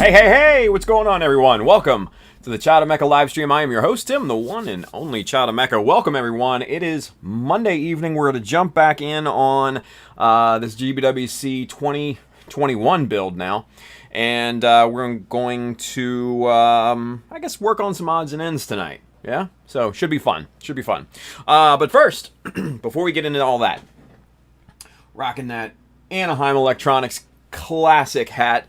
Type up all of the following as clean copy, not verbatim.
Hey, what's going on, everyone? Welcome to the Child of Mecha live stream. I am your host, Tim, the one and only Child of Mecha. Welcome, everyone. It is Monday evening. We're going to jump back in on this GBWC 2021 build now. And we're going to, I guess, work on some odds and ends tonight. Yeah? So, should be fun. But first, before we get into all that, rocking that Anaheim Electronics classic hat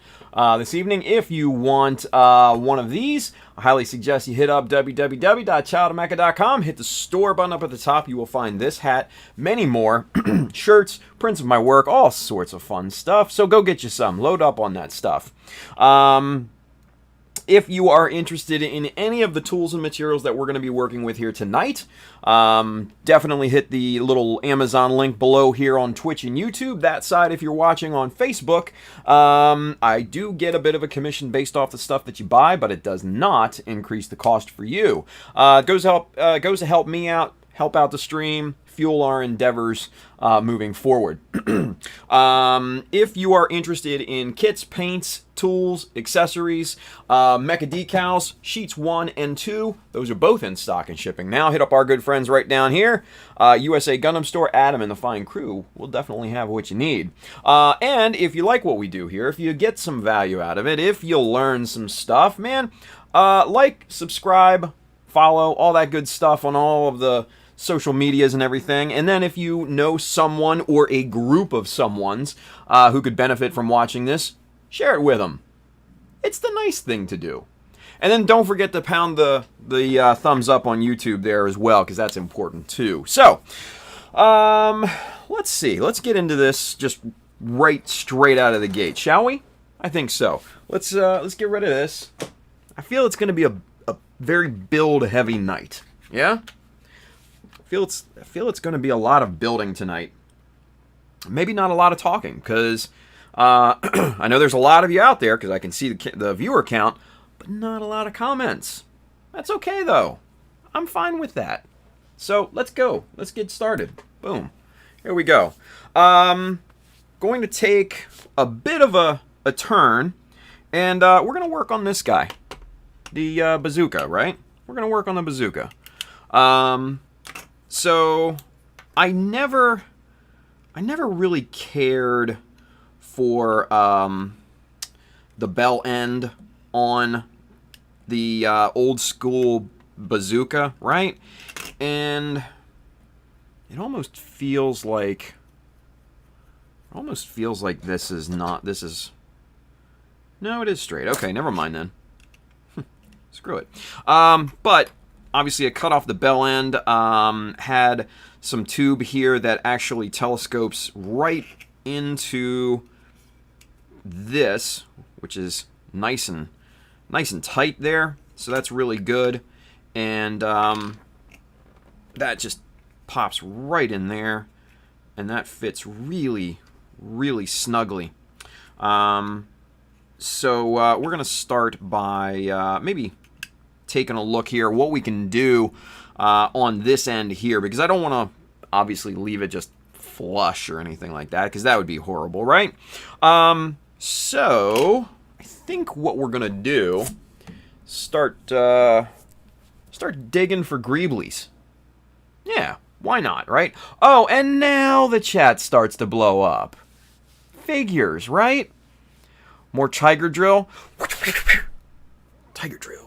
this evening. If you want one of these, I highly suggest you hit up www.childofmecha.com, hit the store button up at the top. You will find this hat, many more, shirts, prints of my work, all sorts of fun stuff. So go get you some. Load up on that stuff. If you are interested in any of the tools and materials that we're going to be working with here tonight, definitely hit the little Amazon link below here on Twitch and YouTube. That side, if you're watching on Facebook, I do get a bit of a commission based off the stuff that you buy, but it does not increase the cost for you. It goes to help me out, help out the stream, fuel our endeavors moving forward. If you are interested in kits, paints, tools, accessories, Mecha Decals, sheets 1 and 2, those are both in stock and shipping now. Hit up our good friends right down here, USA Gundam Store. Adam and the fine crew will definitely have what you need. And if you like what we do here, if you get some value out of it, if you'll learn some stuff, man, like, subscribe, follow, all that good stuff on all of the social medias and everything. And then if you know someone or a group of someones who could benefit from watching this, share it with them. It's the nice thing to do. And then don't forget to pound the thumbs up on YouTube there as well, because that's important too. So, let's see. Let's get into this just right straight out of the gate, shall we? I think so. Let's get rid of this. I feel it's going to be a very build-heavy night. Yeah? I feel it's going to be a lot of building tonight. Maybe not a lot of talking, because I know there's a lot of you out there, because I can see the viewer count, but not a lot of comments. That's okay, though. I'm fine with that. So, let's go. Let's get started. Boom. Here we go. Going to take a bit of a turn, and we're going to work on this guy. The bazooka, right? We're going to work on the bazooka. So, I never really cared for the bell end on the old school bazooka, right? And it almost feels like this is not. No, it is straight. Okay, never mind then. Screw it. But obviously, it cut off the bell end, had some tube here that actually telescopes right into this, which is nice and tight there. So that's really good, and that just pops right in there, and that fits really, really snugly. So we're gonna start by maybe taking a look here what we can do on this end here, because I don't want to obviously leave it just flush or anything like that, because that would be horrible, right? So I think what we're gonna do, start digging for greeblies. Yeah, why not, right? Oh, and now the chat starts to blow up. Figures, right? More tiger drill. Tiger drill.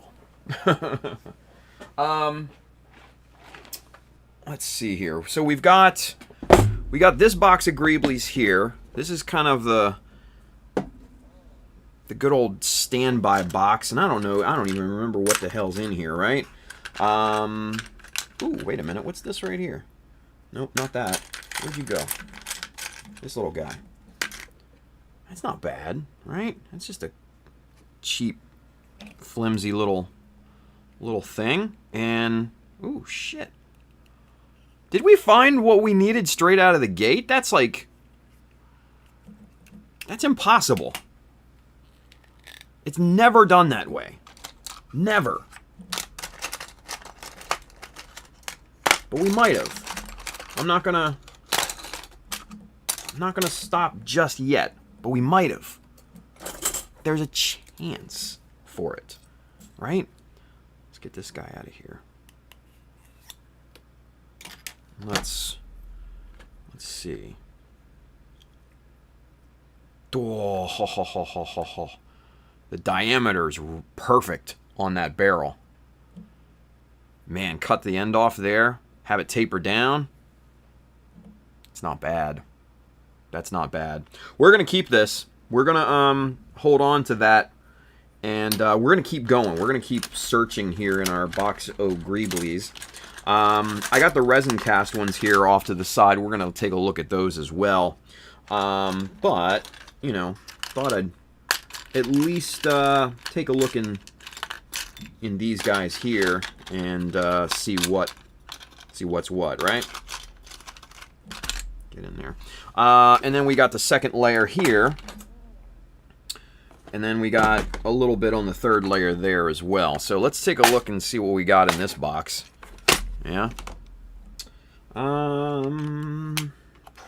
Let's see here. So we got this box of greeblies here. This is kind of the good old standby box, and I don't even remember what the hell's in here, right? Ooh, wait a minute. What's this right here? Nope, not that. Where'd you go? This little guy. That's not bad, right? That's just a cheap, flimsy little thing. And ooh, shit. Did we find what we needed straight out of the gate? That's impossible. It's never done that way. Never. But we might have. I'm not gonna stop just yet, but we might have. There's a chance. pants for it, right? Let's get this guy out of here. Let's see. Oh, ho, ho, ho, ho, ho, ho. The diameter's perfect on that barrel. Man, cut the end off there, have it taper down. It's not bad. That's not bad. We're going to keep this. We're going to hold on to that, and we're going to keep going. We're going to keep searching here in our box of Greeblies. I got the resin cast ones here off to the side. We're going to take a look at those as well. But, you know, thought I'd at least take a look in these guys here and see what's what, right? Get in there. And then we got the second layer here. And then we got a little bit on the third layer there as well. So let's take a look and see what we got in this box. Yeah.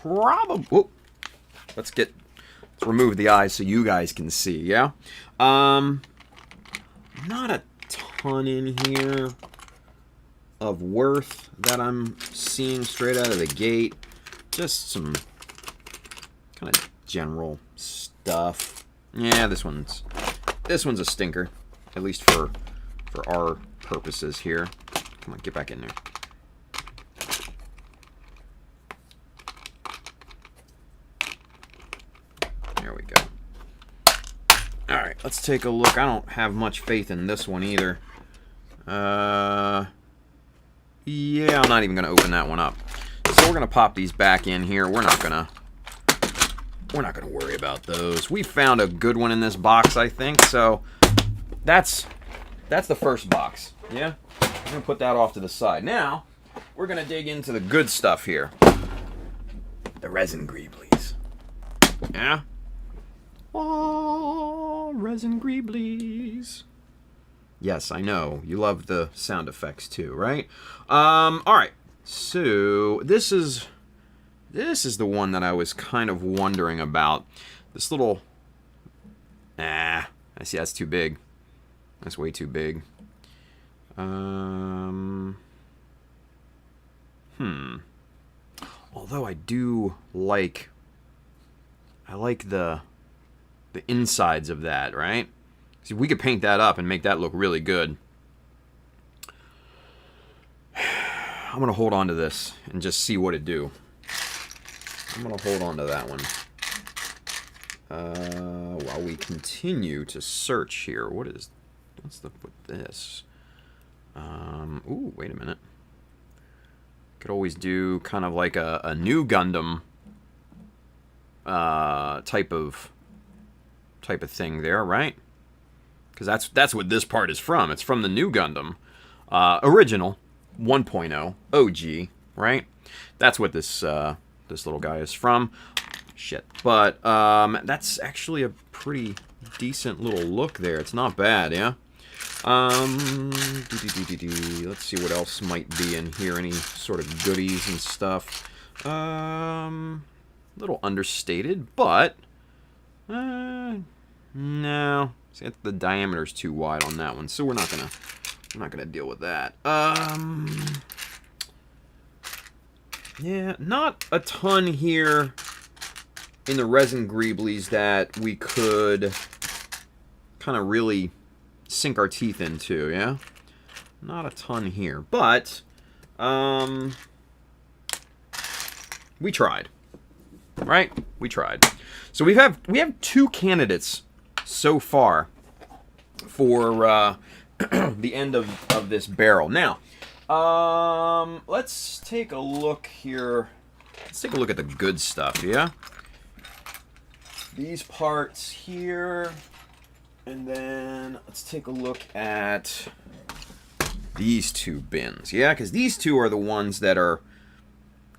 Probably. Let's remove the eyes so you guys can see. Yeah. Not a ton in here of worth that I'm seeing straight out of the gate. Just some kind of general stuff. Yeah, this one's a stinker, at least for our purposes here. Come on, get back in there. There we go. All right, let's take a look. I don't have much faith in this one either. Yeah, I'm not even going to open that one up. So we're going to pop these back in here. We're not going to worry about those. We found a good one in this box, I think. So that's the first box. Yeah? I'm going to put that off to the side. Now, we're going to dig into the good stuff here. The resin Greeblies. Yeah? Oh, resin Greeblies. Yes, I know. You love the sound effects too, right? All right. So, this is the one that I was kind of wondering about. This little... I see that's too big. That's way too big. Although I do like... I like the insides of that, right? See, we could paint that up and make that look really good. I'm going to hold on to this and just see what it do. I'm going to hold on to that one. While we continue to search here. What's with this? Ooh, wait a minute. Could always do kind of like a new Gundam type of thing there, right? Because that's what this part is from. It's from the new Gundam. Original 1.0 OG, right? That's what this little guy is from. Shit. But that's actually a pretty decent little look there. It's not bad, yeah? Let's see what else might be in here. Any sort of goodies and stuff. A little understated, but no. See, the diameter's too wide on that one, so we're not gonna deal with that. Yeah, not a ton here in the resin Greeblies that we could kind of really sink our teeth into, yeah? Not a ton here, but we tried. Right? We tried. So we have two candidates so far for the end of this barrel. Now, let's take a look here. Let's take a look at the good stuff, yeah? These parts here, and then let's take a look at these two bins, yeah? Because these two are the ones that are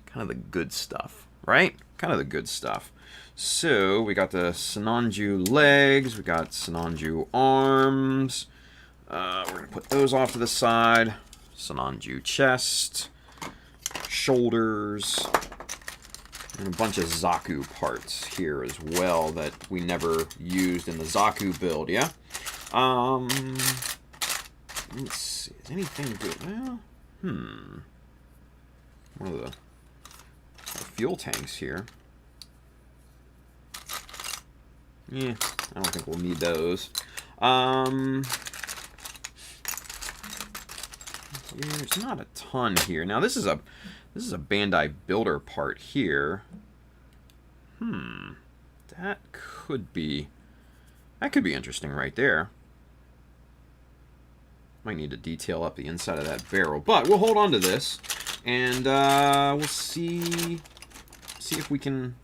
kind of the good stuff, right? Kind of the good stuff. So, we got the Sinanju legs, we got Sinanju arms, we're going to put those off to the side, Sinanju chest, shoulders, and a bunch of Zaku parts here as well that we never used in the Zaku build, yeah? Let's see. Is anything good? Well, one of the fuel tanks here. Yeah, I don't think we'll need those. There's not a ton here. Now this is a Bandai Builder part here. That could be interesting right there. Might need to detail up the inside of that barrel, but we'll hold on to this and we'll see if we can,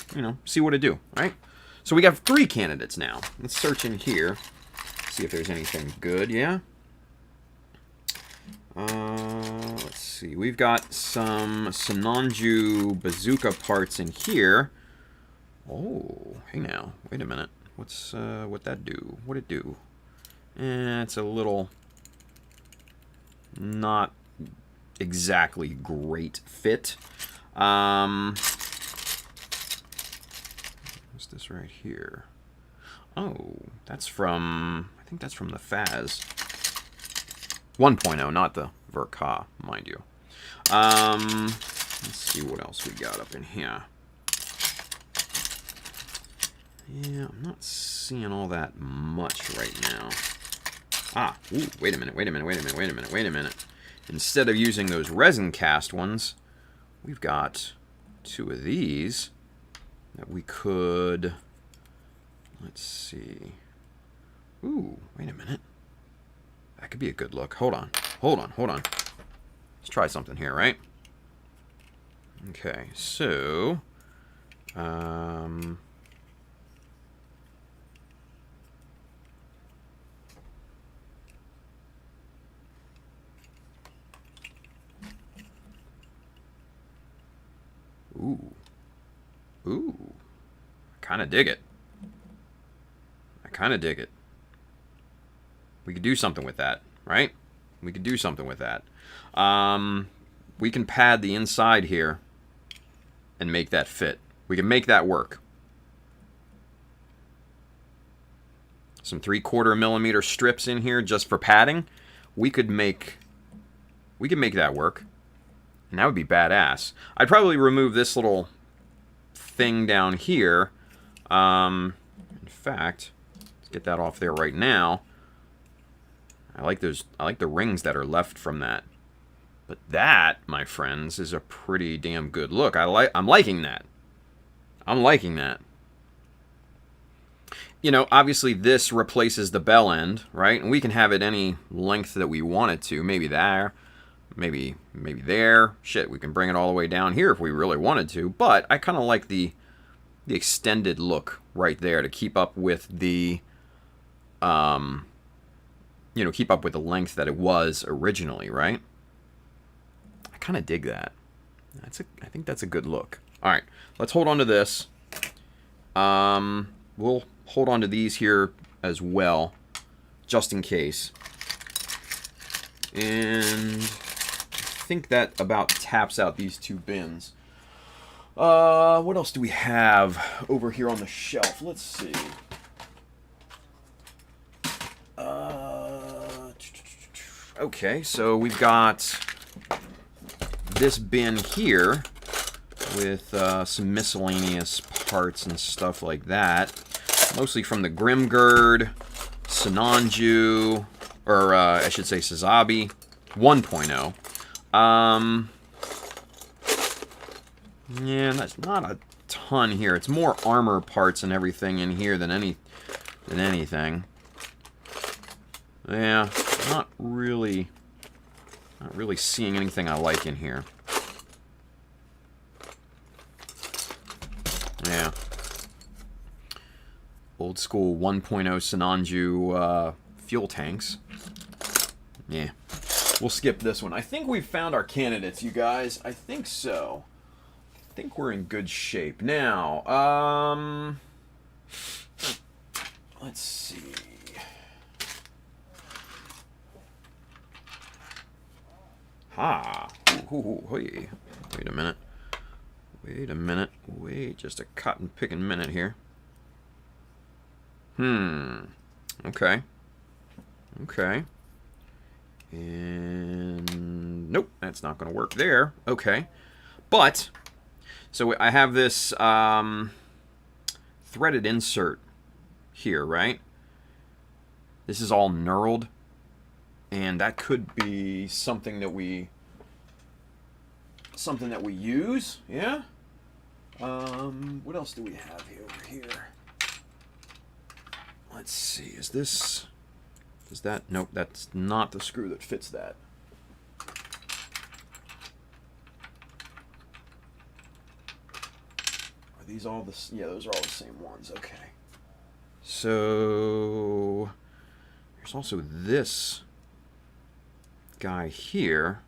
see what to do, right? So we got 3 candidates now. Let's search in here, see if there's anything good. Yeah. Let's see. We've got some Sinanju bazooka parts in here. Oh, hey now, wait a minute. What's what that do? What'd it do? It's a little not exactly great fit. What's this right here? Oh, that's from, I think that's from the FAS 1.0, not the Verka, mind you. Let's see what else we got up in here. Yeah, I'm not seeing all that much right now. Ooh, wait a minute. Instead of using those resin cast ones, we've got 2 of these that we could, let's see. Ooh, wait a minute. That could be a good look. Hold on. Let's try something here, right? Okay, so, Ooh. I kind of dig it. We could do something with that, right? We can pad the inside here and make that fit. We can make that work. Some 3/4 millimeter strips in here just for padding. We could make that work. And that would be badass. I'd probably remove this little thing down here. In fact, let's get that off there right now. I like the rings that are left from that. But that, my friends, is a pretty damn good look. I'm liking that. Obviously this replaces the bell end, right? And we can have it any length that we want it to. Maybe there. Maybe there. Shit, we can bring it all the way down here if we really wanted to. But I kind of like the extended look right there to keep up with the, keep up with the length that it was originally, right? I kind of dig that. I think that's a good look. All right, let's hold on to this. We'll hold on to these here as well, just in case. And I think that about taps out these 2 bins. What else do we have over here on the shelf? Let's see. Okay, so we've got this bin here with some miscellaneous parts and stuff like that. Mostly from the Grimgird, Sinanju, or I should say Sazabi 1.0. Yeah, that's not a ton here. It's more armor parts and everything in here than anything. Yeah, not really seeing anything I like in here. Yeah. Old school 1.0 Sinanju fuel tanks. Yeah. We'll skip this one. I think we've found our candidates, you guys. I think so. I think we're in good shape. Now, let's see. Wait a minute. Wait just a cotton picking minute here. Okay. Okay. And nope, that's not going to work there. Okay. But, so I have this threaded insert here, right? This is all knurled. And that could be something that we use, yeah? What else do we have over here? Let's see, is that, nope, that's not the screw that fits that. Are these all yeah, those are all the same ones, okay. So, there's also this guy here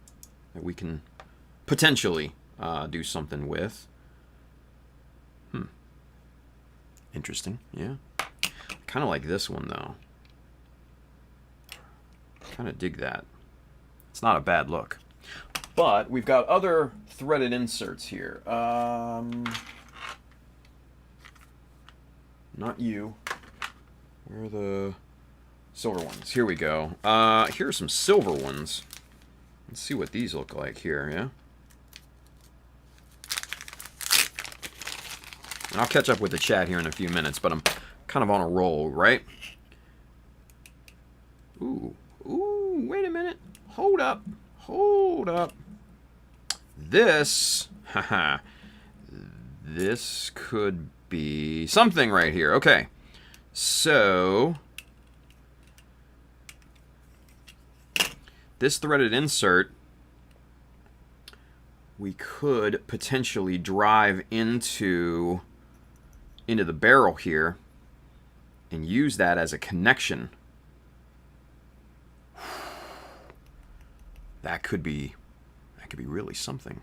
that we can potentially do something with. Interesting, yeah. Kind of like this one, though. Kind of dig that. It's not a bad look. But we've got other threaded inserts here. Not you. Where are the silver ones? Here we go. Here are some silver ones. Let's see what these look like here, yeah? And I'll catch up with the chat here in a few minutes, but I'm kind of on a roll, right? Ooh, wait a minute. Hold up. This, haha, this could be something right here. Okay, so this threaded insert, we could potentially drive into the barrel here and use that as a connection. That could be really something.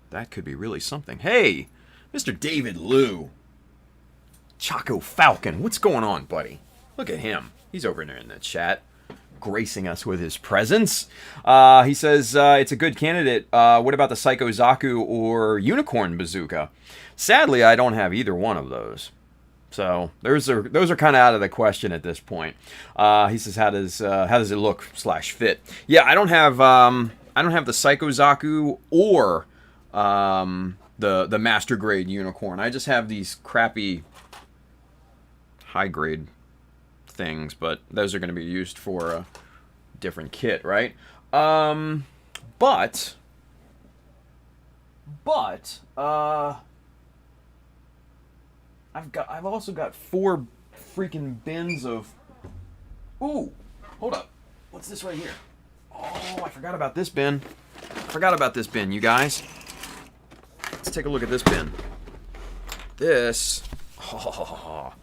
That could be really something. Hey, Mr. David Liu. Chaco Falcon, what's going on, buddy? Look at him. He's over there in the chat, gracing us with his presence. He says it's a good candidate. What about the Psycho Zaku or Unicorn Bazooka? Sadly, I don't have either one of those. So those are kind of out of the question at this point. He says, how does it look / fit? Yeah, I don't have the Psycho Zaku or the Master Grade Unicorn. I just have these crappy high grade things, but those are going to be used for a different kit, right? But I've also got 4 freaking bins of. Ooh, hold up. What's this right here? Oh, I forgot about this bin. You guys. Let's take a look at this bin. This. Oh,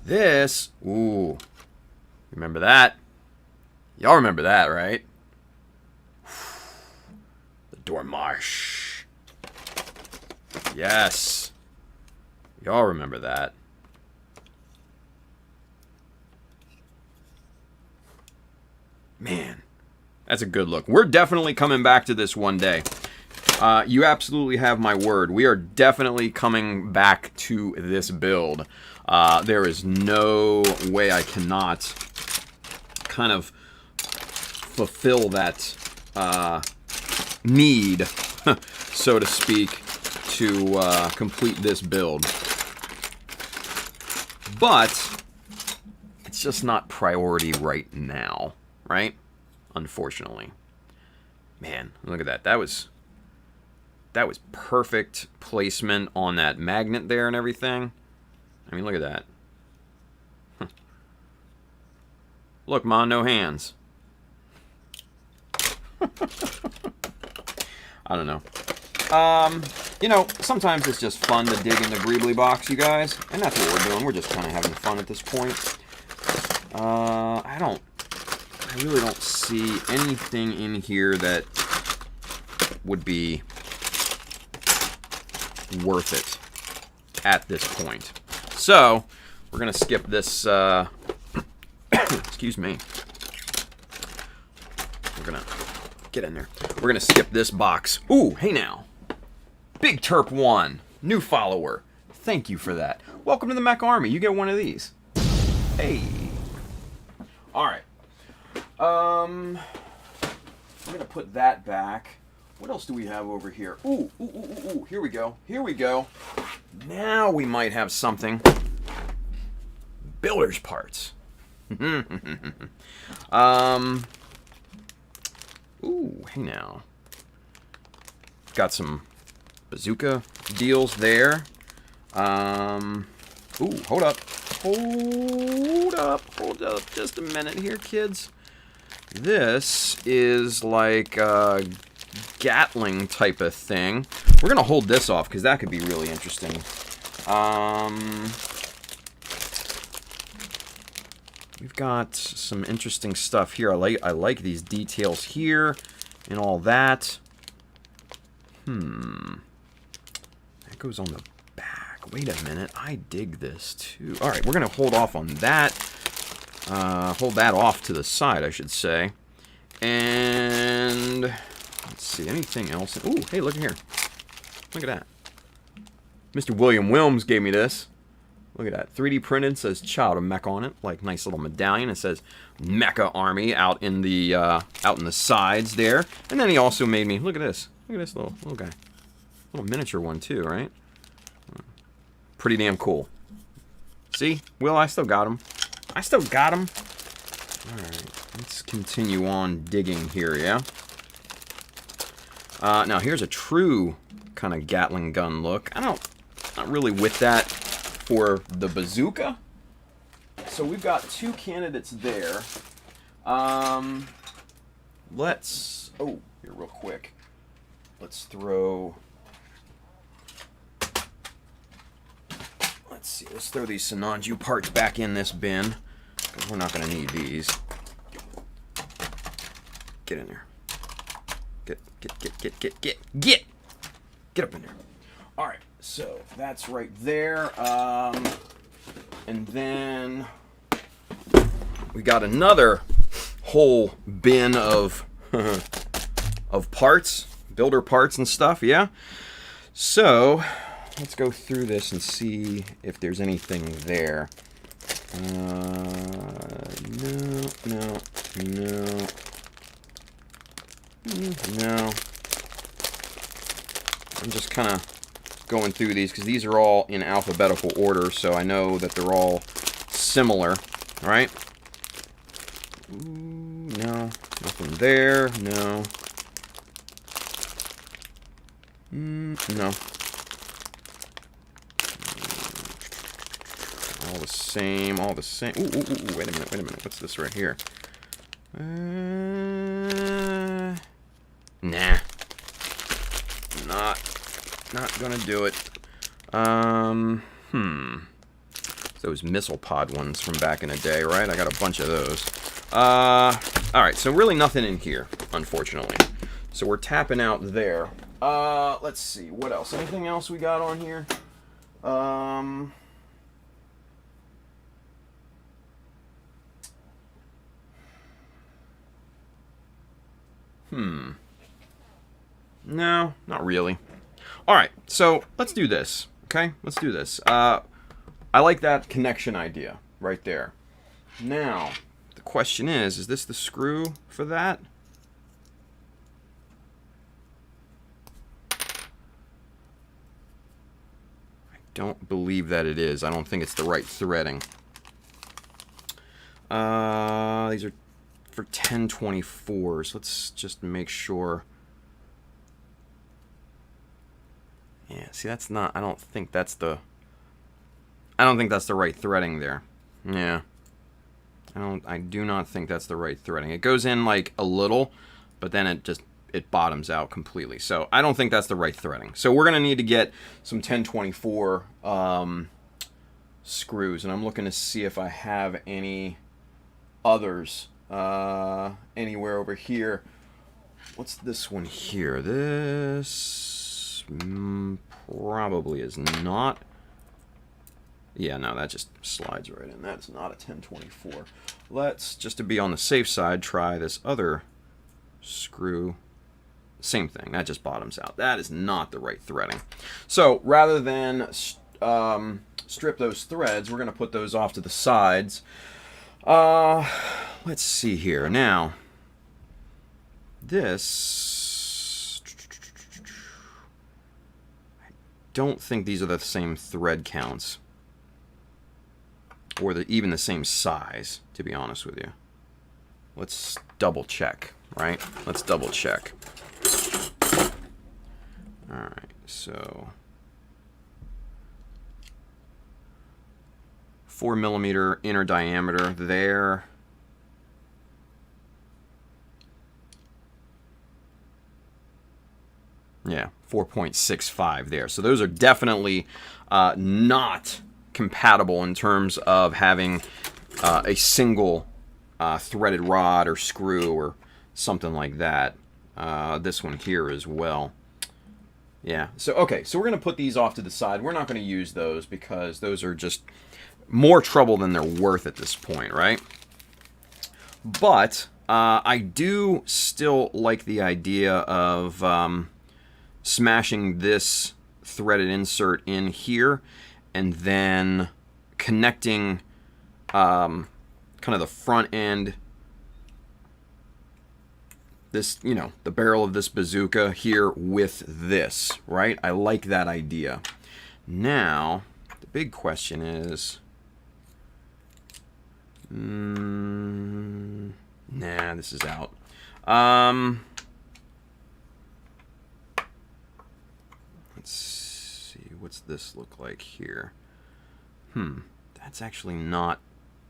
this. Ooh. Remember that? Y'all remember that, right? The Dormarsh. Yes. Y'all remember that. Man, that's a good look. We're definitely coming back to this one day. You absolutely have my word. We are definitely coming back to this build. There is no way I cannot kind of fulfill that need, so to speak, to complete this build. But it's just not priority right now, right? Unfortunately. Man, look at that. That was perfect placement on that magnet there and everything. I mean, look at that. Look, Ma, no hands. I don't know. You know, sometimes it's just fun to dig in the Greebly box, you guys. And that's what we're doing. We're just kind of having fun at this point. I really don't see anything in here that would be worth it at this point. So, we're going to skip this, excuse me. We're going to get in there. We're going to skip this box. Ooh, hey now. Big Terp 1, new follower. Thank you for that. Welcome to the Mech Army. You get one of these. Hey. All right. I'm gonna put that back. What else do we have over here? Ooh, ooh, ooh, ooh, ooh. Here we go. Here we go. Now we might have something. Builder's parts. Ooh, hey now. Got some bazooka deals there. Ooh, hold up. Hold up just a minute here, kids. This is like a Gatling type of thing. We're gonna hold this off because that could be really interesting. We've got some interesting stuff here. I like these details here and all that. That goes on the back. Wait a minute. I dig this too. All right, we're gonna hold off on that. Hold that off to the side, I should say. And let's see, anything else? Ooh, hey, look here. Look at that. Mr. William Wilms gave me this. Look at that. 3D printed, says Child of Mecha on it. Like, nice little medallion. It says Mecha Army out in the sides there. And then he also made me, look at this. Look at this little guy. Little miniature one too, right? Pretty damn cool. See? Will, I still got him. I still got him. Alright, let's continue on digging here, yeah? Now, here's a true kind of Gatling gun look. Not really with that for the bazooka. So we've got two candidates there. Let's... Oh, here real quick. Let's throw... Let's see, let's throw these Sinanju parts back in this bin, because we're not going to need these. Get in there. Get up in there. Alright, so that's right there. And then we got another whole bin of of parts, builder parts and stuff, yeah? So let's go through this and see if there's anything there. No. I'm just kind of going through these because these are all in alphabetical order, so I know that they're all similar, right? Ooh, no, nothing there. No. No. All the same. Ooh, wait a minute. What's this right here? Nah. Not gonna do it. Those missile pod ones from back in the day, right? I got a bunch of those. Alright, so really nothing in here, unfortunately. So we're tapping out there. Let's see, what else? Anything else we got on here? No, not really. Alright, so let's do this, okay? Let's do this. I like that connection idea right there. Now, the question is this the screw for that? I don't believe that it is. I don't think it's the right threading. These are for 1024s. Let's just make sure. Yeah, see, that's not, I don't think that's the right threading there. Yeah. I do not think that's the right threading. It goes in like a little, but then it bottoms out completely. So I don't think that's the right threading. So we're going to need to get some 1024 screws, and I'm looking to see if I have any others anywhere over here. What's this one here? This probably is not. Yeah, no, that just slides right in. That's not a 1024. Let's, just to be on the safe side, try this other screw. Same thing. That just bottoms out. That is not the right threading. So rather than strip those threads, we're going to put those off to the sides. Let's see here. Now, this... I don't think these are the same thread counts. Or even the same size, to be honest with you. Let's double check, right? Let's double check. Alright, so... 4mm inner diameter there. Yeah, 4.65 there. So those are definitely not compatible in terms of having a single threaded rod or screw or something like that. This one here as well. Yeah, so okay, so we're going to put these off to the side. We're not going to use those because those are just more trouble than they're worth at this point, right? But I do still like the idea of smashing this threaded insert in here and then connecting kind of the front end, this, you know, the barrel of this bazooka here with this, right? I like that idea. Now, the big question is... nah, this is out. Let's see, what's this look like here? That's actually not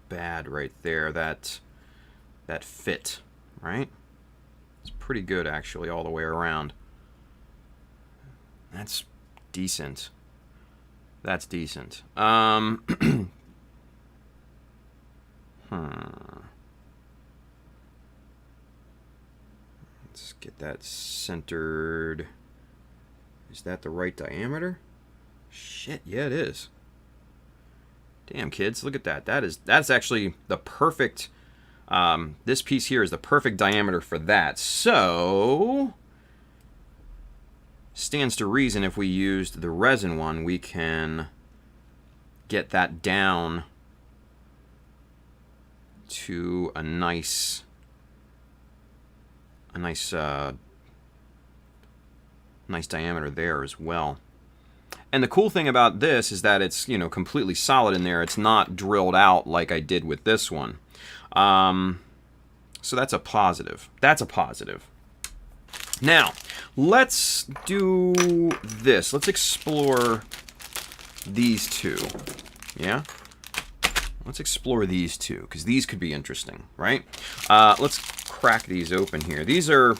bad right there. That fit, right? It's pretty good actually all the way around. That's decent. That's decent. Let's get that centered. Is that the right diameter? Shit, yeah it is. Damn kids, look at that. That's actually the perfect, this piece here is the perfect diameter for that. So, stands to reason if we used the resin one, we can get that down to a nice diameter there as well. And the cool thing about this is that it's, you know, completely solid in there. It's not drilled out like I did with this one. So that's a positive. That's a positive. Now, let's do this. Let's explore these two. Yeah? Let's explore these two, because these could be interesting, right? Let's crack these open here. These are,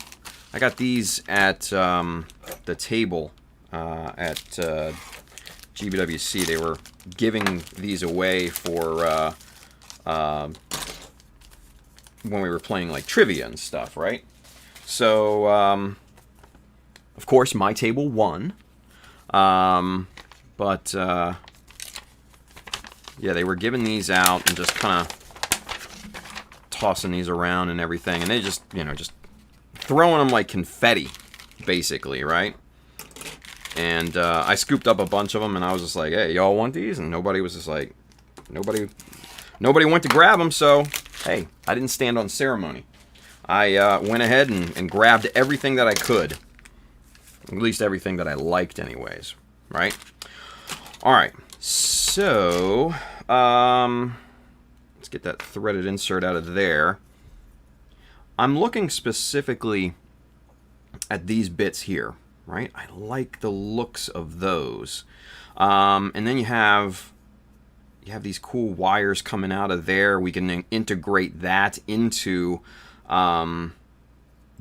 I got these at the table at GBWC. They were giving these away for when we were playing like trivia and stuff, right? So, of course, my table won. But yeah, they were giving these out and just kind of tossing these around and everything, and they just, you know, just throwing them like confetti, basically, right? And I scooped up a bunch of them, and I was just like, hey, y'all want these? And nobody was just like, nobody went to grab them, so, hey, I didn't stand on ceremony. I went ahead and grabbed everything that I could. At least everything that I liked anyways, right? All right, so let's get that threaded insert out of there. I'm looking specifically at these bits here, right? I like the looks of those. And then you have these cool wires coming out of there. We can integrate that into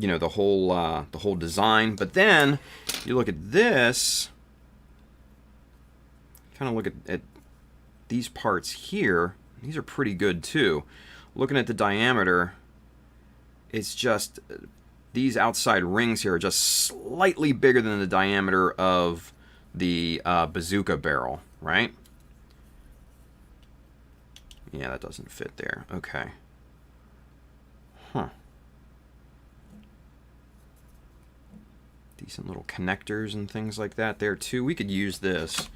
you know, the whole design. But then you look at this, kind of look at these parts here. These are pretty good too. Looking at the diameter, it's just these outside rings here are just slightly bigger than the diameter of the bazooka barrel, right? Yeah, that doesn't fit there. Okay. Huh. Decent little connectors and things like that there too. We could use this.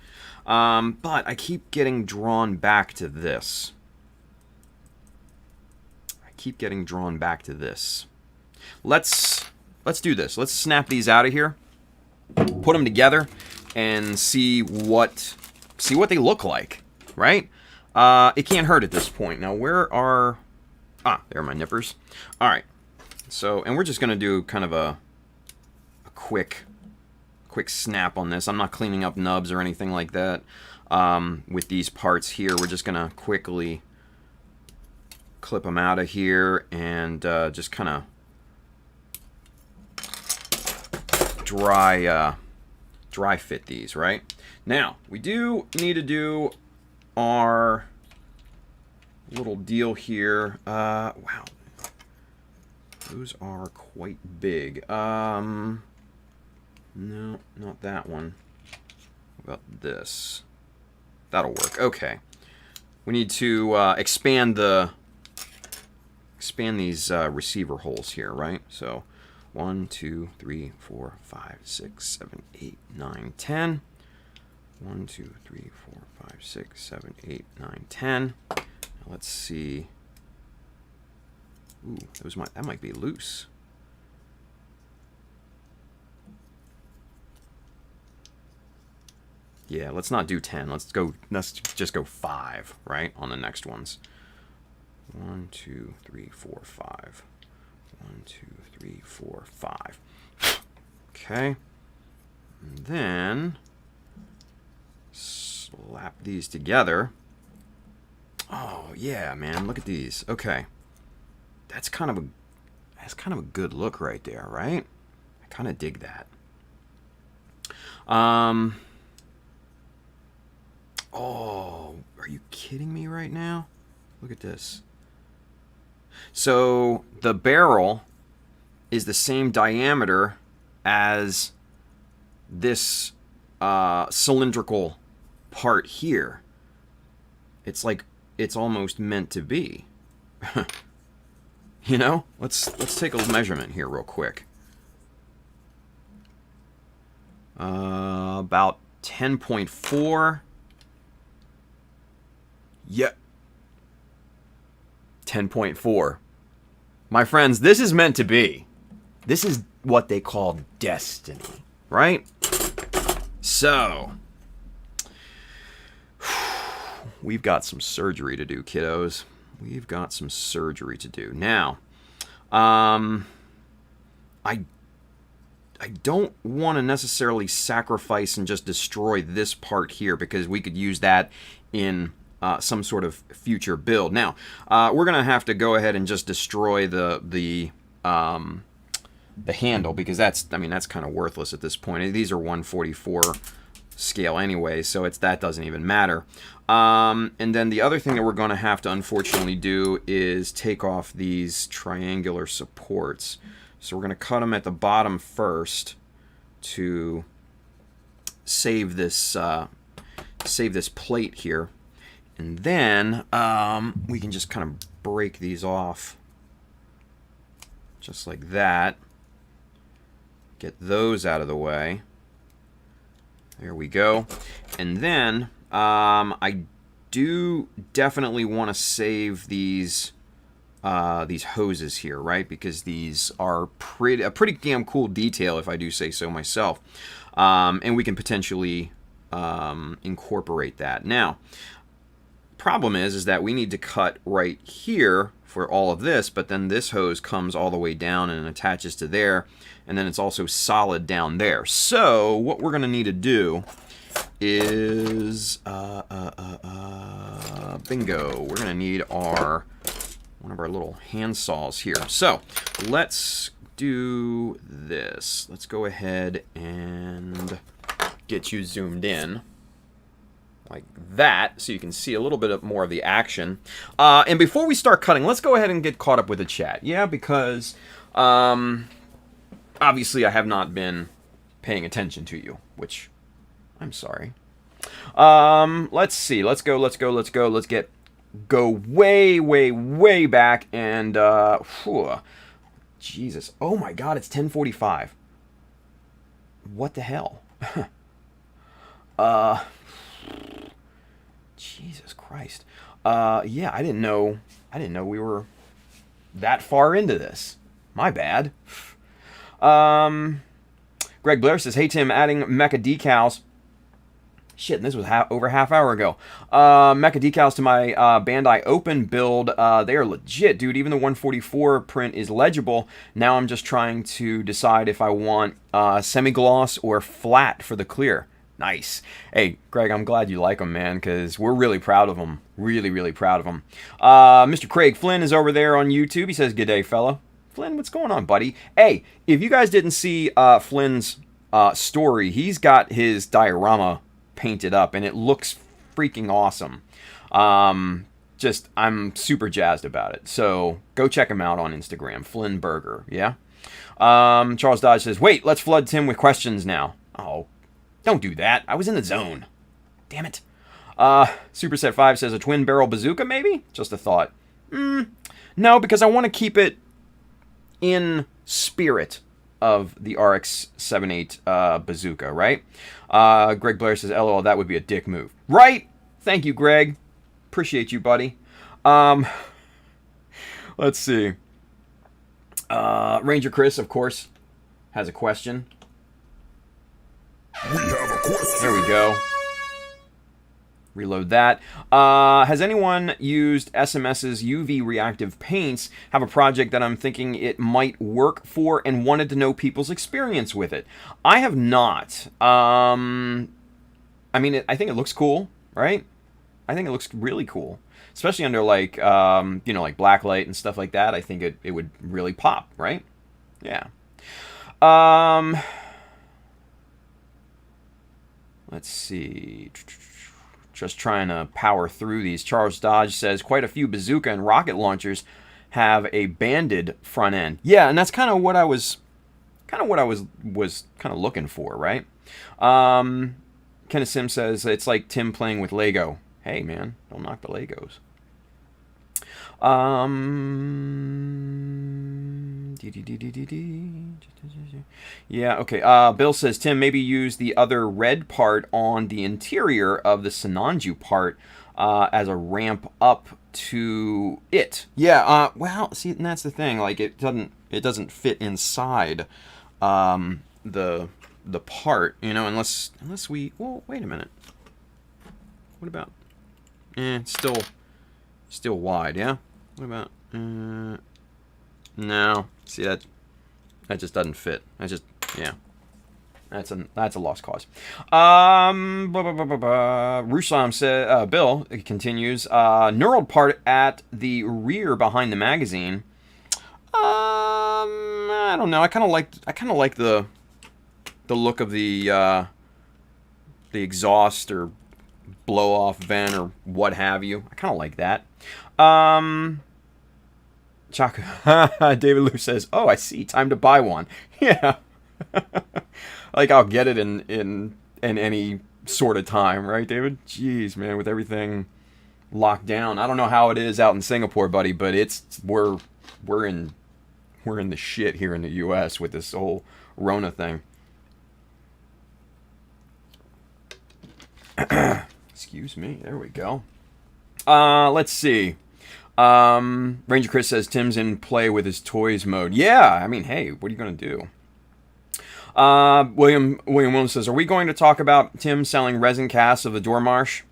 But I keep getting drawn back to this. keep getting drawn back to this. Let's do this. Let's snap these out of here, put them together, and see what they look like, right? It can't hurt at this point. Now, where are... there are my nippers. All right. So, and we're just going to do kind of a quick snap on this. I'm not cleaning up nubs or anything like that. With these parts here, we're just going to quickly clip them out of here and just kind of dry fit these, right? Now, we do need to do our little deal here. Wow. Those are quite big. No, not that one. What about this? That'll work. Okay. We need to expand these receiver holes here, right? So 1, 2, 3, 4, 5, 6, 7, 8, 9, 10. 1, 2, 3, 4, 5, 6, 7, 8, 9, 10. Now let's see. Ooh, that might be loose. Yeah, let's not do 10. Let's just go 5, right, on the next ones. 1, 2, 3, 4, 5. 1, 2, 3, 4, 5. Okay. And then slap these together. Oh yeah, man, look at these. Okay. That's kind of a good look right there, right? I kind of dig that. Oh, are you kidding me right now? Look at this. So the barrel is the same diameter as this cylindrical part here. It's like it's almost meant to be. You know? Let's take a measurement here real quick. About 10.4. Yep. 10.4. My friends, this is meant to be. This is what they call destiny, right? So, we've got some surgery to do, kiddos. We've got some surgery to do. Now, I don't want to necessarily sacrifice and just destroy this part here because we could use that in some sort of future build. Now, we're going to have to go ahead and just destroy the handle because that's kind of worthless at this point. These are 144 scale anyway, so that doesn't even matter. And then the other thing that we're going to have to unfortunately do is take off these triangular supports. So we're going to cut them at the bottom first to save this plate here. And then we can just kind of break these off just like that. Get those out of the way. There we go. And then I do definitely want to save these hoses here, right? Because these are a pretty damn cool detail, if I do say so myself. And we can potentially incorporate that. Now, problem is that we need to cut right here for all of this, but then this hose comes all the way down and attaches to there, and then it's also solid down there. So what we're going to need to do is bingo. We're going to need one of our little hand saws here. So let's do this. Let's go ahead and get you zoomed in like that, so you can see a little bit more of the action. And before we start cutting, let's go ahead and get caught up with the chat. Yeah, because obviously I have not been paying attention to you, which I'm sorry. Let's see. Let's go. Let's go way back and Jesus. Oh my God, it's 10:45. What the hell? Jesus Christ. Yeah, I didn't know we were that far into this. My bad. Greg Blair says, hey Tim, adding Mecha Decals. Shit, and this was over half hour ago. Mecha Decals to my Bandai Open build. They are legit, dude. Even the 144 print is legible. Now I'm just trying to decide if I want semi-gloss or flat for the clear. Nice. Hey, Greg, I'm glad you like them, man, because we're really proud of them. Really, really proud of them. Mr. Craig Flynn is over there on YouTube. He says, good day, fella. Flynn, what's going on, buddy? Hey, if you guys didn't see Flynn's story, he's got his diorama painted up, and it looks freaking awesome. I'm super jazzed about it. So go check him out on Instagram, Flynn Burger, yeah? Charles Dodge says, wait, let's flood Tim with questions now. Oh, don't do that. I was in the zone. Damn it. Superset5 says, a twin barrel bazooka, maybe? Just a thought. No, because I want to keep it in spirit of the RX-78 bazooka, right? Greg Blair says, LOL, that would be a dick move. Right? Thank you, Greg. Appreciate you, buddy. Let's see. Ranger Chris, of course, has a question. We have a question. There we go. Reload that. Has anyone used SMS's UV reactive paints? Have a project that I'm thinking it might work for and wanted to know people's experience with it. I have not. I mean, I think it looks cool, right? I think it looks really cool. Especially under like, like blacklight and stuff like that. I think it would really pop, right? Yeah. Let's see. Just trying to power through these. Charles Dodge says quite a few bazooka and rocket launchers have a banded front end. Yeah, and that's kind of what I was looking for, right? Kenneth Sim says it's like Tim playing with Lego. Hey man, don't knock the Legos. Yeah, okay. Bill says, Tim, maybe use the other red part on the interior of the Sinanju part as a ramp up to it. Yeah, well, see, and that's the thing. Like, it doesn't fit inside the part, you know, unless we. Well, wait a minute. What about? It's still wide, yeah. What about? No. See, that just doesn't fit. Yeah. That's a lost cause. Ruslam said, Bill continues, knurled part at the rear behind the magazine. I don't know. I kind of like the look of the exhaust or blow off vent or what have you. I kind of like that. Chaka David Lou says, "Oh, I see. Time to buy one." Yeah, like I'll get it in any sort of time, right, David? Jeez, man, with everything locked down, I don't know how it is out in Singapore, buddy, but we're in the shit here in the U.S. with this whole Rona thing. Excuse me. There we go. Let's see. Ranger Chris says Tim's in play with his toys mode. Yeah, I mean, hey, what are you gonna do? William Williams says, are we going to talk about Tim selling resin casts of the Dormarsh?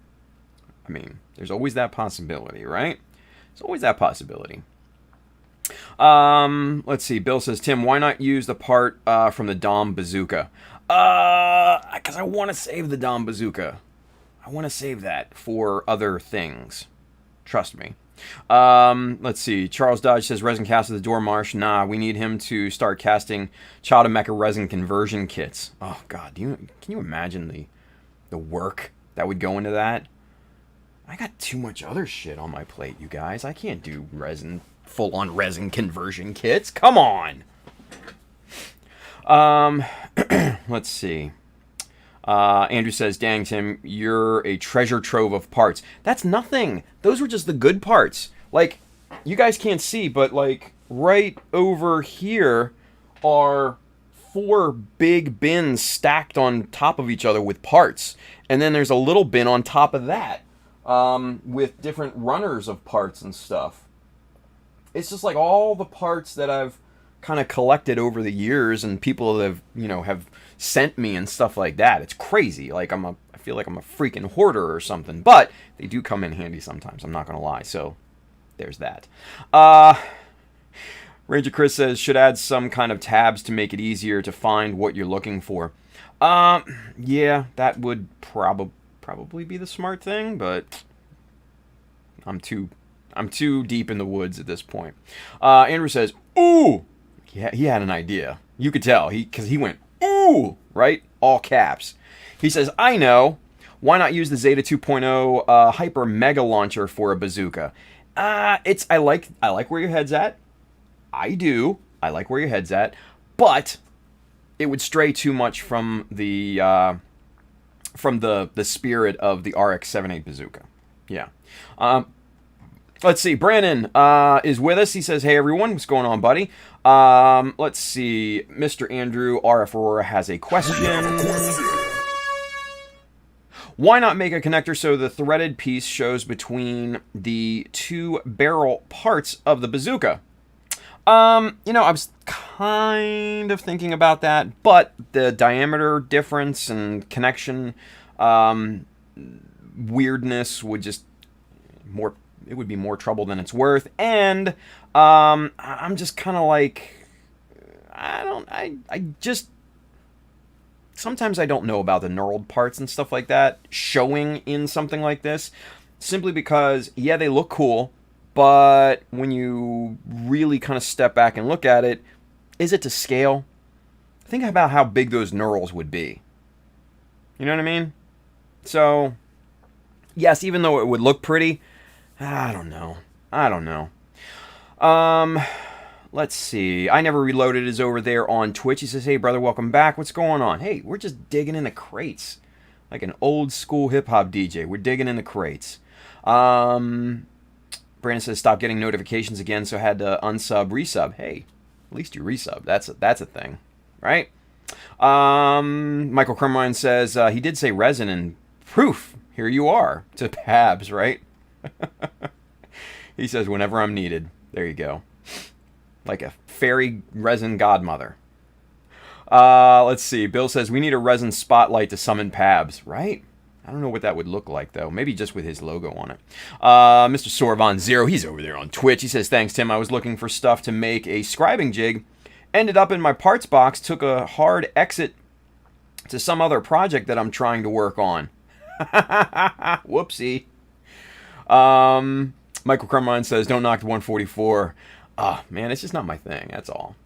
I mean, there's always that possibility, right? There's always that possibility. Let's see. Bill says, Tim, why not use the part from the Dom bazooka? Because I want to save the Dom bazooka. I want to save that for other things. Trust me. Let's see. Charles Dodge says resin cast of the Dormarsh. Nah, we need him to start casting Chowda Mecha resin conversion kits. Oh God, can you imagine the work that would go into that? I got too much other shit on my plate, you guys. I can't do full on resin conversion kits. Come on. Let's see. Andrew says, dang, Tim, you're a treasure trove of parts. That's nothing. Those were just the good parts. Like, you guys can't see, but, like, right over here are 4 big bins stacked on top of each other with parts. And then there's a little bin on top of that with different runners of parts and stuff. it's just like all the parts that I've kind of collected over the years, and people have, have sent me and stuff like that. It's crazy. Like I feel like I'm a freaking hoarder or something, but they do come in handy sometimes. I'm not gonna lie. So there's that. Ranger Chris says, should add some kind of tabs to make it easier to find what you're looking for. Yeah, that would probably be the smart thing, but I'm too deep in the woods at this point. Andrew says, ooh! He had an idea. You could tell, because he went, ooh! Right? All caps. He says, I know. Why not use the Zeta 2.0 Hyper Mega Launcher for a bazooka? I like where your head's at. I do. I like where your head's at. But it would stray too much from the spirit of the RX-78 bazooka. Yeah. Let's see. Brandon is with us. He says, hey, everyone. What's going on, buddy? Let's see. Mr. Andrew RF Aurora has a question. Why not make a connector so the threaded piece shows between the two barrel parts of the bazooka? I was kind of thinking about that, but the diameter difference and connection weirdness would just it would be more trouble than it's worth. And I'm just kind of like, sometimes I don't know about the knurled parts and stuff like that showing in something like this, simply because, yeah, they look cool, but when you really kind of step back and look at it, is it to scale? Think about how big those knurls would be. You know what I mean? So, yes, even though it would look pretty, I don't know. Let's see. I Never Reloaded is over there on Twitch. He says, hey, brother, welcome back. What's going on? Hey, we're just digging in the crates. Like an old school hip-hop DJ. We're digging in the crates. Brandon says, stop getting notifications again, so I had to unsub, resub. Hey, at least you resub. That's a thing, right? Michael Crumline says, he did say resin and proof. Here you are. To Pabs, right? He says, whenever I'm needed. There you go. Like a fairy resin godmother. Let's see. Bill says, we need a resin spotlight to summon Pabs, right? I don't know what that would look like, though. Maybe just with his logo on it. Mr. Sorvon Zero, he's over there on Twitch. He says, thanks, Tim. I was looking for stuff to make a scribing jig. Ended up in my parts box. Took a hard exit to some other project that I'm trying to work on. Whoopsie. Michael Crumline says, don't knock the 144. Man, it's just not my thing. That's all.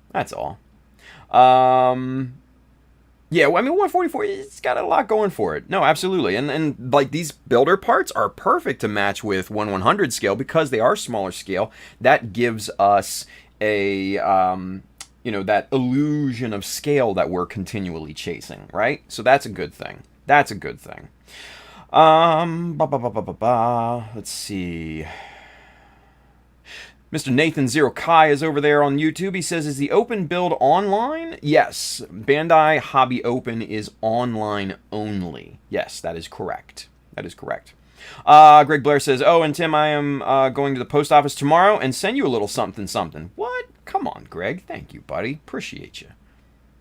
Yeah, well, I mean, 144, it's got a lot going for it. No, absolutely. And like, these builder parts are perfect to match with 1/100 scale because they are smaller scale. That gives us a, that illusion of scale that we're continually chasing, right? So that's a good thing. Let's see. Mr. Nathan Zero Kai is over there on YouTube. He says, is the Open build online? Yes. Bandai Hobby Open is online only. Yes, that is correct. Greg Blair says, oh, and Tim, I am going to the post office tomorrow and send you a little something. What? Come on, Greg. Thank you, buddy. Appreciate you.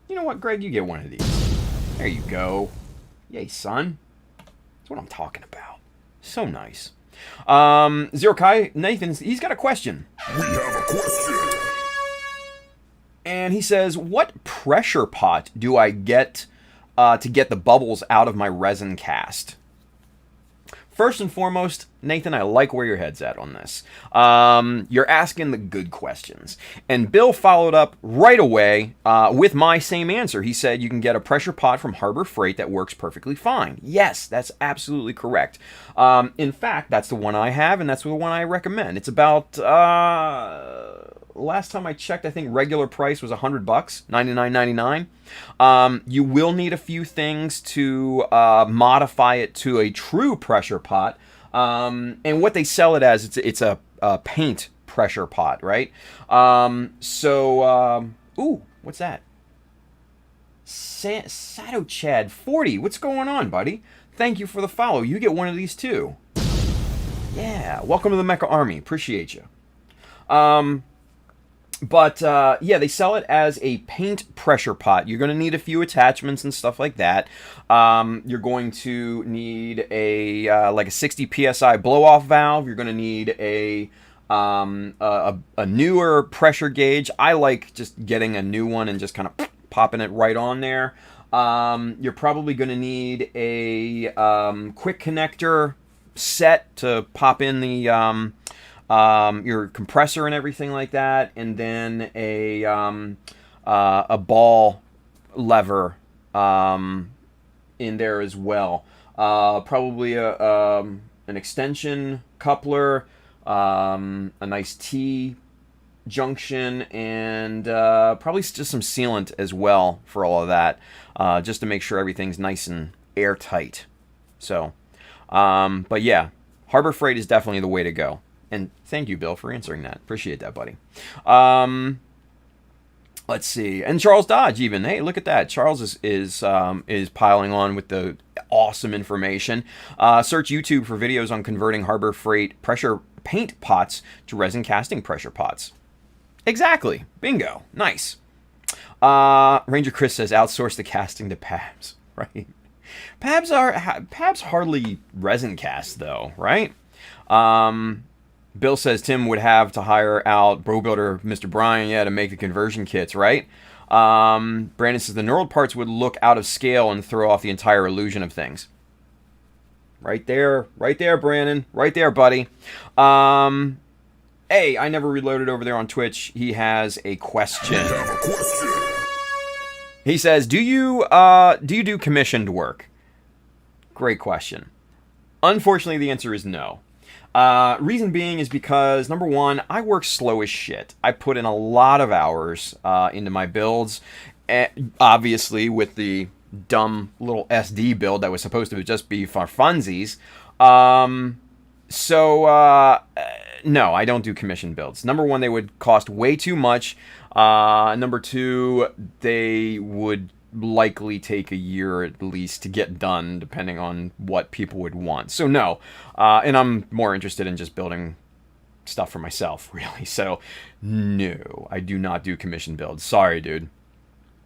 You know what, Greg? You get one of these. There you go. Yay, son. That's what I'm talking about. So nice. Zero Kai, Nathan, he's got a question. We have a question. And he says, what pressure pot do I get to get the bubbles out of my resin cast? First and foremost, Nathan, I like where your head's at on this. You're asking the good questions. And Bill followed up right away with my same answer. He said you can get a pressure pot from Harbor Freight that works perfectly fine. Yes, that's absolutely correct. In fact, that's the one I have, and that's the one I recommend. It's about, last time I checked, I think regular price was $100, $99.99. You will need a few things to modify it to a true pressure pot. And what they sell it as, it's a paint pressure pot, right? Ooh, what's that? Sato Chad 40. What's going on, buddy? Thank you for the follow. You get one of these too. Yeah, welcome to the Mecha Army. Appreciate you. But yeah, they sell it as a paint pressure pot. You're going to need a few attachments and stuff like that. You're going to need a like a 60 psi blow off valve. You're going to need a newer pressure gauge. I like just getting a new one and just kind of popping it right on there. You're probably going to need a quick connector set to pop in the your compressor and everything like that, and then a ball lever in there as well. Probably an extension coupler, a nice T junction, and probably just some sealant as well for all of that, just to make sure everything's nice and airtight. So, but yeah, Harbor Freight is definitely the way to go. And thank you, Bill, for answering that. Appreciate that, buddy. Let's see. And Charles Dodge, even. Hey, look at that. Charles is piling on with the awesome information. Search YouTube for videos on converting Harbor Freight pressure paint pots to resin casting pressure pots. Exactly. Bingo. Nice. Ranger Chris says outsource the casting to Pabs. Right. Pabs hardly resin cast though, right? Bill says Tim would have to hire out Bro Builder Mr. Brian, to make the conversion kits, right? Brandon says the knurled parts would look out of scale and throw off the entire illusion of things. Right there, Brandon. Right there, buddy. Hey, I Never Reloaded over there on Twitch. He has a question. He says, do you do commissioned work? Great question. Unfortunately, the answer is no. Reason being is because, number one, I work slow as shit. I put in a lot of hours into my builds, obviously with the dumb little SD build that was supposed to just be for funsies. No, I don't do commission builds. Number one, they would cost way too much. Number two, they would likely take a year at least to get done, depending on what people would want. So no, and I'm more interested in just building stuff for myself, really. So no, I do not do commission builds. Sorry, dude.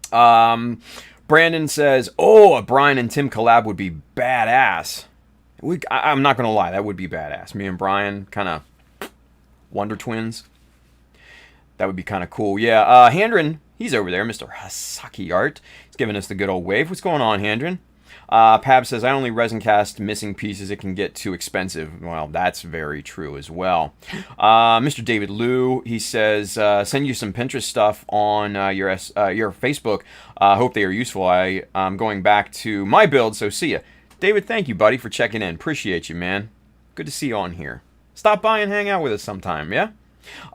Brandon says, oh, a Brian and Tim collab would be badass. I'm not going to lie, that would be badass. Me and Brian, kind of Wonder Twins. That would be kind of cool. Yeah, Handren, he's over there, Mr. Hasaki Art. He's giving us the good old wave. What's going on, Handren? Pab says, I only resin cast missing pieces. It can get too expensive. Well, that's very true as well. Mr. David Liu, he says, send you some Pinterest stuff on your Facebook. Hope they are useful. I'm going back to my build, so see ya. David, thank you, buddy, for checking in. Appreciate you, man. Good to see you on here. Stop by and hang out with us sometime, yeah?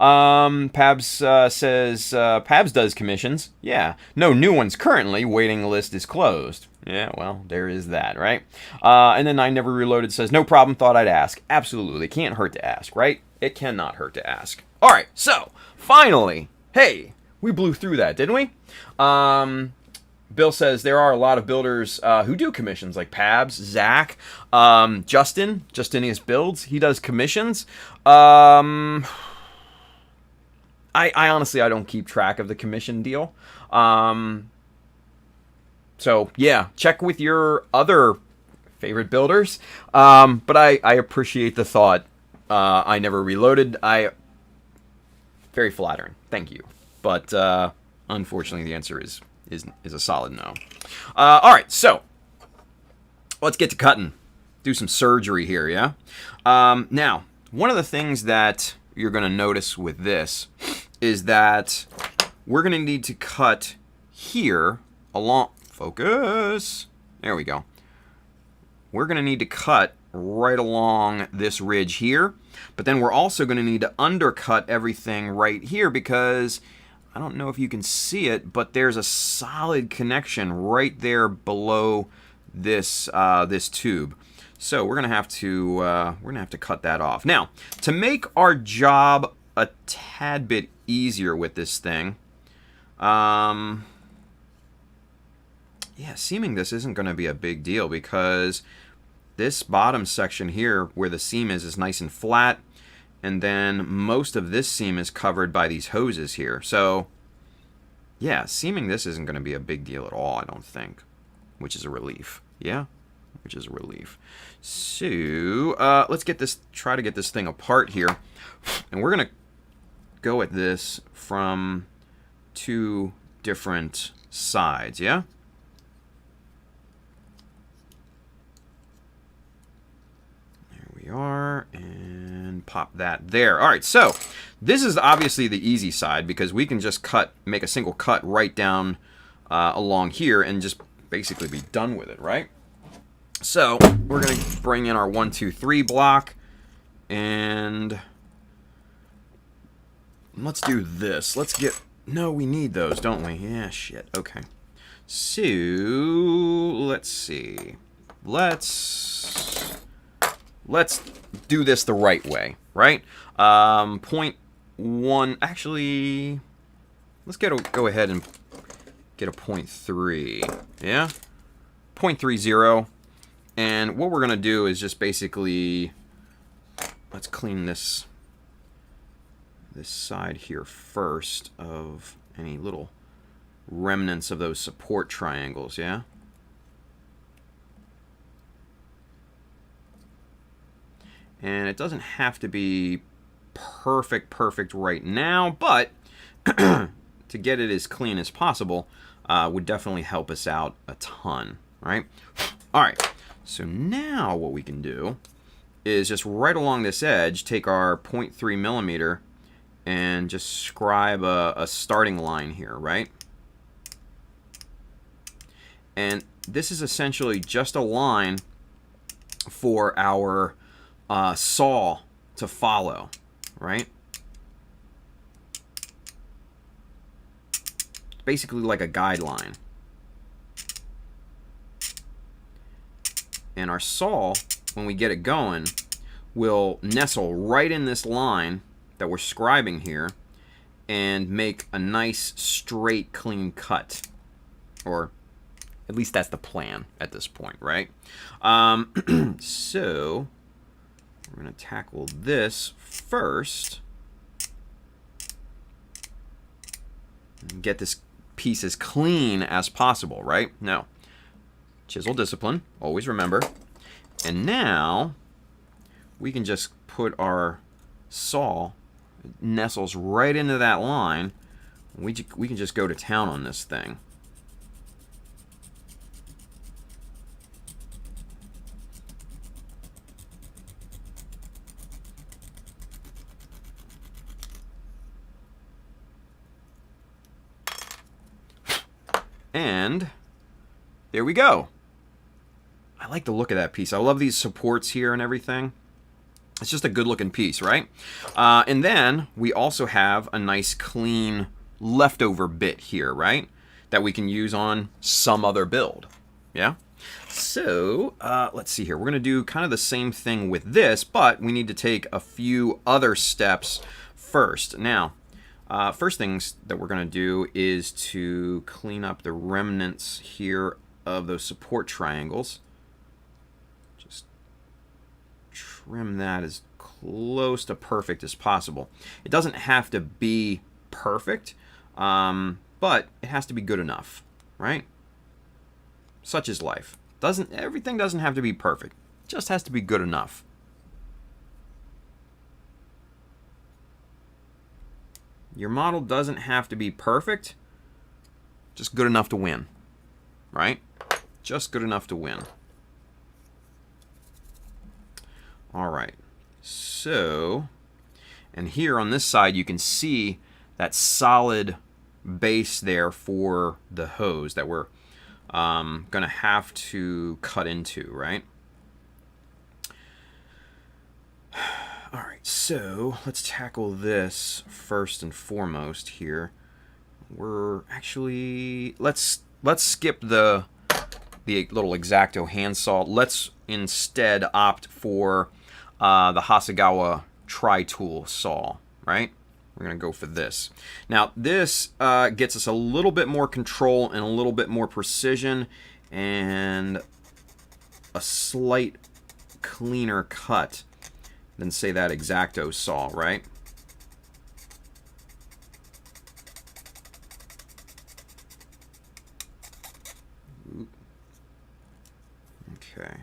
Pabs says, Pabs does commissions. Yeah. No new ones currently. Waiting list is closed. Yeah, well, there is that, right? And then I Never Reloaded says, no problem, thought I'd ask. Absolutely. Can't hurt to ask, right? It cannot hurt to ask. All right, so, finally, hey, we blew through that, didn't we? Bill says there are a lot of builders who do commissions, like Pabs, Zach, Justinius Builds. He does commissions. I honestly, I don't keep track of the commission deal. So, yeah, check with your other favorite builders. But I appreciate the thought. I Never Reloaded. Very flattering. Thank you. But unfortunately, the answer is a solid no. All right, so let's get to cutting. Do some surgery here, yeah? Now, one of the things that you're going to notice with this is that we're going to need to cut here along... Focus. There we go. We're going to need to cut right along this ridge here, but then we're also going to need to undercut everything right here because I don't know if you can see it, but there's a solid connection right there below this this tube. So we're gonna have to cut that off. Now, to make our job a tad bit easier with this thing, yeah, seaming this isn't going to be a big deal because this bottom section here where the seam is nice and flat, and then most of this seam is covered by these hoses here. So, yeah, seaming this isn't going to be a big deal at all, I don't think, which is a relief. Yeah, which is a relief. So, let's try to get this thing apart here, and we're going to go at this from 2 different sides, yeah? There we are, and pop that there. All right, so this is obviously the easy side because we can just make a single cut right down along here and just basically be done with it, right? So we're going to bring in our 1, 2, 3 block, and let's do this. No, we need those, don't we? Yeah, shit. Okay. So, let's see. Let's do this the right way, right? 0.1, actually, let's go ahead and get a 0.3, yeah? 0.30, and what we're going to do is just basically, let's clean this side here first of any little remnants of those support triangles, yeah? And it doesn't have to be perfect right now, but to get it as clean as possible would definitely help us out a ton, right? All right, so now what we can do is just right along this edge, take our 0.3 millimeter and just scribe a starting line here, right? And this is essentially just a line for our saw to follow, right? Basically like a guideline. And our saw, when we get it going, will nestle right in this line that we're scribing here and make a nice, straight, clean cut. Or at least that's the plan at this point, right? So we're going to tackle this first and get this piece as clean as possible, right? Now, chisel discipline, always remember. And now we can just put our saw, nestles right into that line. We can just go to town on this thing. And there we go. I like the look of that piece. I love these supports here and everything. It's just a good looking piece, right? And then we also have a nice clean leftover bit here, right? That we can use on some other build. Yeah? So, let's see here. We're going to do kind of the same thing with this, but we need to take a few other steps first. Now, first things that we're going to do is to clean up the remnants here of those support triangles. Just trim that as close to perfect as possible. It doesn't have to be perfect, but it has to be good enough, right? Such is life. Everything doesn't have to be perfect. It just has to be good enough. Your model doesn't have to be perfect, just good enough to win, right? Just good enough to win. All right, so, and here on this side you can see that solid base there for the hose that we're gonna have to cut into, right? All right, so let's tackle this first and foremost here. We're actually, let's skip the little X-Acto handsaw. Let's instead opt for the Hasegawa tri-tool saw, right? We're gonna go for this. Now this gets us a little bit more control and a little bit more precision and a slight cleaner cut than, say, that X-Acto saw, right? Okay.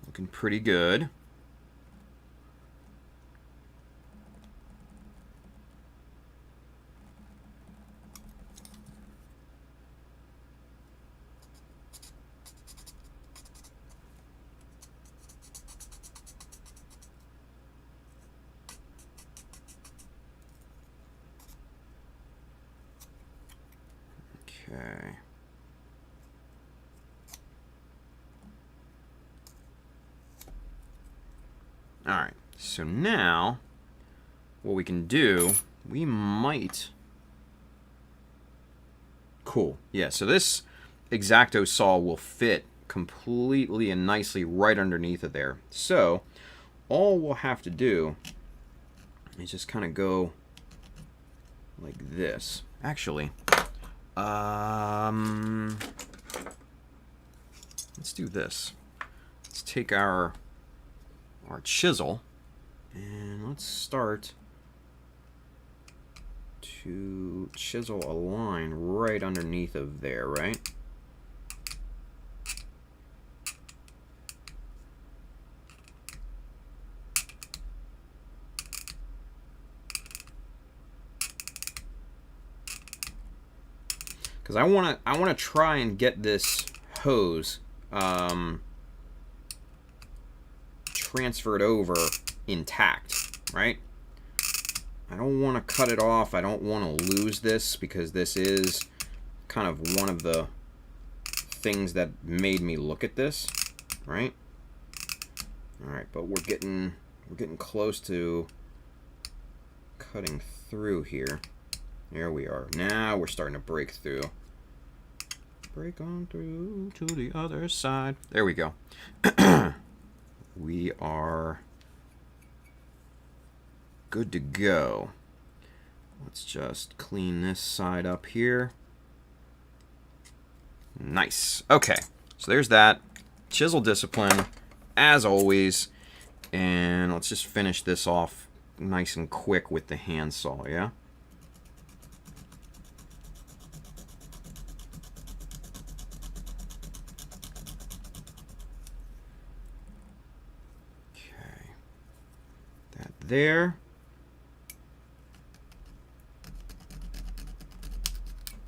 Looking pretty good. Okay. All right. So now, what we can do, we might... Cool. Yeah, so this X-Acto saw will fit completely and nicely right underneath of there. So, all we'll have to do is just kind of go like this. Actually, let's do this. Let's take our chisel and let's start to chisel a line right underneath of there, right? Because I wanna try and get this hose transferred over intact, right? I don't want to cut it off. I don't want to lose this because this is kind of one of the things that made me look at this, right? All right, but we're getting close to cutting through here. There we are. Now we're starting to break through. Break on through to the other side. There we go. We are good to go. Let's just clean this side up here. Nice. Okay, so there's that. Chisel discipline, as always. And let's just finish this off nice and quick with the handsaw, yeah? There.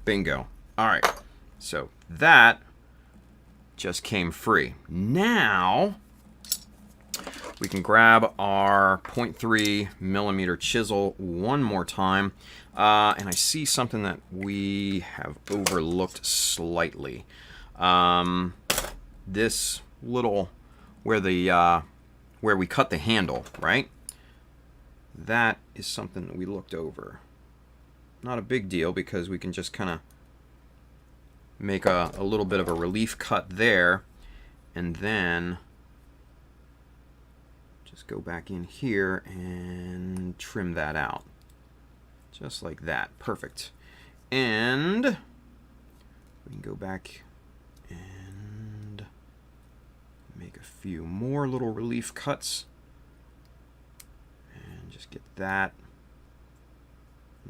Bingo. All right. So that just came free. Now we can grab our 0.3 millimeter chisel one more time. And I see something that we have overlooked slightly. This little where we cut the handle, right? That is something that we looked over. Not a big deal because we can just kind of make a little bit of a relief cut there and then just go back in here and trim that out. Just like that. Perfect. And we can go back and make a few more little relief cuts. Just get that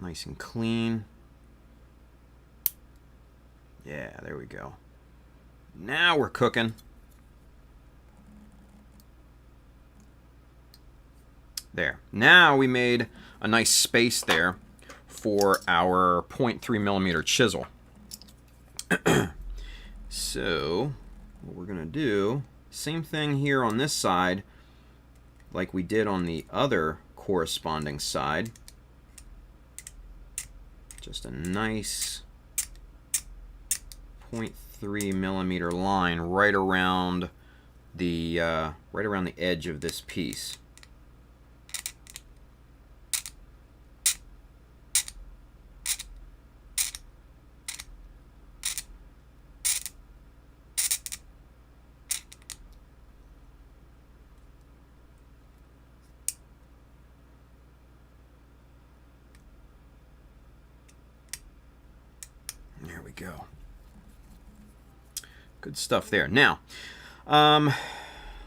nice and clean. Yeah, there we go. Now we're cooking. There. Now we made a nice space there for our 0.3 millimeter chisel. So, what we're going to do, same thing here on this side like we did on the other corresponding side. Just a nice 0.3 millimeter line right around the edge of this piece. There we go. Good stuff there. Now,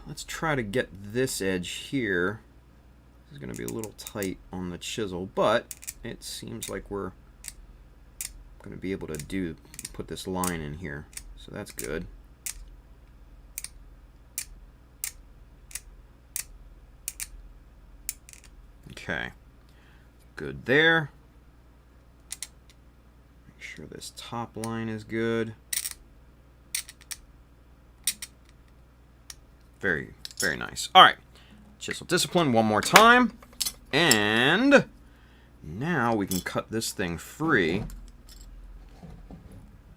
let's try to get this edge here. This is going to be a little tight on the chisel, but it seems like we're going to be able to put this line in here. So that's good. Okay, good there. Make sure this top line is good. Very, very nice. All right, chisel discipline one more time. And now we can cut this thing free.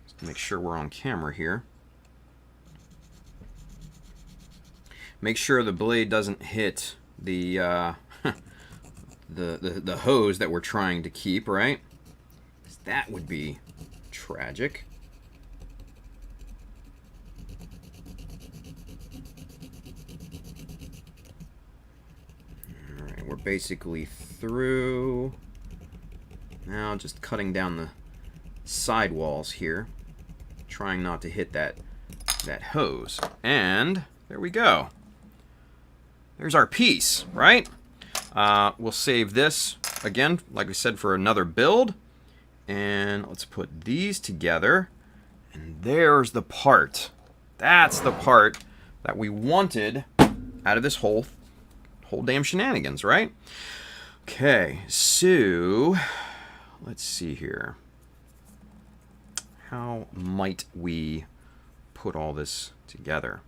Just make sure we're on camera here. Make sure the blade doesn't hit the the hose that we're trying to keep, right? 'Cause that would be tragic. All right, we're basically through. Now just cutting down the sidewalls here, trying not to hit that hose. And there we go. There's our piece, right? We'll save this, again, like we said, for another build. And let's put these together. And there's the part. That's the part that we wanted out of this whole damn shenanigans, right? Okay, so let's see here. How might we put all this together?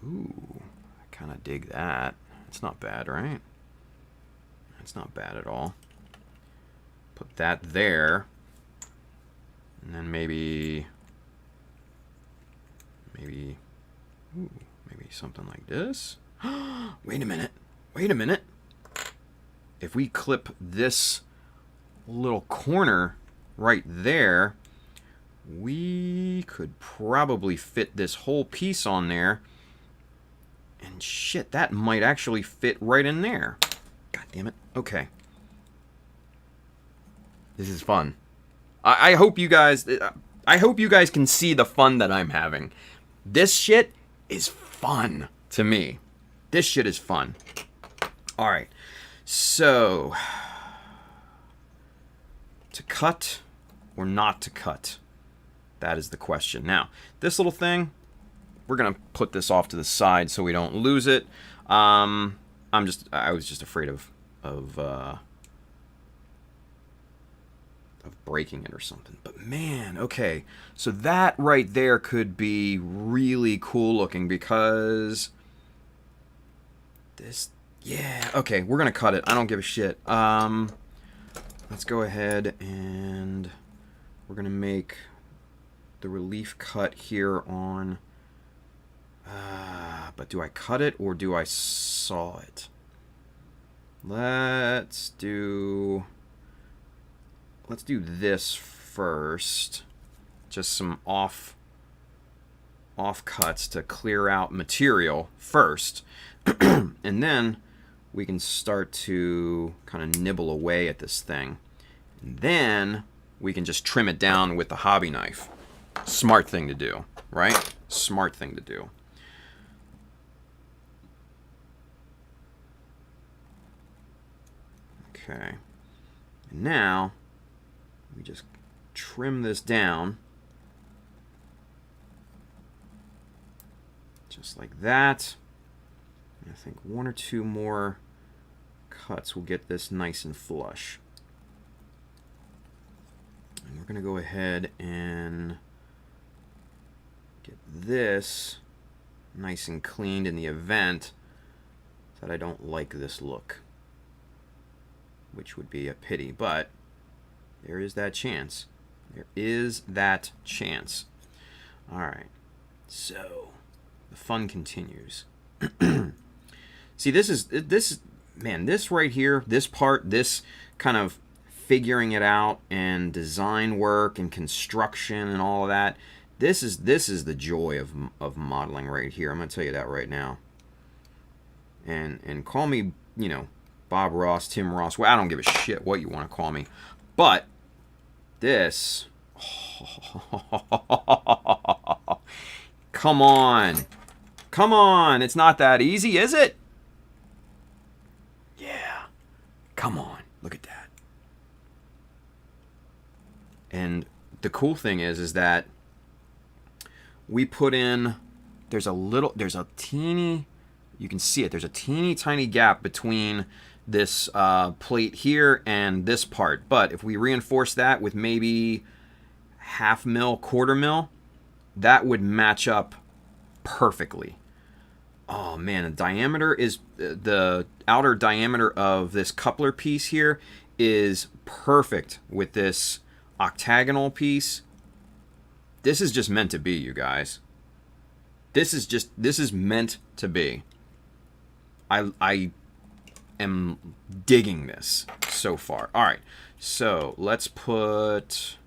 Ooh, I kind of dig that. It's not bad, right? It's not bad at all. Put that there. And then maybe something like this. Wait a minute. Wait a minute. If we clip this little corner right there, we could probably fit this whole piece on there. And shit, that might actually fit right in there. God damn it. Okay. This is fun. I hope you guys can see the fun that I'm having. This shit is fun to me. This shit is fun. All right. So, to cut or not to cut? That is the question. Now, this little thing, we're going to put this off to the side so we don't lose it. I was just afraid of breaking it or something. But man, okay. So that right there could be really cool looking because this, yeah, okay, we're going to cut it. I don't give a shit. Let's go ahead and we're going to make the relief cut here on, but do I cut it or do I saw it? Let's do this first. Just some off cuts to clear out material first. And then we can start to kind of nibble away at this thing. And then we can just trim it down with the hobby knife. Smart thing to do, right? Smart thing to do. Okay. And now we just trim this down. Just like that. And I think one or two more cuts will get this nice and flush. And we're going to go ahead and get this nice and cleaned in the event that I don't like this look, which would be a pity, but there is that chance. There is that chance. All right, so the fun continues. See, this right here, this part, this kind of figuring it out and design work and construction and all of that. This is the joy of modeling right here. I'm gonna tell you that right now. And call me, you know, Bob Ross, Tim Ross. Well, I don't give a shit what you want to call me, but this. Come on. Come on, it's not that easy, is it? Yeah. Come on, look at that. And the cool thing is that we put in, there's a teeny, you can see it, there's a teeny tiny gap between this plate here and this part. But if we reinforce that with maybe 1/2 mil, 1/4 mil, that would match up perfectly. Oh man, the outer diameter of this coupler piece here is perfect with this octagonal piece. This is just meant to be, you guys. This is meant to be. I am digging this so far. All right, so let's put.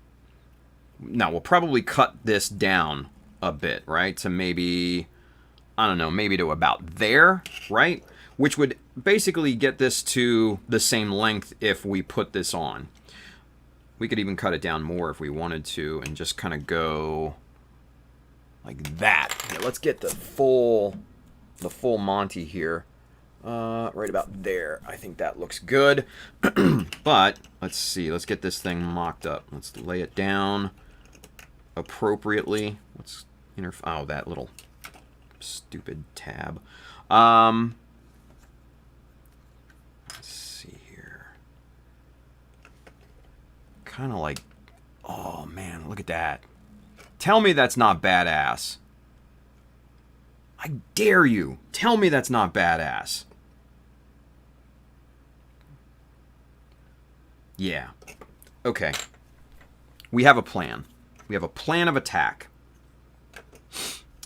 Now we'll probably cut this down a bit, right? To maybe, I don't know, maybe to about there, right? Which would basically get this to the same length if we put this on. We could even cut it down more if we wanted to, and just kind of go like that. Yeah, let's get the full Monty here. Right about there. I think that looks good. But let's see. Let's get this thing mocked up. Let's lay it down appropriately. Let's oh, that little stupid tab. Let's see here. Kind of like, oh man, look at that. Tell me that's not badass. I dare you. Tell me that's not badass. Yeah. Okay. We have a plan. We have a plan of attack.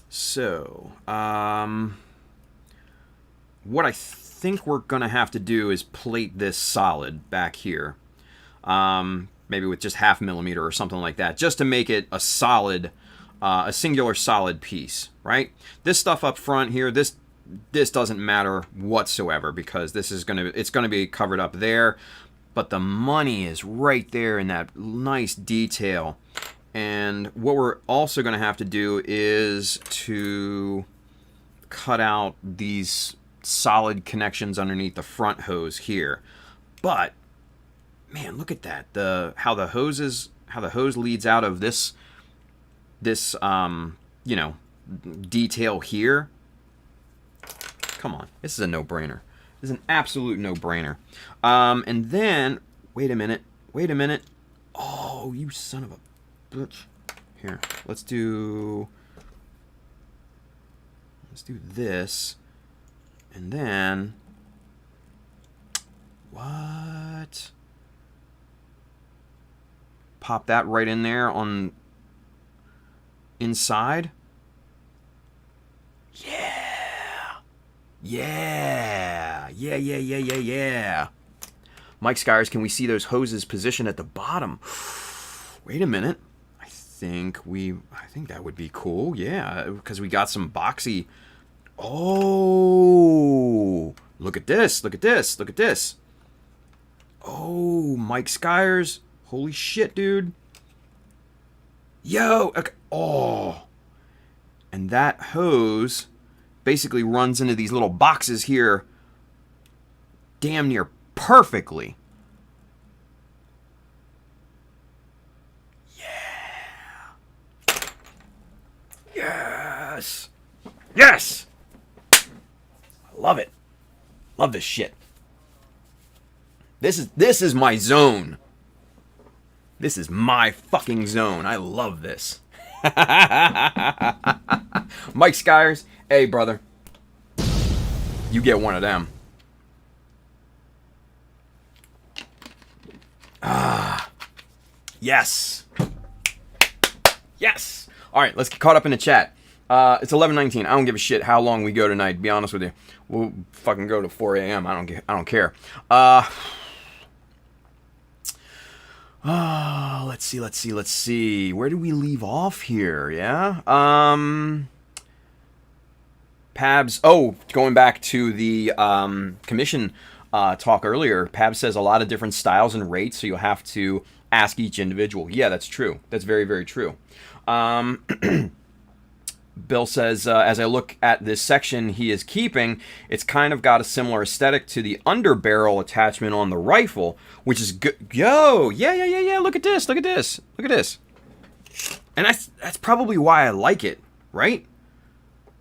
So, what I think we're going to have to do is plate this solid back here. Maybe with just 1/2 millimeter or something like that, just to make it a solid, a singular solid piece, right? This stuff up front here, this doesn't matter whatsoever, because this is it's gonna be covered up there, but the money is right there in that nice detail. And what we're also gonna have to do is to cut out these solid connections underneath the front hose here. But man, look at that. How the hose leads out of this you know, detail here. Come on. This is a no-brainer. This is an absolute no-brainer. And then wait a minute. Oh, you son of a bitch. Here. Let's do this. And then what? Pop that right in there on inside. Yeah. Mike Skyers, can we see those hoses positioned at the bottom? Wait a minute. I think that would be cool. Yeah, because we got some boxy. Oh, look at this. Oh, Mike Skyers. Holy shit, dude. Yo. Okay. Oh. And that hose basically runs into these little boxes here damn near perfectly. Yeah. Yes. I love it. Love this shit. This is my zone. This is my fucking zone. I love this. Mike Skyers, hey brother, you get one of them. Yes. All right, let's get caught up in the chat. It's 11:19. I don't give a shit how long we go tonight, to be honest with you. We'll fucking go to 4 a.m. I don't care. Let's see. Where do we leave off here? Yeah. Pabs. Oh, going back to the commission talk earlier. Pabs says a lot of different styles and rates, so you'll have to ask each individual. Yeah, that's true. That's very, very true. Bill says, as I look at this section he is keeping, it's kind of got a similar aesthetic to the underbarrel attachment on the rifle, which is good. Yo, yeah. Look at this. And that's probably why I like it, right?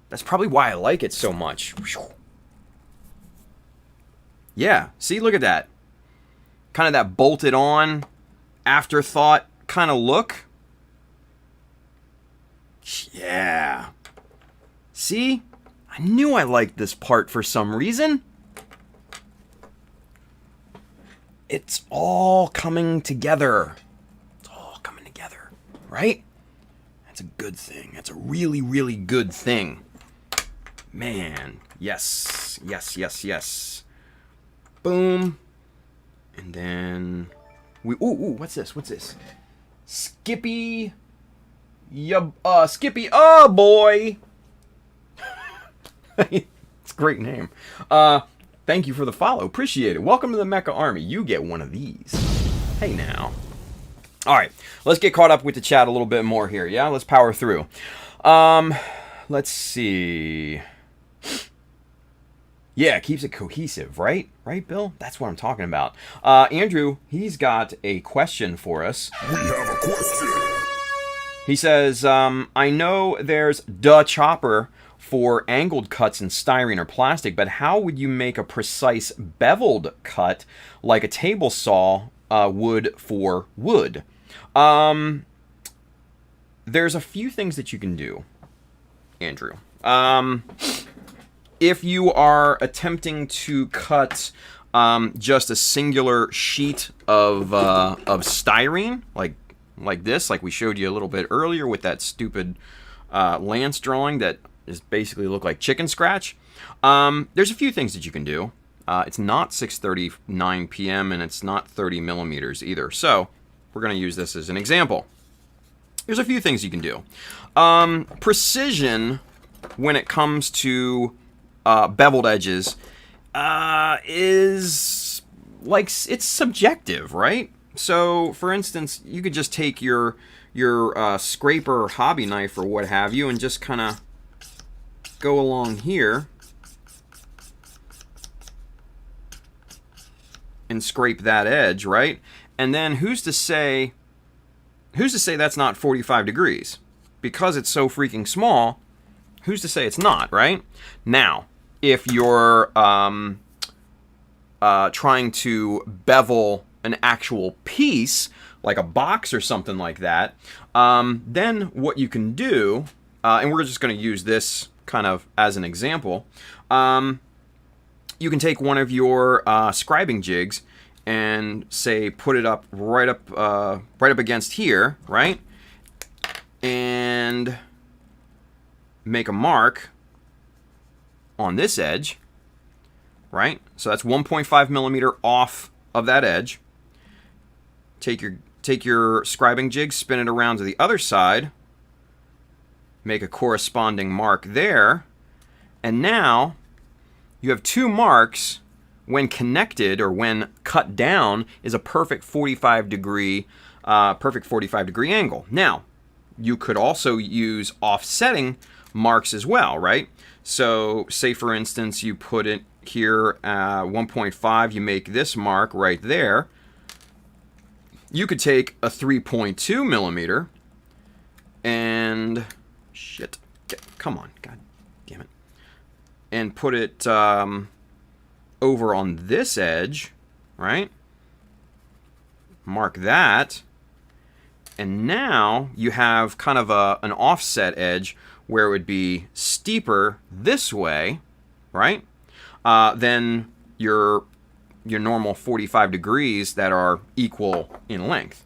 That's probably why I like it so much. Yeah, see, look at that. Kind of that bolted on, afterthought kind of look. Yeah. See? I knew I liked this part for some reason. It's all coming together. It's all coming together, right? That's a good thing. That's a really, really good thing. Man, yes. Boom. And then ooh, what's this? Skippy. Skippy, oh boy. It's a great name. Thank you for the follow. Appreciate it. Welcome to the Mecha Army. You get one of these. Hey now. All right, let's get caught up with the chat a little bit more here. Yeah, let's power through. Let's see. Yeah, it keeps it cohesive, right? Right, Bill? That's what I'm talking about. Andrew, he's got a question for us. We have a question. He says, I know there's the chopper for angled cuts in styrene or plastic, but how would you make a precise beveled cut like a table saw would for wood? There's a few things that you can do, Andrew. If you are attempting to cut just a singular sheet of styrene, like this, like we showed you a little bit earlier with that stupid Lance drawing that is basically look like chicken scratch, there's a few things that you can do. It's not 6:39 p.m. and it's not 30 millimeters either. So we're going to use this as an example. There's a few things you can do. Precision when it comes to beveled edges is like, it's subjective, right? So for instance, you could just take your scraper or hobby knife or what have you and just kind of go along here and scrape that edge, right? And then who's to say that's not 45 degrees? Because it's so freaking small, who's to say it's not, right? Now, if you're trying to bevel an actual piece, like a box or something like that, then what you can do, and we're just going to use this kind of as an example, you can take one of your scribing jigs and say put it up right up against here, right? And make a mark on this edge, right? So that's 1.5 millimeter off of that edge. Take your scribing jig, spin it around to the other side, make a corresponding mark there, and now you have two marks. When connected or when cut down is a perfect 45 degree angle. Now, you could also use offsetting marks as well, right? So say for instance you put it here 1.5, you make this mark right there. You could take a 3.2 millimeter and come on, god damn it, and put it over on this edge, right? Mark that, and now you have kind of an offset edge where it would be steeper this way, right? Than your normal 45 degrees that are equal in length.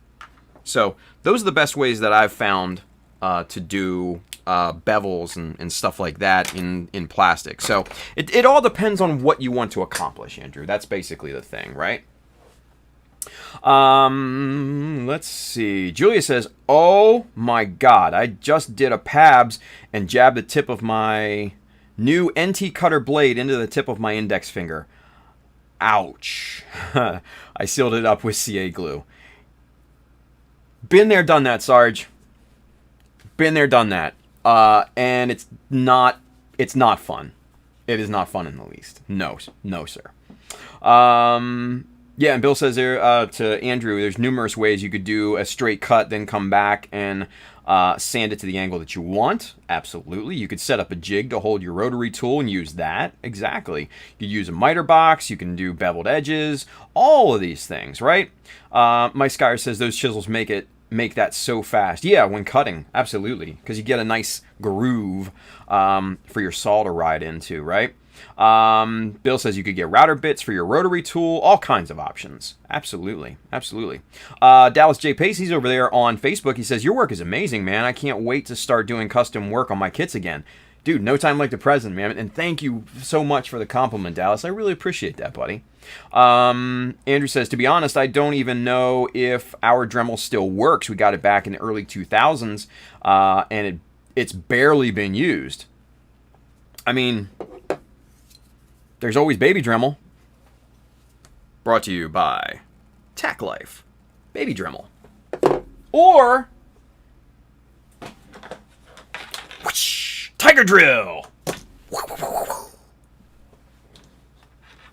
So those are the best ways that I've found to do bevels and stuff like that in plastic. So it all depends on what you want to accomplish, Andrew. That's basically the thing, right? Let's see. Julia says, oh my god, I just did a PABS and jabbed the tip of my new NT cutter blade into the tip of my index finger. Ouch. I sealed it up with CA glue. Been there, done that, Sarge. Been there, done that. And it's not fun. It is not fun in the least. No, sir. Yeah, and Bill says there to Andrew, there's numerous ways you could do a straight cut, then come back and sand it to the angle that you want. Absolutely. You could set up a jig to hold your rotary tool and use that. Exactly. You could use a miter box. You can do beveled edges. All of these things, right? Mike Skyer says those chisels make that so fast. Yeah, when cutting. Absolutely. Because you get a nice groove for your saw to ride into, right? Bill says you could get router bits for your rotary tool, all kinds of options. Absolutely. Dallas J. Pacey's over there on Facebook. He says, your work is amazing, man. I can't wait to start doing custom work on my kits again. Dude, no time like the present, man. And thank you so much for the compliment, Dallas. I really appreciate that, buddy. Andrew says, to be honest, I don't even know if our Dremel still works. We got it back in the early 2000s, and it's barely been used. I mean, there's always Baby Dremel. Brought to you by Tack Life. Baby Dremel. Or whoosh, Tiger Drill.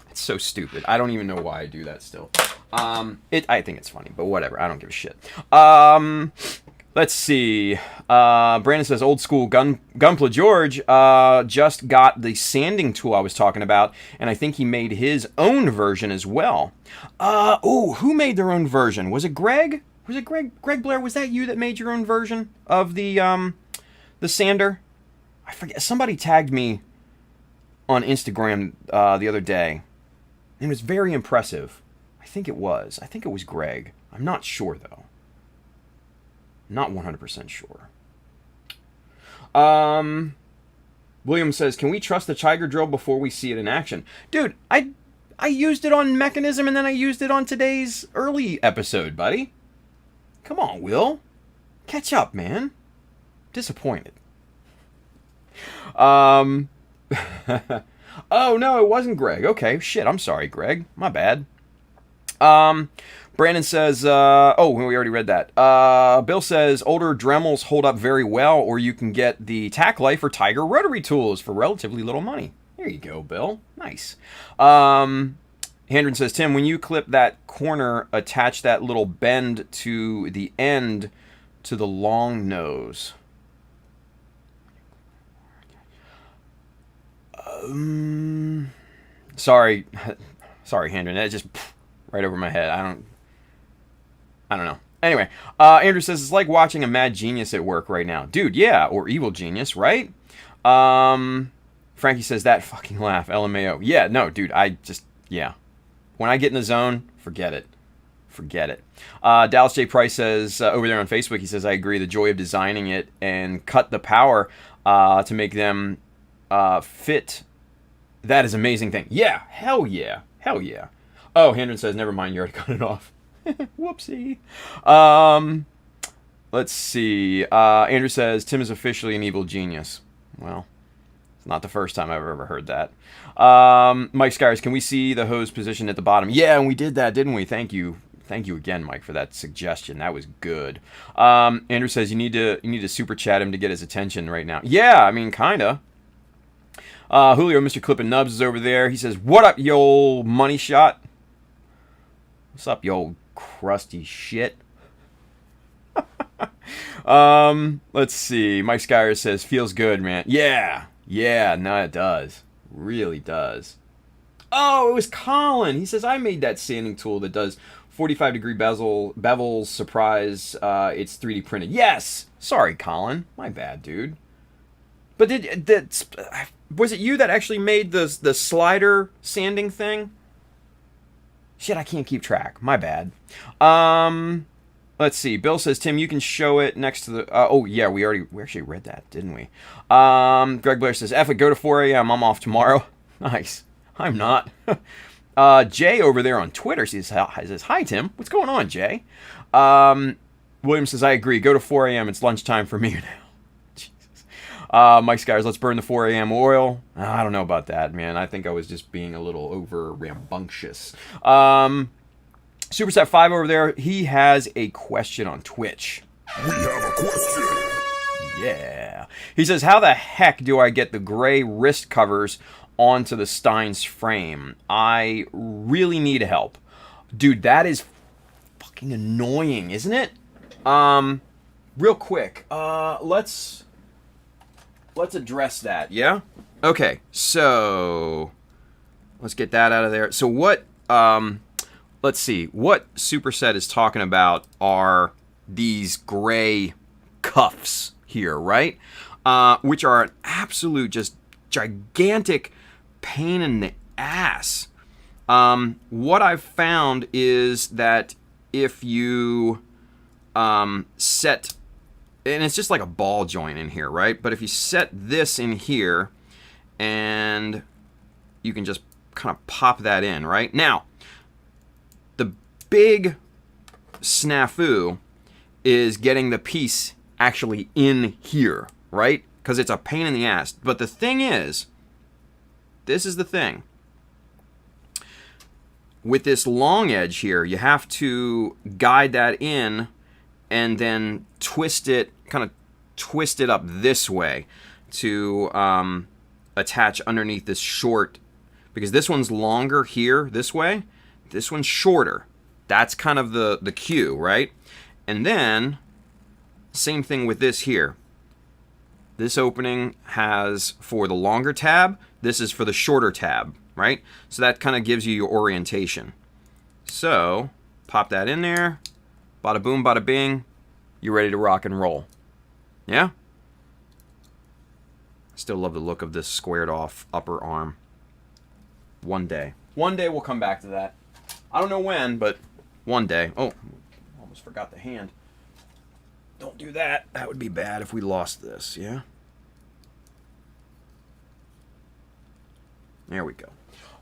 It's so stupid. I don't even know why I do that still. I think it's funny, but whatever. I don't give a shit. Let's see. Brandon says, old school Gunpla George just got the sanding tool I was talking about, and I think he made his own version as well. Who made their own version? Was it Greg? Was it Greg Blair? Was that you that made your own version of the sander? I forget. Somebody tagged me on Instagram the other day. It was very impressive. I think it was Greg. I'm not sure, though. Not 100% sure. William says, can we trust the Tiger Drill before we see it in action? Dude, I used it on Mechanism, and then I used it on today's early episode, buddy. Come on, Will. Catch up, man. Disappointed. Oh, no, it wasn't Greg. Okay, shit, I'm sorry, Greg. My bad. Brandon says, we already read that. Bill says, older Dremels hold up very well, or you can get the Tack Life or Tiger rotary tools for relatively little money. There you go, Bill. Nice. Hendren says, Tim, when you clip that corner, attach that little bend to the end to the long nose. Sorry, Hendren. That just right over my head. I don't know. Anyway, Andrew says, it's like watching a mad genius at work right now. Dude, yeah, or evil genius, right? Frankie says, that fucking laugh, LMAO. Yeah, no, dude, yeah. When I get in the zone, forget it. Dallas J. Price says, over there on Facebook, he says, I agree, the joy of designing it and cut the power to make them fit. That is an amazing thing. Yeah, hell yeah. Oh, Hendren says, never mind, you already cut it off. Whoopsie. Let's see. Andrew says, Tim is officially an evil genius. Well, it's not the first time I've ever heard that. Mike Skyers, can we see the hose position at the bottom? Yeah, and we did that, didn't we? Thank you again, Mike, for that suggestion. That was good. Andrew says, you need to super chat him to get his attention right now. Yeah, I mean, kinda. Julio, Mr. Clippin' Nubs is over there. He says, what up, you old money shot? What's up, you old crusty shit? Let's see. Mike Skyer says, feels good, man. Yeah, no, it does. Really does. Oh, it was Colin. He says, I made that sanding tool that does 45-degree bevels. Surprise, it's 3D printed. Yes! Sorry, Colin. My bad, dude. But was it you that actually made the slider sanding thing? Shit, I can't keep track. My bad. Let's see. Bill says, Tim, you can show it next to the... yeah, we actually read that, didn't we? Greg Blair says, F it, go to 4 a.m. I'm off tomorrow. Nice. I'm not. Jay over there on Twitter says, hi, Tim. What's going on, Jay? William says, I agree. Go to 4 a.m. It's lunchtime for me now. Mike Skyers, let's burn the 4 a.m. oil. I don't know about that, man. I think I was just being a little over rambunctious. Supersat 5 over there, he has a question on Twitch. We have a question. Yeah. He says, how the heck do I get the gray wrist covers onto the Stein's frame? I really need help. Dude, that is fucking annoying, isn't it? Real quick, let's address that, yeah? Okay, so let's get that out of there. So what, let's see, what Superset is talking about are these gray cuffs here, right? Which are an absolute just gigantic pain in the ass. What I've found is that if you set, and it's just like a ball joint in here, right? But if you set this in here, and you can just kind of pop that in, right? Now, the big snafu is getting the piece actually in here, right? Because it's a pain in the ass. But the thing is, this is the thing. With this long edge here, you have to guide that in and then twist it, kind of twist it up this way to attach underneath this short, because this one's longer here this way, this one's shorter. That's kind of the cue, right? And then same thing with this here. This opening has for the longer tab, this is for the shorter tab, right? So that kind of gives you your orientation. So pop that in there, bada boom, bada bing, you're ready to rock and roll. Yeah? Still love the look of this squared off upper arm. One day we'll come back to that. I don't know when, but one day. Oh, almost forgot the hand. Don't do that. That would be bad if we lost this, yeah? There we go.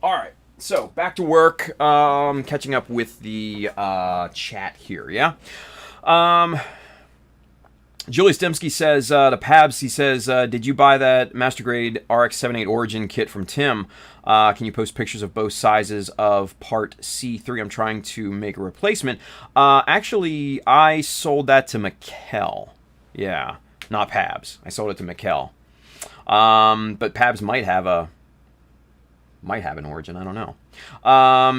All right, so back to work. Catching up with the chat here, yeah? Julius Dembski says, the Pabs, he says, did you buy that Master Grade RX-78 Origin kit from Tim? Can you post pictures of both sizes of part C3? I'm trying to make a replacement. Actually, I sold that to Mikkel. Yeah, not Pabs. I sold it to Mikkel. But Pabs might have an Origin. I don't know.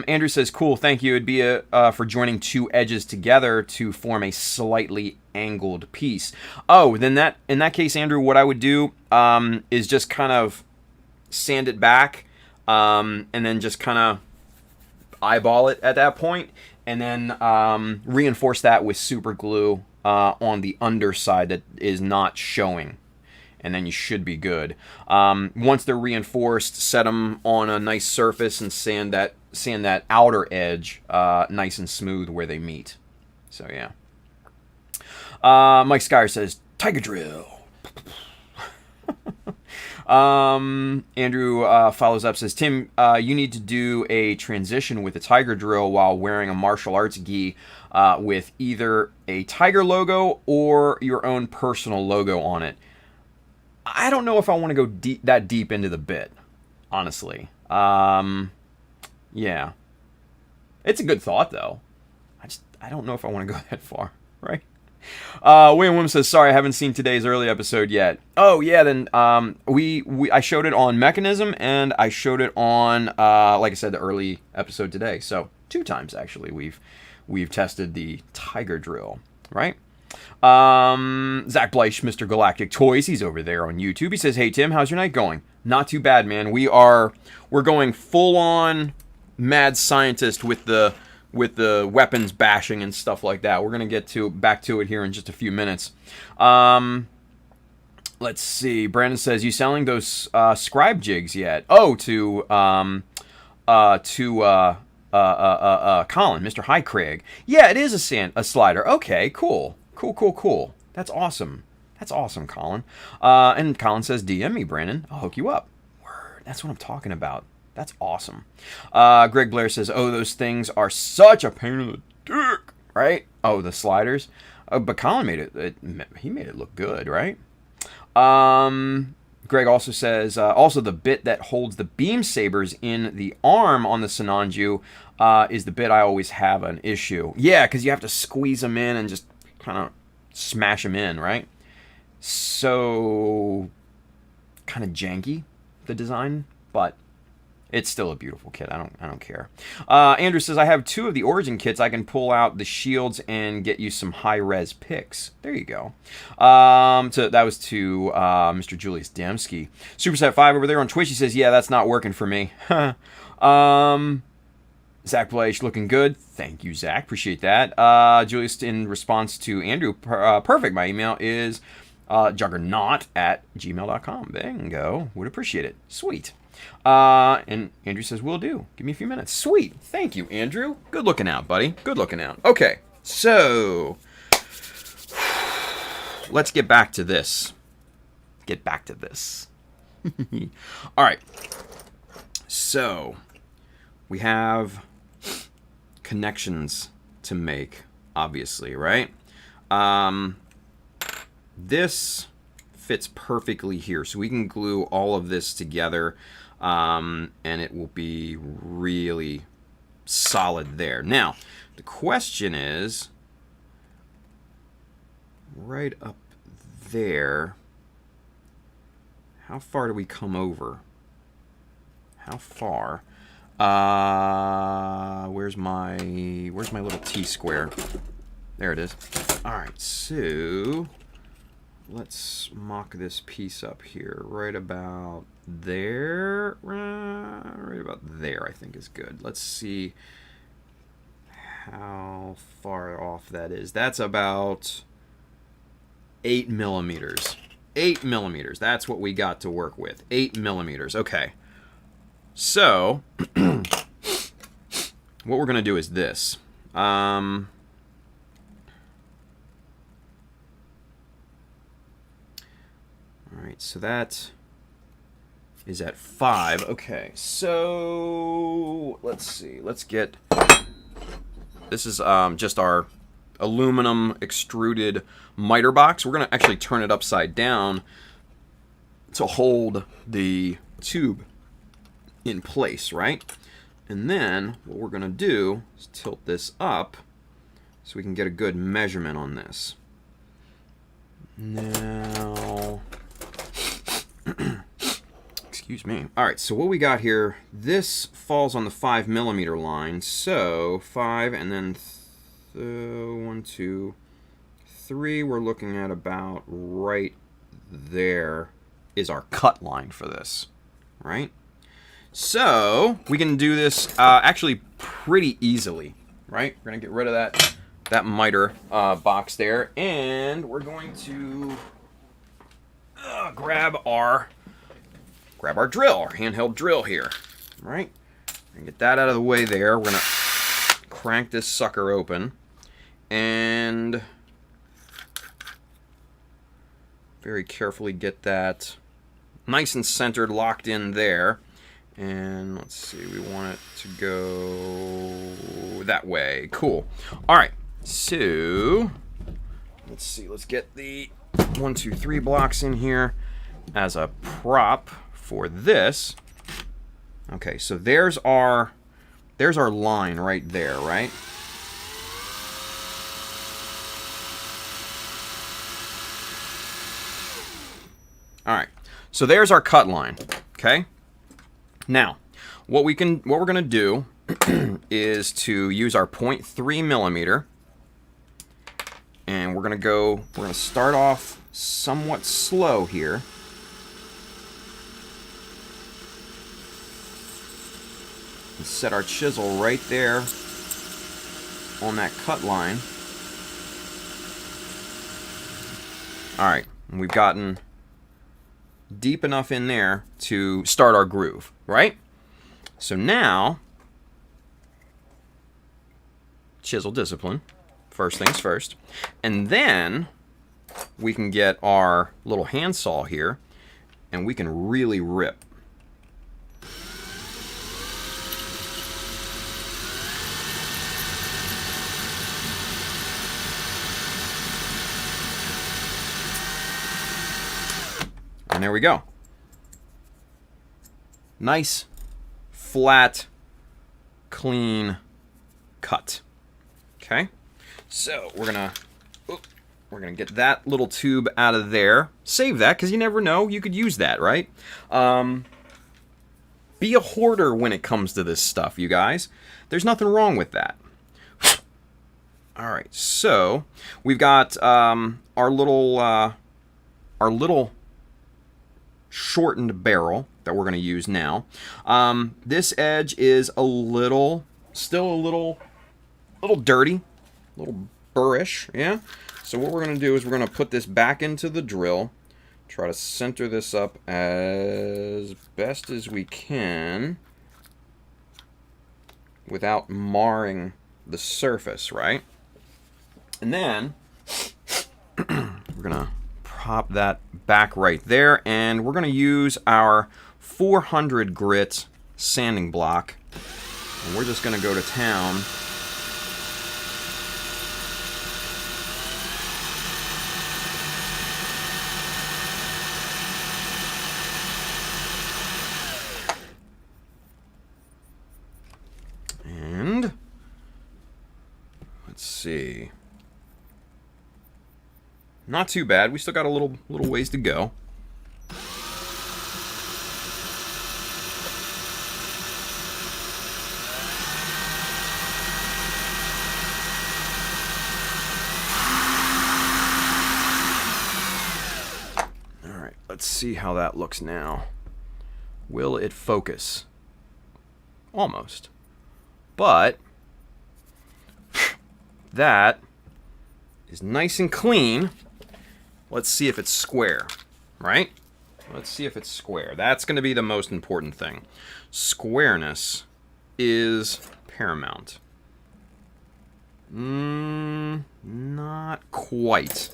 Andrew says, cool, thank you. It'd be for joining two edges together to form a slightly angled piece. Oh, then in that case, Andrew, what I would do is just kind of sand it back and then just kind of eyeball it at that point, and then reinforce that with super glue on the underside that is not showing. And then you should be good. Once they're reinforced, set them on a nice surface and sand that outer edge nice and smooth where they meet. So yeah. Mike Skyer says, Tiger Drill. Andrew follows up, says, Tim, you need to do a transition with a Tiger Drill while wearing a martial arts gi with either a Tiger logo or your own personal logo on it. I don't know if I want to go that deep into the bit, honestly. Yeah. It's a good thought, though. I don't know if I want to go that far, right? William Wim says, sorry, I haven't seen today's early episode yet. Oh, yeah, then I showed it on Mechanism, and I showed it on, like I said, the early episode today. So 2 times, actually, we've tested the Tiger Drill, right? Zach Bleich, Mr. Galactic Toys, he's over there on YouTube. He says, hey Tim, how's your night going? Not too bad, man. We're going full on mad scientist with the weapons bashing and stuff like that. We're gonna get back to it here in just a few minutes. Let's see. Brandon says, you selling those scribe jigs yet? Oh, to Colin, Mr. High Craig. Yeah, it is a slider. Okay, cool. Cool. That's awesome. Colin. And Colin says, DM me, Brandon. I'll hook you up. Word. That's what I'm talking about. That's awesome. Greg Blair says, oh, those things are such a pain in the dick. Right? Oh, the sliders. But Colin made it look good, right? Greg also says, also the bit that holds the beam sabers in the arm on the Sinanju is the bit I always have an issue. Yeah, because you have to squeeze them in and just kind of smash them in, right? so kind of janky, the design, but it's still a beautiful kit. I don't care. Andrew says, I have 2 of the Origin kits. I can pull out the shields and get you some high-res pics. There you go. So that was to Mr. Julius Dembski. Superset 5 over there on Twitch, he says, yeah, that's not working for me. Zach Blaish looking good. Thank you, Zach. Appreciate that. Julius, in response to Andrew, perfect. My email is juggernaut@gmail.com. Bingo. Would appreciate it. Sweet. And Andrew says, will do. Give me a few minutes. Sweet. Thank you, Andrew. Good looking out, buddy. Good looking out. Okay, so let's get back to this. All right. So we have connections to make, obviously, right? This fits perfectly here, so we can glue all of this together, and it will be really solid there. Now, the question is, right up there, how far do we come over? How far? Where's my little T-square? There it is. All right, so let's mock this piece up here. Right about there. Right about there, I think is good. Let's see how far off that is. That's about 8 millimeters. 8 millimeters. That's what we got to work with. 8 millimeters. Okay. So, what we're going to do is this. All right, so that is at 5. Okay, so let's see. Let's get... This is just our aluminum extruded miter box. We're going to actually turn it upside down to hold the tube in place, right? And then what we're going to do is tilt this up so we can get a good measurement on this. Now, excuse me. All right, so what we got here, this falls on the 5 millimeter line. So 5 and then 1, 2, 3. We're looking at about right there is our cut line for this, right? So we can do this actually pretty easily, right? We're gonna get rid of that miter box there, and we're going to grab our drill, our handheld drill here, right? And get that out of the way there. We're gonna crank this sucker open and very carefully get that nice and centered, locked in there. And let's see, we want it to go that way. Cool. All right, so let's see, let's get the 1, 2, 3 blocks in here as a prop for this. Okay, so there's our line right there, right? All right, so there's our cut line, okay? Now, what we're going to do is to use our 0.3 millimeter, and we're going to start off somewhat slow here. And set our chisel right there on that cut line. All right, and we've gotten deep enough in there to start our groove, right? So now, chisel discipline, first things first, and then we can get our little handsaw here, and we can really rip. And there we go. Nice, flat, clean cut. Okay? So we're gonna we're going to get that little tube out of there. Save that, because you never know. You could use that, right? Be a hoarder when it comes to this stuff, you guys. There's nothing wrong with that. All right, so we've got our little shortened barrel that we're going to use now. This edge is still a little dirty, a little burrish, yeah? So what we're going to do is we're going to put this back into the drill, try to center this up as best as we can without marring the surface, right? And then we're going to pop that back right there, and we're going to use our 400 grit sanding block, and we're just going to go to town. And let's see. Not too bad. We still got a little ways to go. All right, let's see how that looks now. Will it focus? Almost. But that is nice and clean. Let's see if it's square, right? Let's see if it's square. That's going to be the most important thing. Squareness is paramount. Not quite.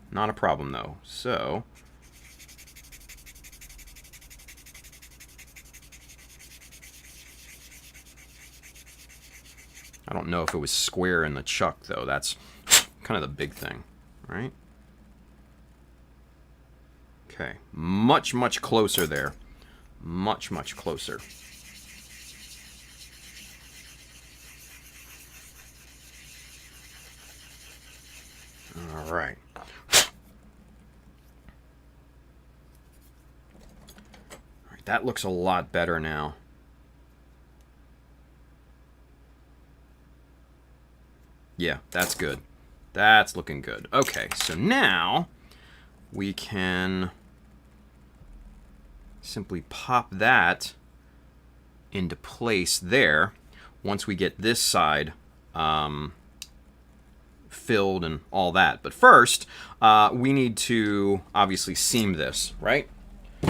Not a problem, though. So I don't know if it was square in the chuck, though. That's kind of the big thing, right? Okay, much closer there. Much closer. All right. All right, that looks a lot better now. Yeah, that's good. That's looking good. Okay, so now we can simply pop that into place there once we get this side filled and all that. But first, we need to obviously seam this, right?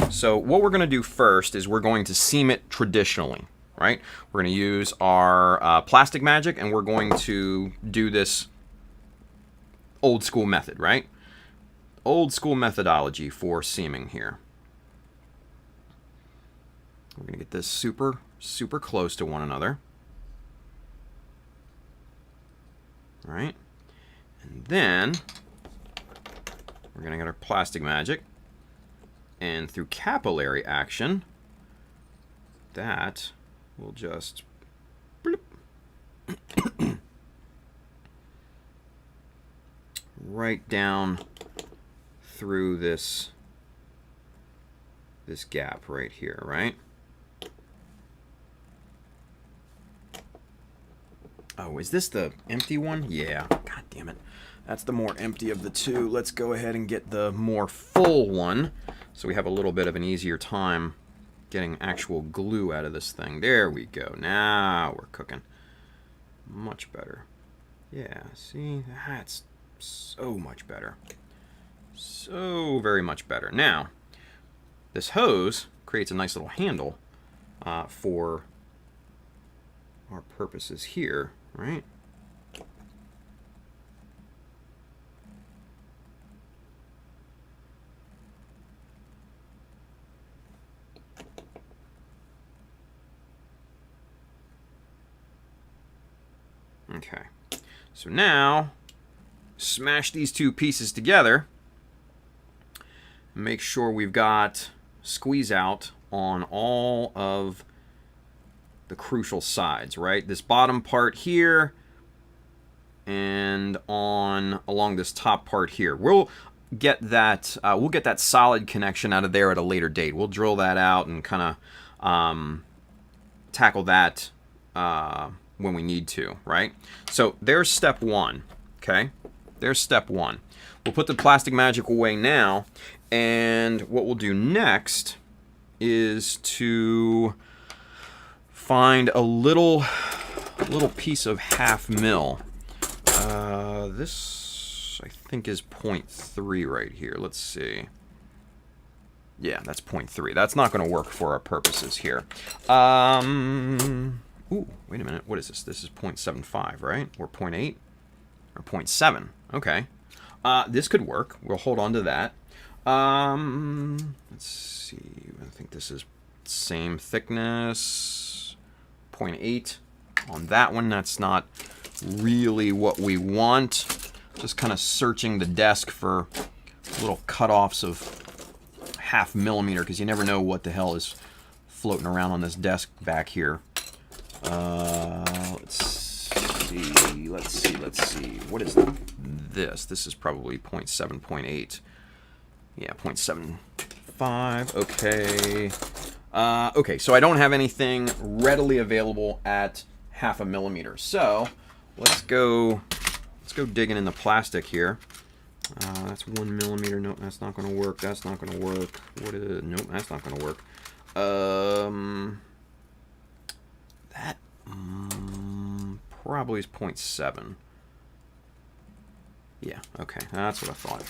So what we're going to do first is we're going to seam it traditionally, right? We're going to use our plastic magic, and we're going to do this old school method, right? Old school methodology for seaming here. We're going to get this super close to one another. All right. And then we're going to get our plastic magic, and through capillary action, that will just right down through this gap right here, right? Oh, is this the empty one? Yeah. God damn it. That's the more empty of the two. Let's go ahead and get the more full one so we have a little bit of an easier time getting actual glue out of this thing. There we go. Now we're cooking. Much better. Yeah, see? That's so much better. So very much better. Now, this hose creates a nice little handle for our purposes here, right? Okay, so now smash these two pieces together. Make sure we've got squeeze out on all of the crucial sides, right? This bottom part here, and on along this top part here. We'll get that solid connection out of there at a later date. We'll drill that out and kind of tackle that when we need to, right? So there's step one, okay? There's step one. We'll put the plastic magic away now, and what we'll do next is to find a little piece of 1/2 mil. This I think is 0.3 right here. Let's see. Yeah, that's 0.3. That's not going to work for our purposes here. Ooh, wait a minute. What is this? This is 0.75, right? Or 0.8? Or 0.7. Okay. This could work. We'll hold on to that. Let's see. I think this is same thickness. 0.8 on that one. That's not really what we want. Just kind of searching the desk for little cutoffs of 1/2 millimeter, because you never know what the hell is floating around on this desk back here. Let's see. What is this? This is probably 0.7, 0.8. Yeah, 0.75. Okay. Okay, so I don't have anything readily available at 1/2 millimeter. So let's go digging in the plastic here. That's 1 millimeter. Nope, that's not going to work. That's not going to work. What is it? Nope, that's not going to work. That probably is 0.7. Yeah, okay, that's what I thought.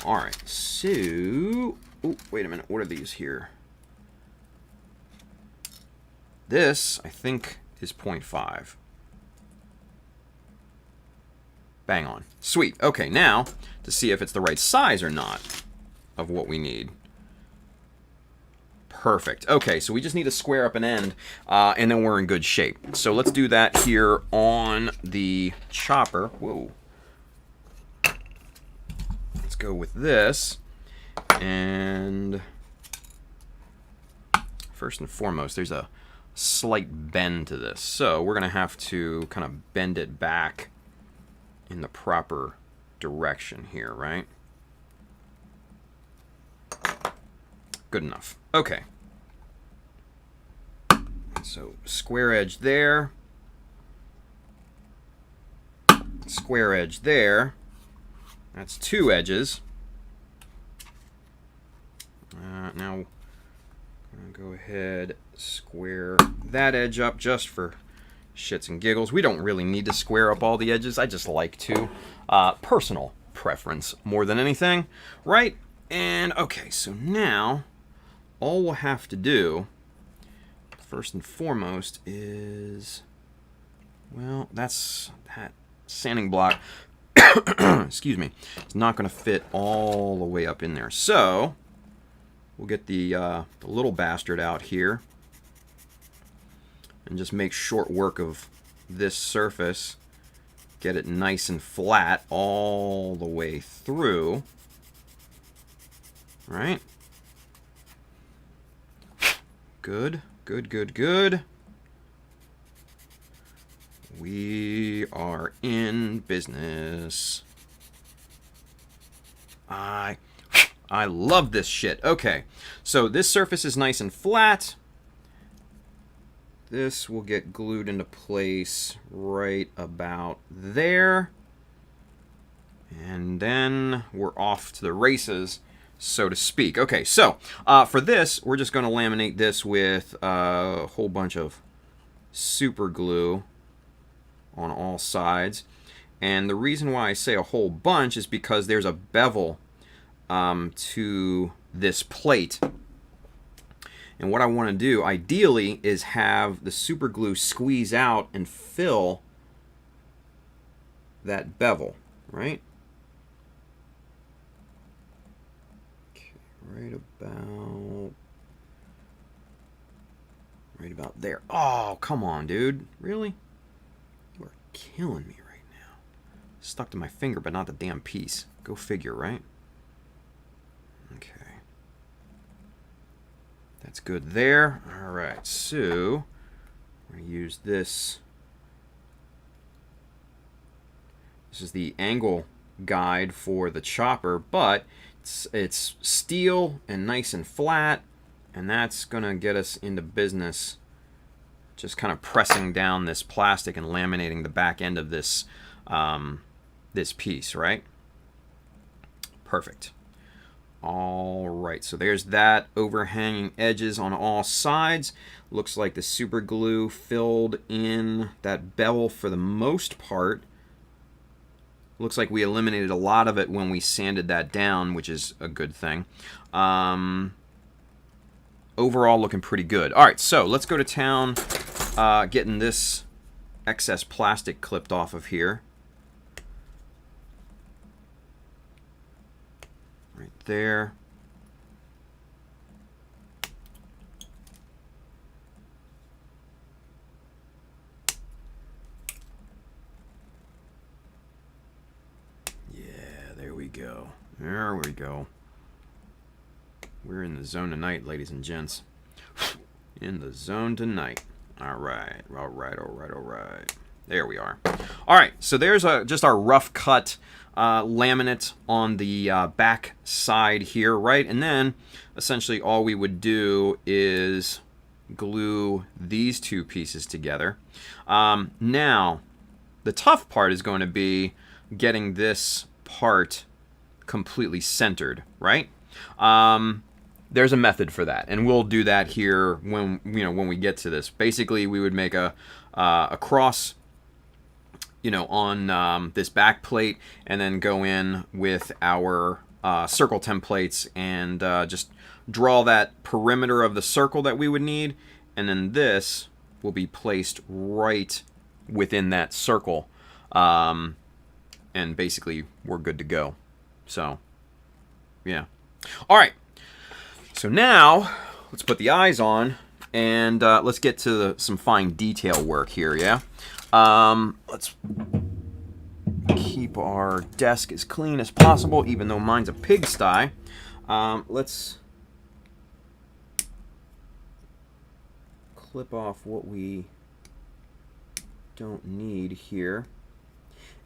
All right, so, oh, wait a minute. What are these here? This, I think, is 0.5. Bang on. Sweet. Okay, now to see if it's the right size or not of what we need. Perfect. Okay, so we just need to square up an end, and then we're in good shape. So let's do that here on the chopper. Whoa. Let's go with this. And first and foremost, there's a slight bend to this. So we're going to have to kind of bend it back in the proper direction here, right? Good enough. Okay. So square edge there. Square edge there. That's 2 edges. Now I'm going to go ahead, square that edge up just for shits and giggles. We don't really need to square up all the edges. I just like to. Personal preference more than anything, right? And okay, so now all we'll have to do, first and foremost, is, well, that sanding block, excuse me, it's not going to fit all the way up in there. So we'll get the little bastard out here and just make short work of this surface. Get it nice and flat all the way through. Right? Good, good, good, good. We are in business. I love this shit. Okay, so this surface is nice and flat. This will get glued into place right about there. And then we're off to the races, so to speak. Okay, so for this, we're just going to laminate this with a whole bunch of super glue on all sides. And the reason why I say a whole bunch is because there's a bevel to this plate. And what I want to do, ideally, is have the super glue squeeze out and fill that bevel, right? Okay, right about there. Oh, come on, dude. Really? You are killing me right now. Stuck to my finger, but not the damn piece. Go figure, right? Okay. That's good there. All right, so we're going to use this This is the angle guide for the chopper, but it's steel and nice and flat, and that's gonna get us into business, just kind of pressing down this plastic and laminating the back end of this this piece, right? Perfect. All right, so there's that, overhanging edges on all sides. Looks like the super glue filled in that bevel for the most part. Looks like we eliminated a lot of it when we sanded that down, which is a good thing. Overall, looking pretty good. All right, so let's go to town getting this excess plastic clipped off of here. Right there. Yeah, there we go. There we go. We're in the zone tonight, ladies and gents. In the zone tonight. All right, all right, all right, all right. There we are. All right, so there's just our rough cut laminate on the back side here, right? And then essentially all we would do is glue these two pieces together. Now, the tough part is going to be getting this part completely centered, right? There's a method for that, and we'll do that here when we get to this. Basically, we would make a cross, on this back plate, and then go in with our circle templates and just draw that perimeter of the circle that we would need, and then this will be placed right within that circle, and basically we're good to go. So, yeah. All right. So now, let's put the eyes on, and let's get to some fine detail work here, yeah? Let's keep our desk as clean as possible, even though mine's a pigsty. Let's clip off what we don't need here.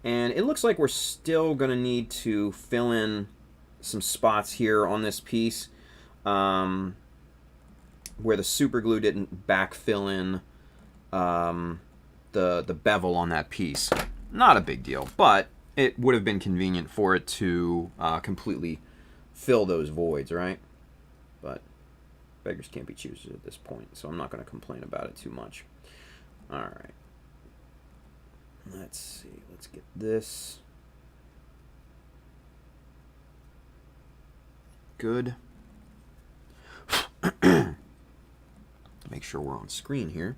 And it looks like we're still going to need to fill in some spots here on this piece. Where the super glue didn't backfill in the bevel on that piece. Not a big deal, but it would have been convenient for it to completely fill those voids, right? But beggars can't be choosers at this point, so I'm not going to complain about it too much. All right. Let's see. Let's get this. Good. Make sure we're on screen here.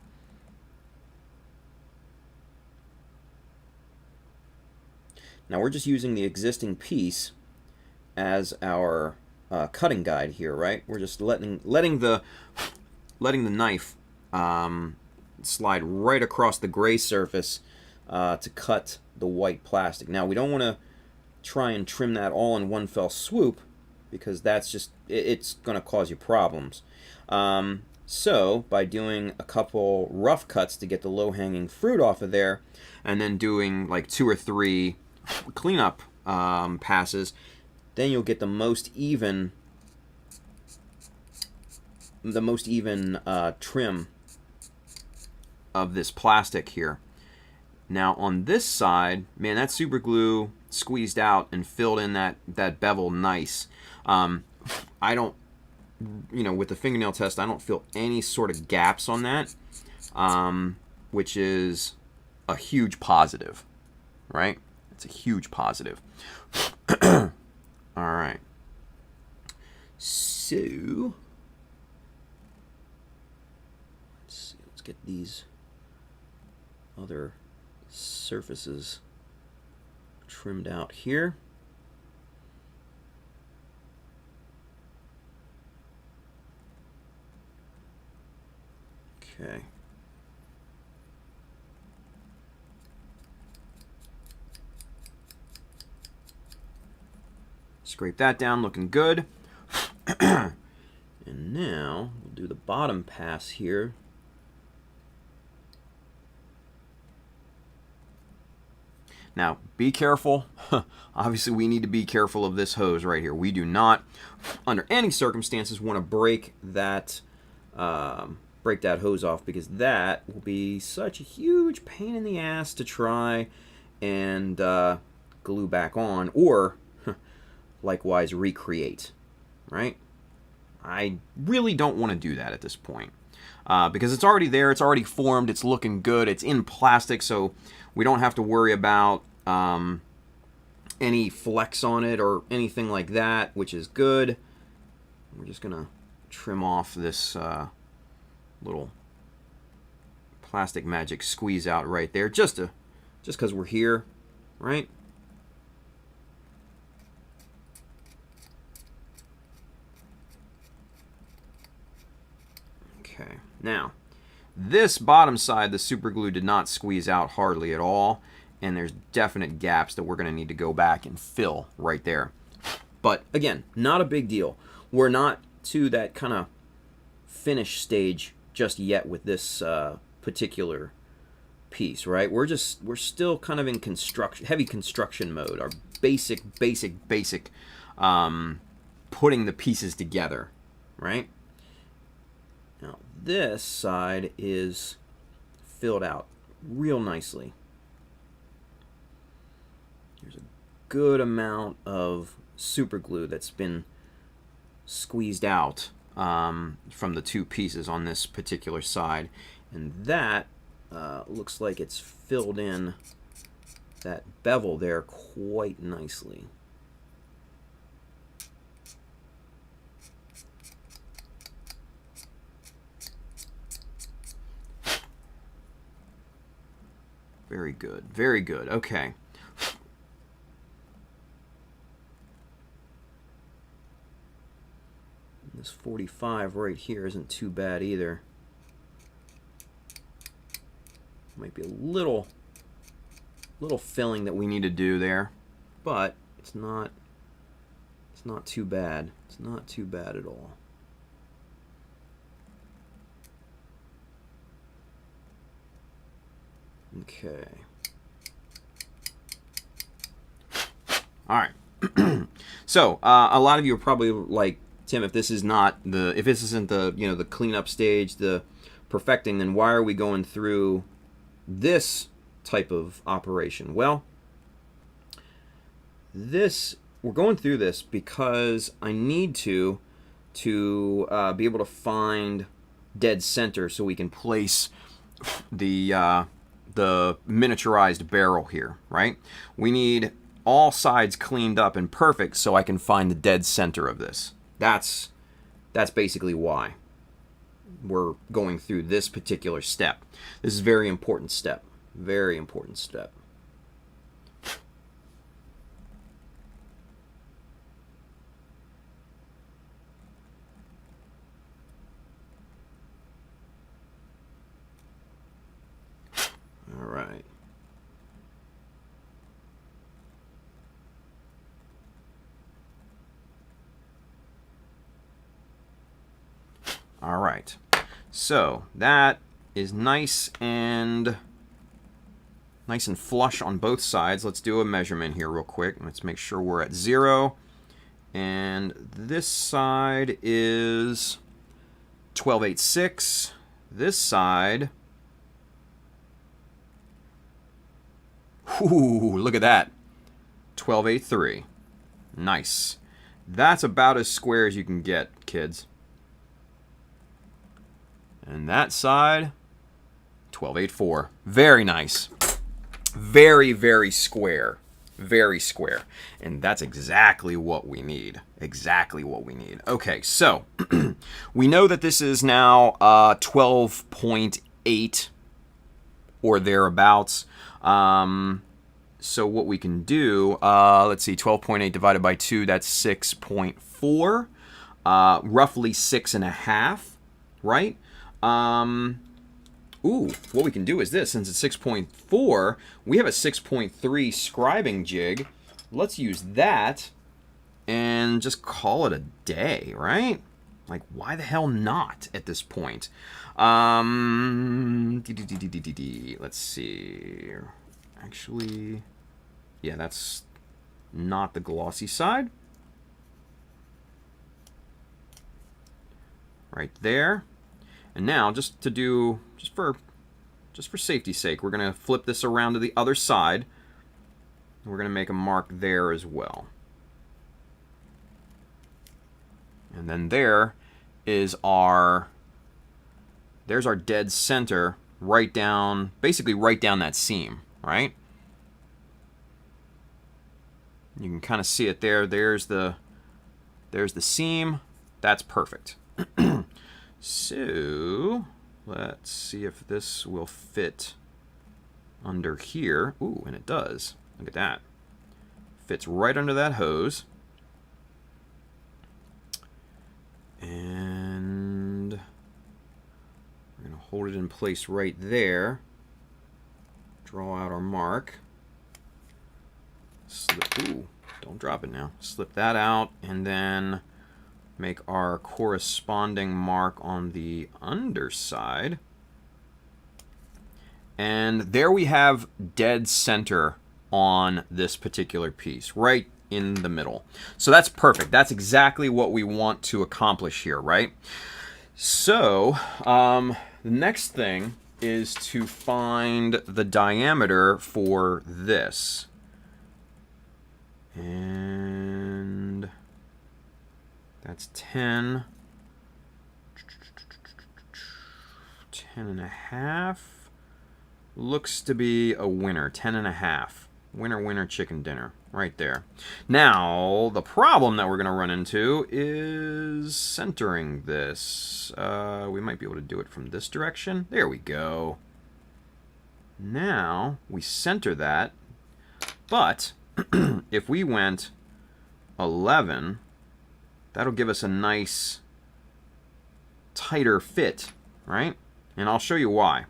Now we're just using the existing piece as our cutting guide here, right? We're just letting the knife slide right across the gray surface to cut the white plastic. Now we don't want to try and trim that all in one fell swoop, because that's just, it's going to cause you problems. So by doing a couple rough cuts to get the low-hanging fruit off of there, and then doing like 2 or 3 cleanup passes, then you'll get the most even trim of this plastic here. Now on this side, man, that super glue squeezed out and filled in that bevel nice. I don't, with the fingernail test, I don't feel any sort of gaps on that, which is a huge positive, right? It's a huge positive. All right. So, let's get these other surfaces trimmed out here. Okay. Scrape that down, looking good. And now we'll do the bottom pass here. Now, be careful. Obviously, we need to be careful of this hose right here. We do not, under any circumstances, want to break that hose off, because that will be such a huge pain in the ass to try and glue back on, or likewise recreate, right? I really don't want to do that at this point, because it's already there, it's already formed, it's looking good, it's in plastic, so we don't have to worry about any flex on it or anything like that, which is good. We're just gonna trim off this little plastic magic squeeze out right there, just because we're here, right? Okay, now this bottom side, the super glue did not squeeze out hardly at all, and there's definite gaps that we're going to need to go back and fill right there. But again, not a big deal. We're not to that kind of finish stage just yet with this particular piece, right? We're still kind of in heavy construction mode. Our basic putting the pieces together, right? Now this side is filled out real nicely. There's a good amount of super glue that's been squeezed out from the two pieces on this particular side, and that looks like it's filled in that bevel there quite nicely. Very good, very good. Okay. This 45 right here isn't too bad either. Might be a little filling that we need to do there, but it's not too bad. It's not too bad at all. Okay. All right. So a lot of you are probably like, Tim, if this isn't the the cleanup stage, the perfecting, then why are we going through this type of operation? Well, we're going through this because I need to be able to find dead center so we can place the miniaturized barrel here, right? We need all sides cleaned up and perfect so I can find the dead center of this. That's basically why we're going through this particular step. This is a very important step. Very important step. All right. All right. So that is nice and flush on both sides. Let's do a measurement here real quick. Let's make sure we're at 0. And this side is 12/8/6. This side, ooh, look at that, 12/8/3. Nice. That's about as square as you can get, kids. And that side, 12/8/4. Very nice. Very, very square. Very square. And that's exactly what we need. Exactly what we need. Okay, so we know that this is now 12.8 or thereabouts. So what we can do, let's see, 12.8 divided by 2, that's 6.4. Roughly 6.5, right? Ooh, what we can do is this. Since it's 6.4, we have a 6.3 scribing jig. Let's use that and just call it a day, right? Like, why the hell not at this point? Let's see. Actually, Yeah, that's not the glossy side. Right there. And now, just for safety's sake, we're going to flip this around to the other side. And we're going to make a mark there as well. And then there's our dead center right down, basically right down that seam, right? You can kind of see it there. There's the seam. That's perfect. So let's see if this will fit under here. Ooh, and it does. Look at that. Fits right under that hose. And we're going to hold it in place right there. Draw out our mark. Slip, ooh, don't drop it now. Slip that out, and then make our corresponding mark on the underside. And there we have dead center on this particular piece, right in the middle. So that's perfect. That's exactly what we want to accomplish here, right? So the next thing is to find the diameter for this. And that's 10 and a half. Looks to be a winner. 10 and a half. Winner, winner, chicken dinner. Right there. Now, the problem that we're going to run into is centering this. We might be able to do it from this direction. There we go. Now, we center that. But if we went 11, that'll give us a nice tighter fit, right? And I'll show you why.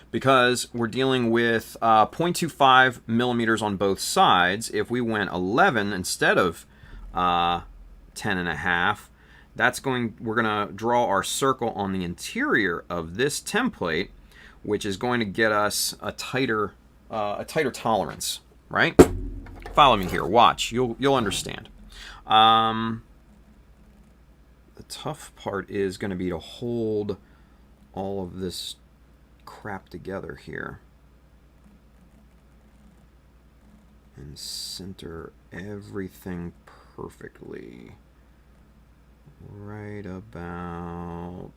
Because we're dealing with 0.25 millimeters on both sides. If we went 11 instead of 10 and a half, we're gonna draw our circle on the interior of this template, which is going to get us a tighter tolerance, right? Follow me here. Watch. You'll understand. The tough part is going to be to hold all of this crap together here and center everything perfectly right about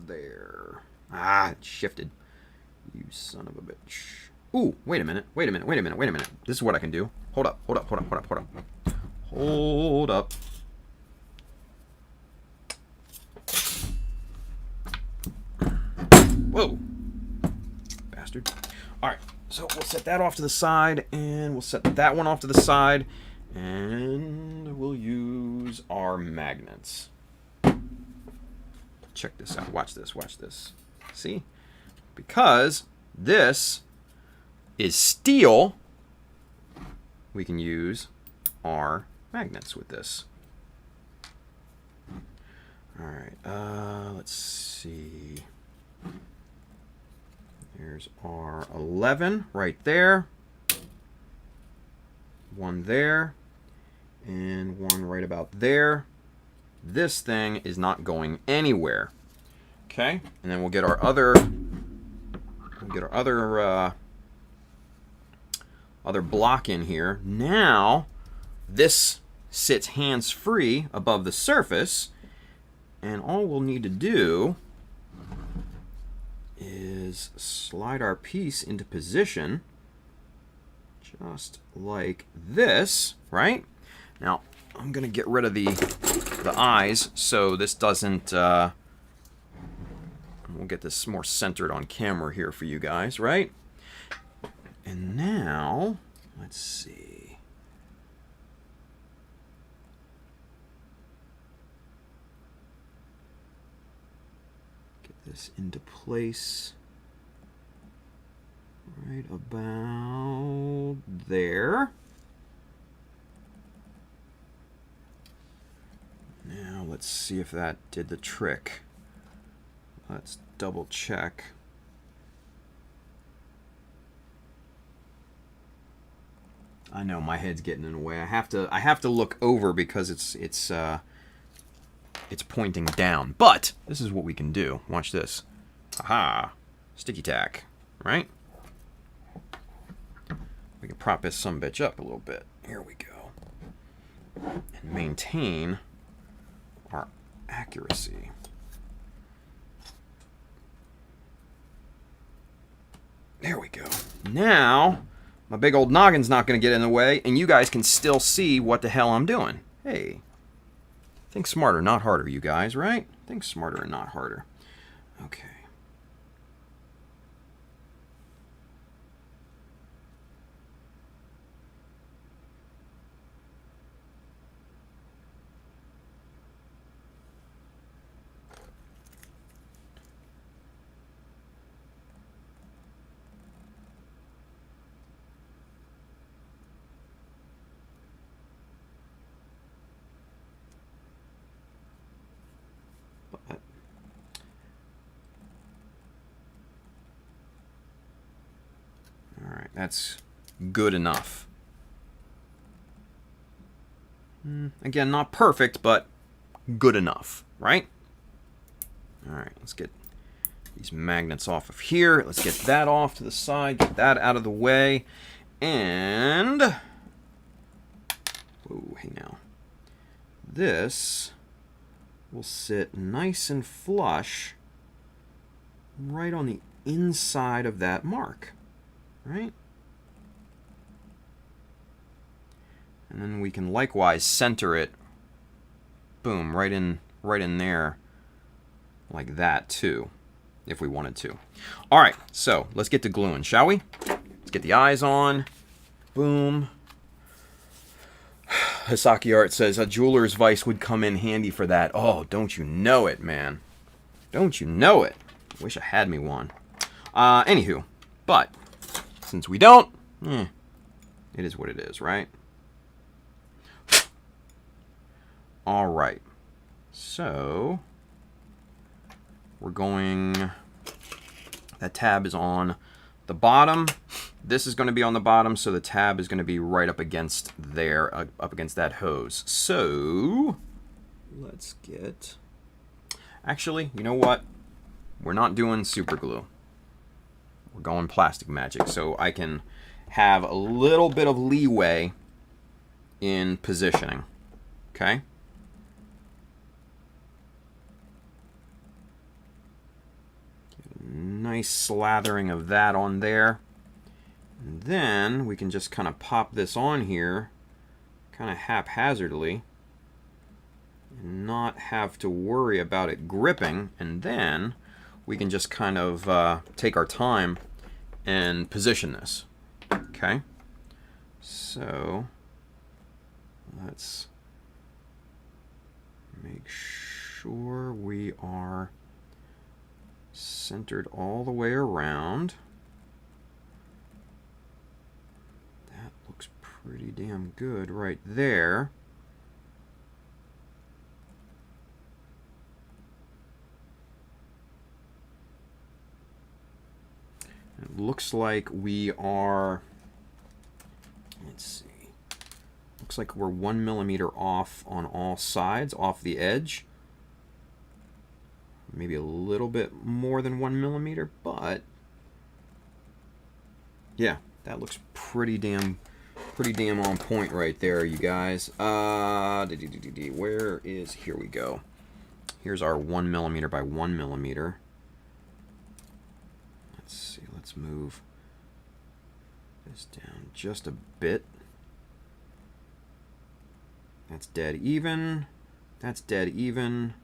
there. Ah, it shifted. You son of a bitch. Ooh, wait a minute. This is what I can do. Hold up. Hold up. Whoa. Bastard. Alright, so we'll set that off to the side, and we'll set that one off to the side, and we'll use our magnets. Check this out. Watch this. See? Because this is steel, we can use our magnets with this. Alright, let's see. There's our 11 right there. One there. And one right about there. This thing is not going anywhere. Okay? And then we'll get our other block in here. Now, this sits hands-free above the surface, and all we'll need to do is slide our piece into position just like this, right? Now, I'm going to get rid of the eyes so this doesn't... we'll get this more centered on camera here for you guys, right? And now, let's see. Get this into place right about there. Now, let's see if that did the trick. Let's double check. I know my head's getting in the way. I have to look over because it's pointing down. But this is what we can do. Watch this. Aha! Sticky tack, right? We can prop this sumbitch up a little bit. Here we go. And maintain our accuracy. There we go. Now, my big old noggin's not going to get in the way, and you guys can still see what the hell I'm doing. Hey, think smarter, not harder, you guys, right? Think smarter and not harder. Okay. Alright, that's good enough. Again, not perfect, but good enough, right? Alright, let's get these magnets off of here. Let's get that off to the side, get that out of the way. And... whoa, hey now. This will sit nice and flush right on the inside of that mark. Right? And then we can likewise center it, boom, right in there, like that too, if we wanted to. All right, so let's get to gluing, shall we? Let's get the eyes on. Boom. Hisaki Art says a jeweler's vise would come in handy for that. Oh, don't you know it, man? Don't you know it? Wish I had me one. Anywho, but since we don't, it is what it is, right? All right. So we're going. That tab is on the bottom. This is going to be on the bottom, so the tab is going to be right up against there, up against that hose. So let's get. Actually, you know what? We're not doing super glue. We're going plastic magic, so I can have a little bit of leeway in positioning. Okay? Nice slathering of that on there. And then we can just kind of pop this on here, kind of haphazardly, and not have to worry about it gripping. And then we can just kind of take our time and position this. Okay? So let's make sure we are centered all the way around. That looks pretty damn good right there. It looks like we are, let's see, looks like we're 1 millimeter off on all sides, off the edge. Maybe a little bit more than 1 millimeter, but yeah, that looks pretty damn on point right there, you guys. Where is, here we go. Here's our 1 millimeter by 1 millimeter. Let's see, let's move this down just a bit. That's dead even. That's dead even.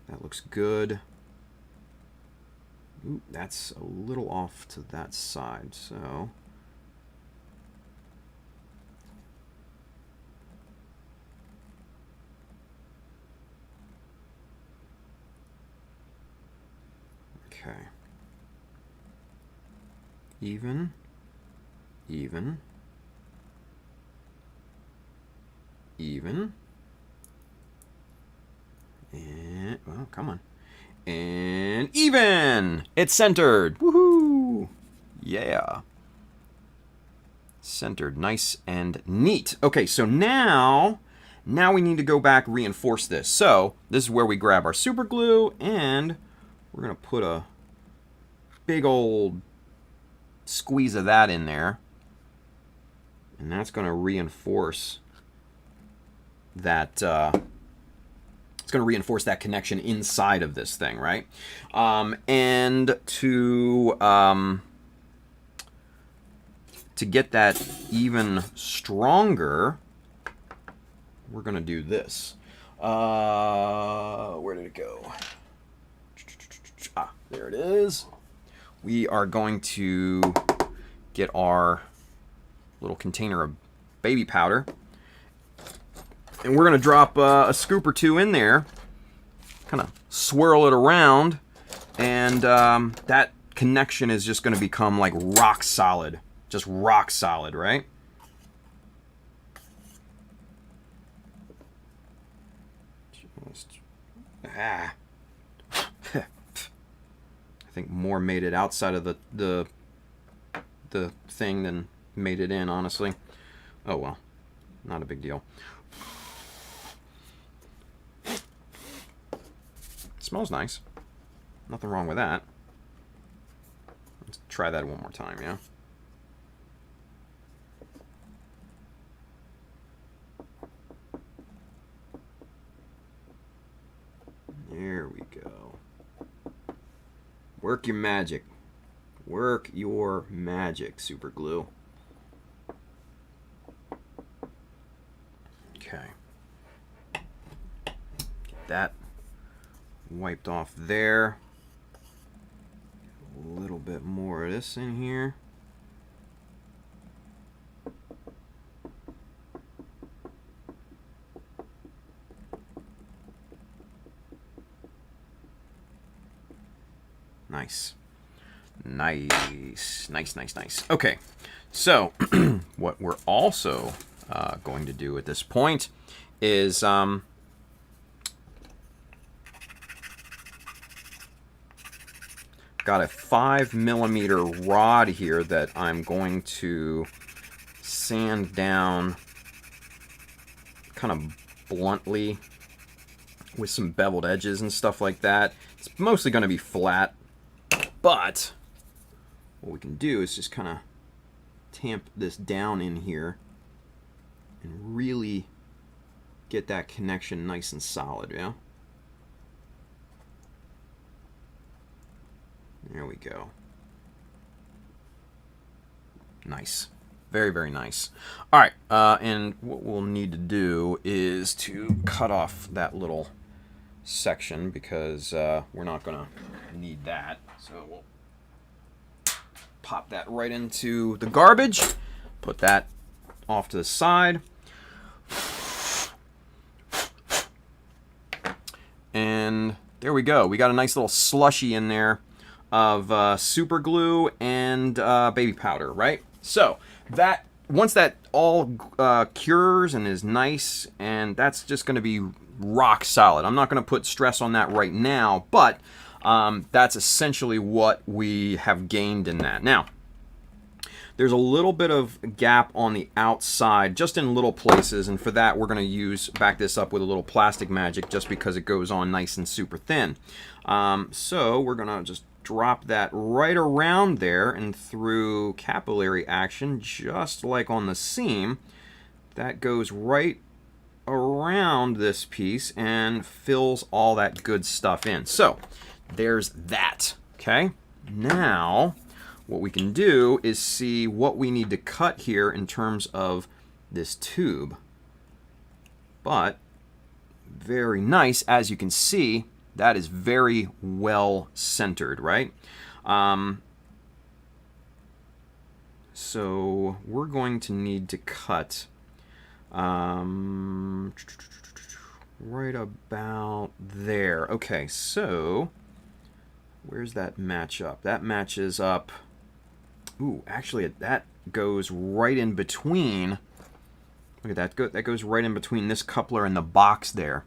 That looks good. Ooh, that's a little off to that side, so okay. Even, even, even. And, well, come on. And even! It's centered! Woohoo! Yeah. Centered, nice and neat. Okay, so now we need to go back, reinforce this. So this is where we grab our super glue, and we're gonna put a big old squeeze of that in there, and that's gonna reinforce that. It's gonna reinforce that connection inside of this thing, right? And to get that even stronger, we're gonna do this. Where did it go? Ah, there it is. We are going to get our little container of baby powder, and we're gonna drop a scoop or two in there, kind of swirl it around, and that connection is just gonna become like rock solid. Just rock solid, right? I think more made it outside of the thing than made it in, honestly. Oh well, not a big deal. Smells nice. Nothing wrong with that. Let's try that one more time, yeah? There we go. Work your magic. Work your magic, super glue. Okay. Get that wiped off there. A little bit more of this in here. Nice. Nice. Nice, nice, nice. Okay, so what we're also going to do at this point is got a 5mm rod here that I'm going to sand down kind of bluntly with some beveled edges and stuff like that. It's mostly going to be flat, but what we can do is just kind of tamp this down in here and really get that connection nice and solid, yeah? There we go. Nice. Very, very nice. All right, and what we'll need to do is to cut off that little section because we're not going to need that. So we'll pop that right into the garbage, put that off to the side. And there we go. We got a nice little slushy in there of super glue and baby powder, right? So that once that all cures and is nice, and that's just going to be rock solid. I'm not going to put stress on that right now, but that's essentially what we have gained in that. Now, there's a little bit of gap on the outside, just in little places, and for that we're going to back this up with a little plastic magic just because it goes on nice and super thin. So we're going to just drop that right around there, and through capillary action, just like on the seam, that goes right around this piece and fills all that good stuff in. So there's that. Okay, now what we can do is see what we need to cut here in terms of this tube. But very nice, as you can see, that is very well centered, right? So we're going to need to cut right about there. Okay, so where's that match up? That matches up. Ooh, actually, that goes right in between. Look at that. That goes right in between this coupler and the box there.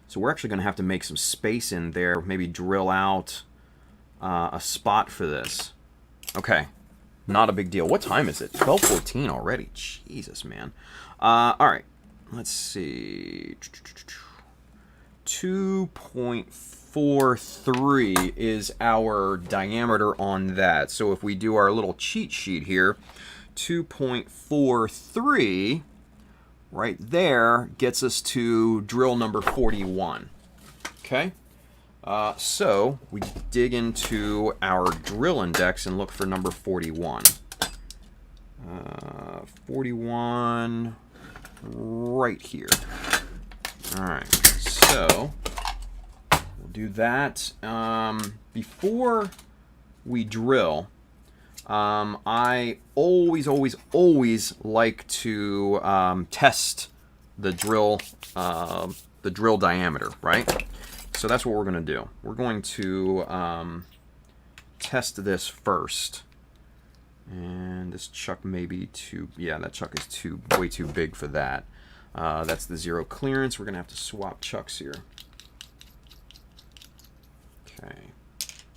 So we're actually going to have to make some space in there. Maybe drill out a spot for this. Okay. Not a big deal. What time is it? 12:14 already. Jesus, man. All right. Let's see. 2.43 is our diameter on that. So if we do our little cheat sheet here, 2.43 right there gets us to drill number 41. Okay? So we dig into our drill index and look for number 41. 41 right here. All right, so we'll do that. Before we drill, I always like to test the drill diameter, right? So that's what we're going to do. We're going to test this first. And this chuck may be too... Yeah, that chuck is way too big for that. That's the 0 clearance. We're going to have to swap chucks here. Okay.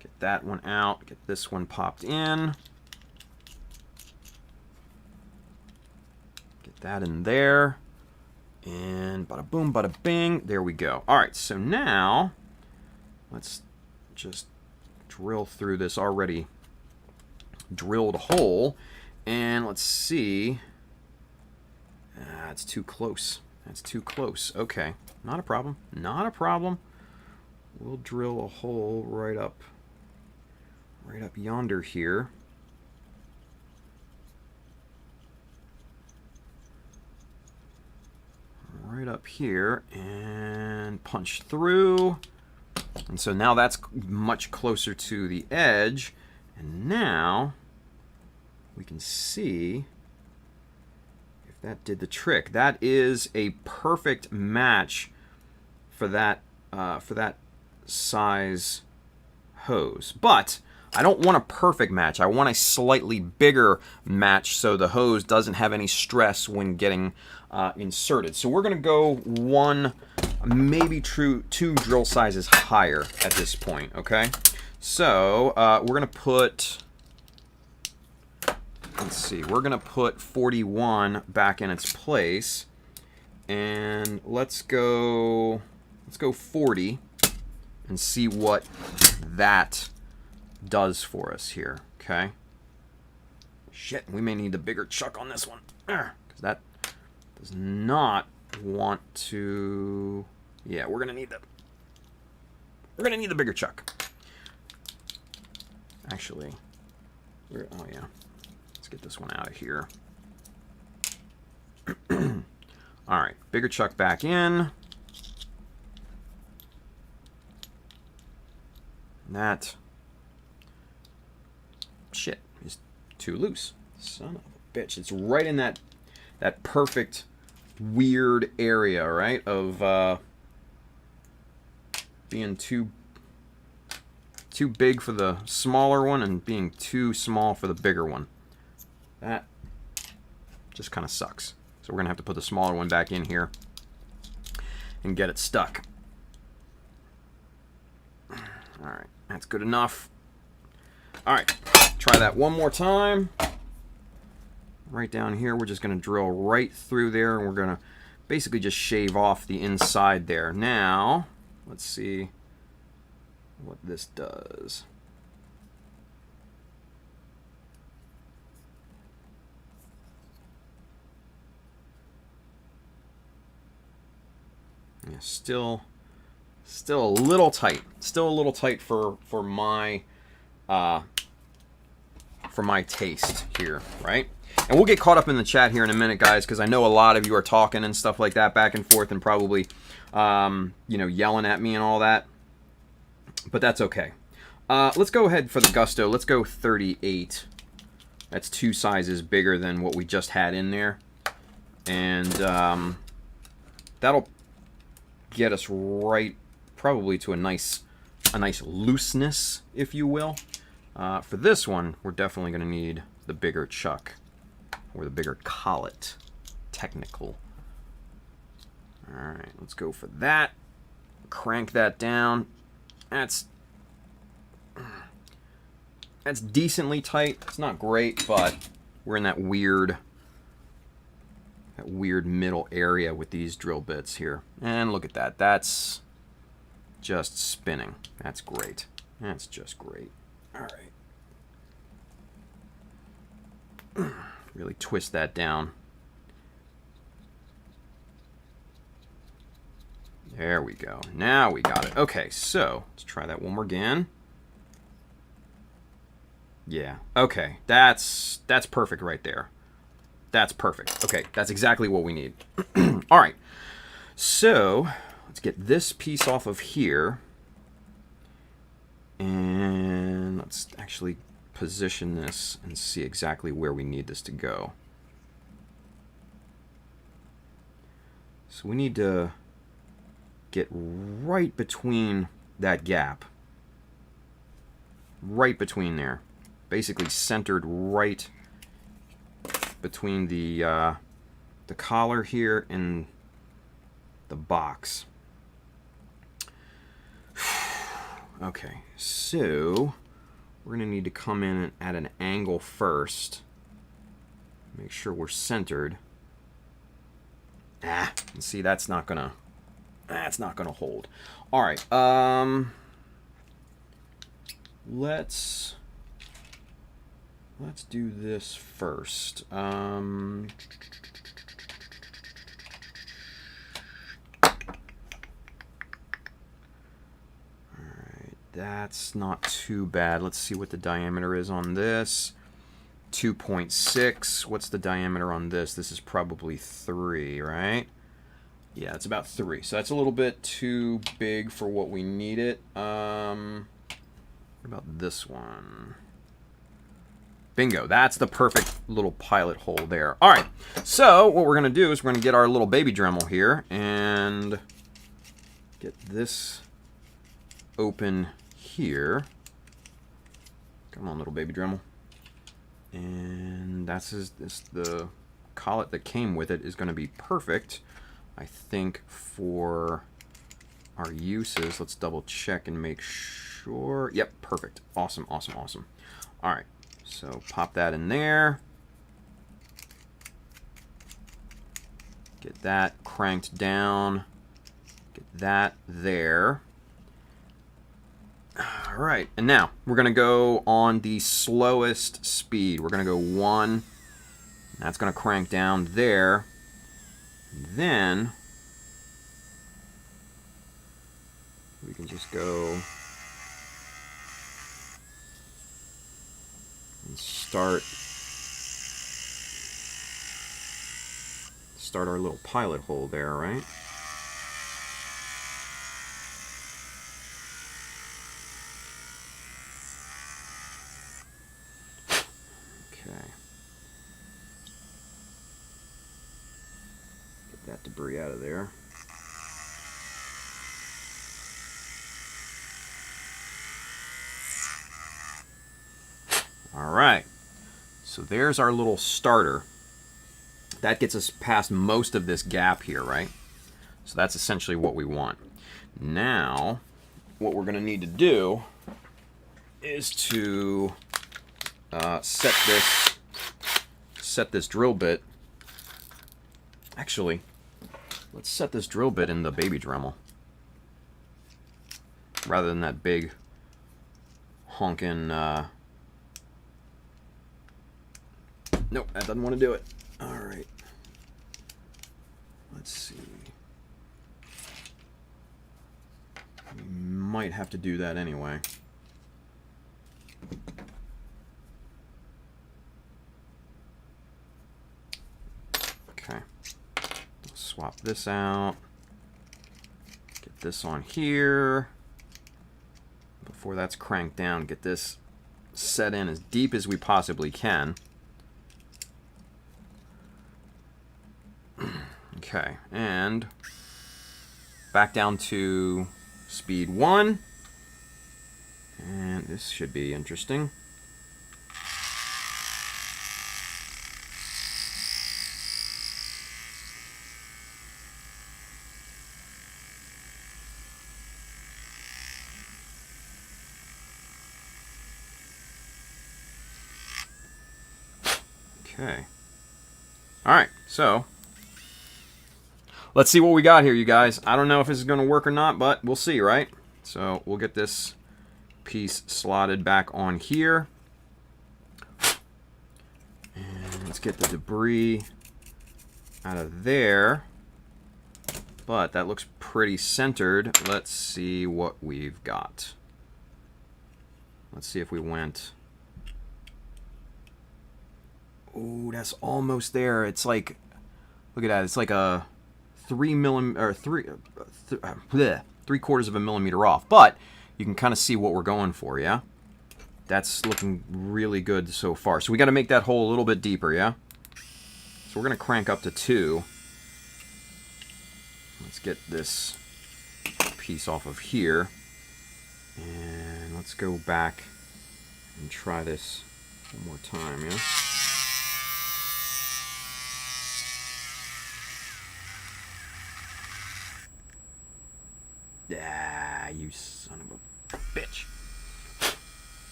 Get that one out. Get this one popped in. Get that in there. And bada boom, bada bing. There we go. All right, so now let's just drill through this already drilled hole. And let's see. It's too close. That's too close. Okay, not a problem. Not a problem. We'll drill a hole right up yonder here. Right up here and punch through. And so now that's much closer to the edge. And now we can see if that did the trick. That is a perfect match for that size hose. But I don't want a perfect match. I want a slightly bigger match so the hose doesn't have any stress when getting inserted. So we're going to go one, maybe two drill sizes higher at this point, okay? So we're going to put, let's see, we're going to put 41 back in its place. And let's go 40 and see what that does for us here, okay? Shit, we may need the bigger chuck on this one, because that does not want to. Yeah, we're gonna need the bigger chuck. Actually, oh yeah, let's get this one out of here. All right, bigger chuck back in. That shit is too loose. Son of a bitch. It's right in that perfect weird area, right? Of being too big for the smaller one and being too small for the bigger one. That just kind of sucks. So we're going to have to put the smaller one back in here and get it stuck. All right, that's good enough. All right, try that one more time. Right down here, we're just going to drill right through there, and we're going to basically just shave off the inside there. Now, let's see what this does. Yeah, still a little tight. Still a little tight for my taste here, right? And we'll get caught up in the chat here in a minute, guys, because I know a lot of you are talking and stuff like that back and forth and probably, you know, yelling at me and all that. But that's okay. Let's go ahead for the gusto. Let's go 38. That's 2 sizes bigger than what we just had in there. And that'll get us right probably to a nice looseness, if you will. For this one, we're definitely going to need the bigger chuck, or the bigger collet, technical. All right, let's go for that. Crank that down. That's That's decently tight. It's not great, but we're in that weird middle area with these drill bits here. And look at that. That's just spinning. That's great. That's just great. All right. Really twist that down. There we go. Now we got it. Okay, so let's try that one more again. Yeah. Okay. That's perfect right there. That's perfect. Okay, that's exactly what we need. All right. So let's get this piece off of here. And let's actually position this and see exactly where we need this to go. So we need to get right between that gap. Right between there. Basically centered right between the collar here and the box. Okay, so we're going to need to come in at an angle first. Make sure we're centered. And see, that's not gonna hold. All right, let's do this first. That's not too bad. Let's see what the diameter is on this. 2.6. What's the diameter on this? This is probably 3, right? Yeah, it's about 3. So that's a little bit too big for what we need it. What about this one? Bingo. That's the perfect little pilot hole there. All right. So what we're going to do is we're going to get our little baby Dremel here and get this open here. Come on, little baby Dremel. And the collet that came with it is going to be perfect, I think, for our uses. Let's double check and make sure. Yep, perfect. Awesome, awesome, awesome. All right, so pop that in there. Get that cranked down. Get that there. All right, and now we're going to go on the slowest speed. We're going to go 1. That's going to crank down there. Then we can just go and start our little pilot hole there, right? That debris out of there. All right, so there's our little starter. That gets us past most of this gap here, right? So that's essentially what we want. Now, what we're going to need to do is to set this drill bit. Actually, let's set this drill bit in the baby Dremel rather than that big honking. Nope, that doesn't want to do it. All right. Let's see. We might have to do that anyway. Okay. Swap this out. Get this on here. Before that's cranked down, get this set in as deep as we possibly can. Okay, and back down to speed 1. And this should be interesting. Okay. Alright, so let's see what we got here, you guys. I don't know if this is going to work or not, but we'll see, right? So we'll get this piece slotted back on here. And let's get the debris out of there. But that looks pretty centered. Let's see what we've got. Let's see if we went... Ooh, that's almost there. It's like, look at that. It's like a 3/4 of a millimeter off. But you can kind of see what we're going for, yeah? That's looking really good so far. So we got to make that hole a little bit deeper, yeah? So we're going to crank up to 2. Let's get this piece off of here. And let's go back and try this one more time, yeah? Ah, you son of a bitch.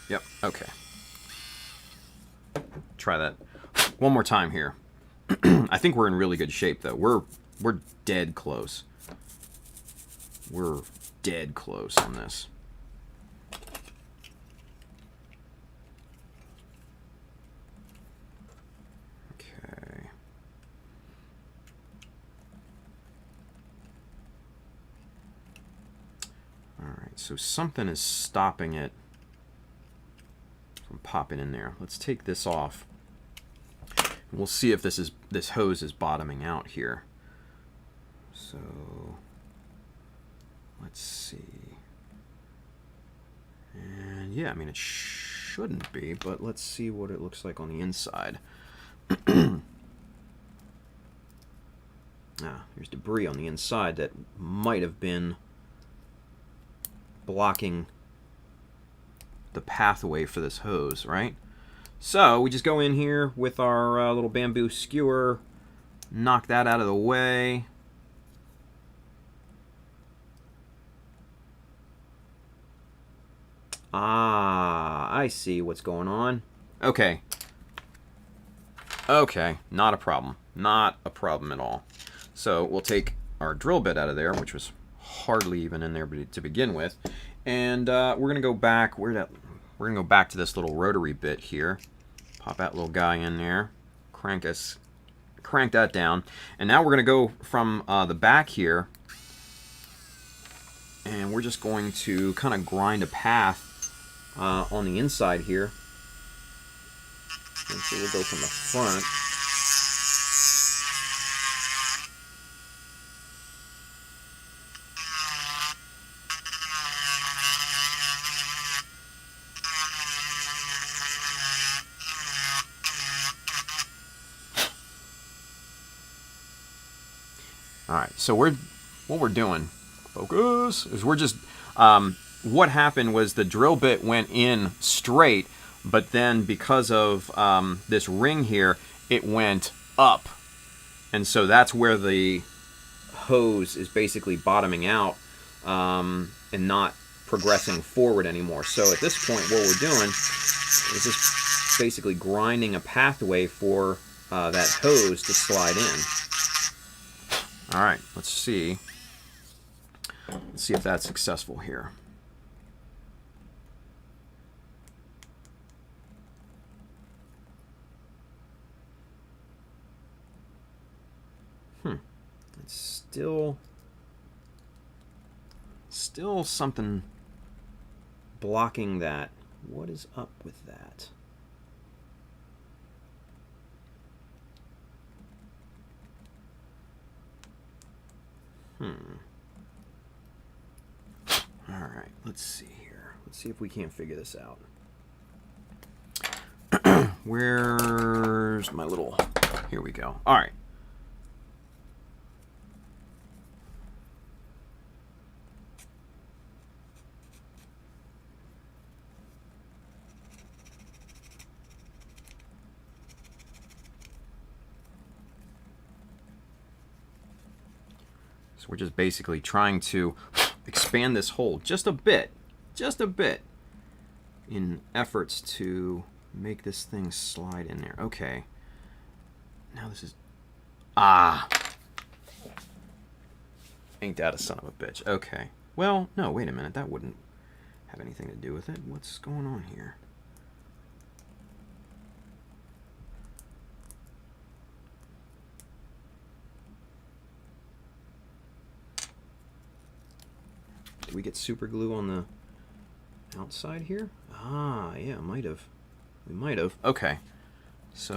Yep, okay. Try that one more time here. I think we're in really good shape, though. We're dead close. We're dead close on this. Okay. All right, so something is stopping it from popping in there. Let's take this off. We'll see if this hose is bottoming out here. So let's see. And yeah, I mean it shouldn't be, but let's see what it looks like on the inside. There's debris on the inside that might have been blocking the pathway for this hose, right? So we just go in here with our little bamboo skewer, knock that out of the way. Ah, I see what's going on. Okay. Okay, not a problem. Not a problem at all. So we'll take our drill bit out of there, which was hardly even in there to begin with, and we're gonna go back. We're gonna go back to this little rotary bit here. Pop that little guy in there. Crank that down, and now we're gonna go from the back here, and we're just going to kind of grind a path on the inside here. And so we'll go from the front. All right, so what we're doing, focus, is we're just, what happened was the drill bit went in straight, but then because of this ring here, it went up. And so that's where the hose is basically bottoming out and not progressing forward anymore. So at this point, what we're doing is just basically grinding a pathway for that hose to slide in. All right, let's see. Let's see if that's successful here. It's still something blocking that. What is up with that? All right, let's see here. Let's see if we can't figure this out. Where's my little... Here we go. All right. So we're just basically trying to expand this hole just a bit, in efforts to make this thing slide in there. Okay. Now this is... Ah! Ain't that a son of a bitch. Okay. Well, no, wait a minute. That wouldn't have anything to do with it. What's going on here? Did we get super glue on the outside here? Ah, yeah, might have. We might have. Okay. So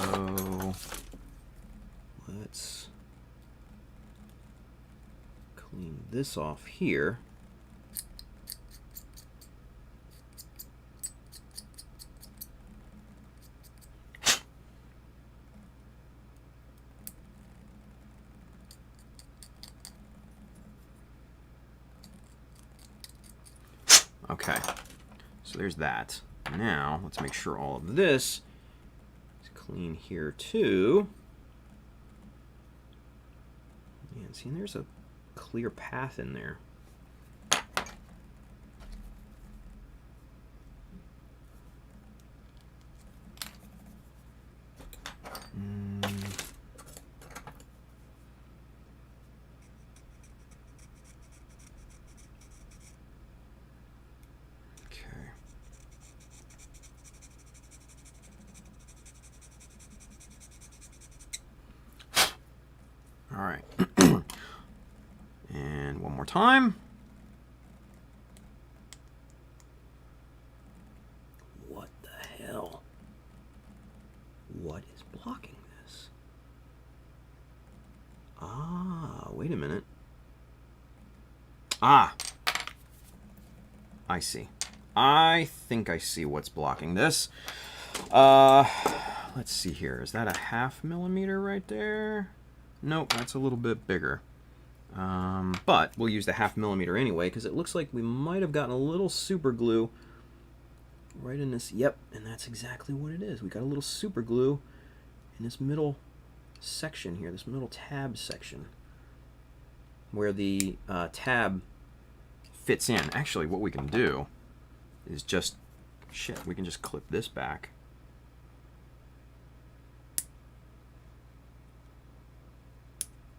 let's clean this off here. Okay, so there's that. Now, let's make sure all of this is clean here too. And see, there's a clear path in there. All right. And one more time. What the hell? What is blocking this? Ah, wait a minute. Ah, I see. I think I see what's blocking this. Let's see here. Is that a 0.5 millimeter right there? Nope, that's a little bit bigger. But we'll use the 0.5 millimeter anyway, because it looks like we might have gotten a little super glue right in this. Yep, and that's exactly what it is. We got a little super glue in this middle section here, this middle tab section, where the tab fits in. Actually, what we can do is just, we can just clip this back.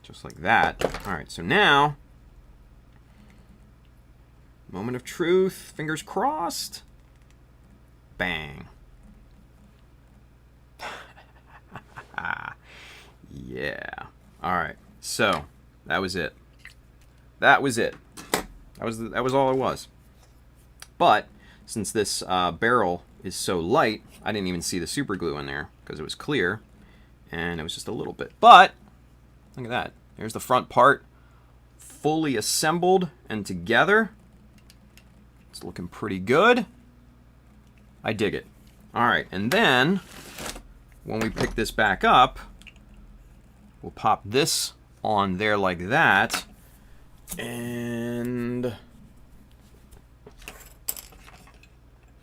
Just like that. All right, so now, moment of truth, fingers crossed. Bang. Yeah. All right, so that was it. That was it. That was all it was. But since this barrel is so light, I didn't even see the super glue in there because it was clear, and it was just a little bit. But look at that. There's the front part, fully assembled and together. It's looking pretty good. I dig it. All right, and then when we pick this back up, we'll pop this on there like that, and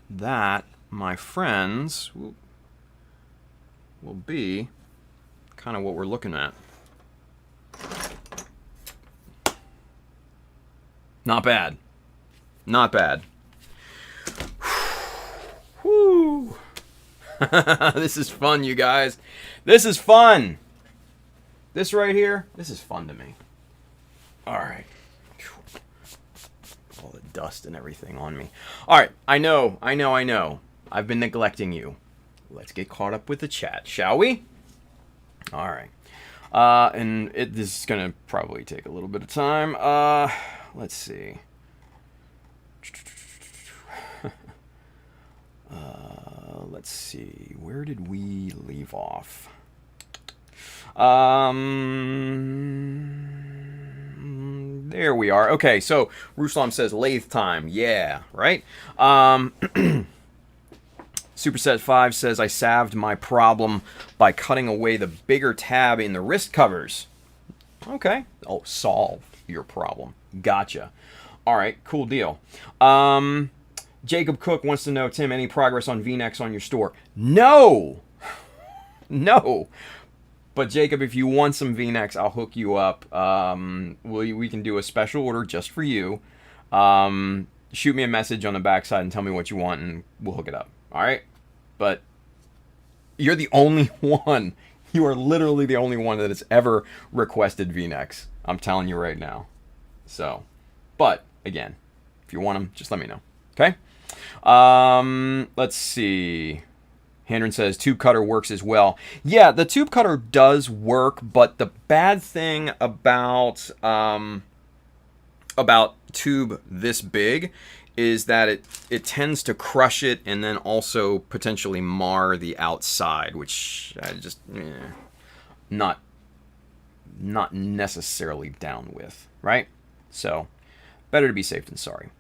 that, my friends, will be kind of what we're looking at. Not bad. Not bad. Whew. This is fun, you guys. This is fun. This right here, this is fun to me. All right. All the dust and everything on me. All right, I know. I've been neglecting you. Let's get caught up with the chat, shall we? All right. And this is going to probably take a little bit of time. Let's see. Let's see. Where did we leave off? There we are. Okay, so Ruslan says lathe time. Yeah, right? Superset 5 says, I salved my problem by cutting away the bigger tab in the wrist covers. Okay. Oh, solved your problem. Gotcha. All right, cool deal. Jacob Cook wants to know, Tim, any progress on V-necks on your store? No! No! But Jacob, if you want some V-necks, I'll hook you up. We can do a special order just for you. Shoot me a message on the backside and tell me what you want, and we'll hook it up. All right? But you're the only one. You are literally the only one that has ever requested V-necks. I'm telling you right now. So, but again, if you want them, just let me know. Okay? Let's see. Handren says tube cutter works as well. Yeah, the tube cutter does work, but the bad thing about tube this big is that it tends to crush it and then also potentially mar the outside, which I just not necessarily down with, right? So better to be safe than sorry.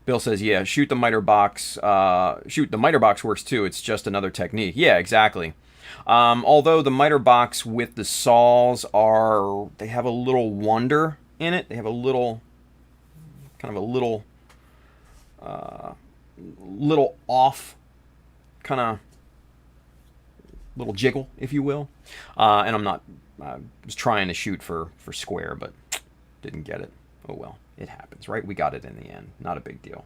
Bill says, yeah, shoot the miter box. Shoot, the miter box works too. It's just another technique. Yeah, exactly. Although the miter box with the saws they have a little wonder in it. They have a little, kind of a little off, kind of little jiggle, if you will. And I was trying to shoot for square, but didn't get it. Oh well. It happens, right? We got it in the end. Not a big deal.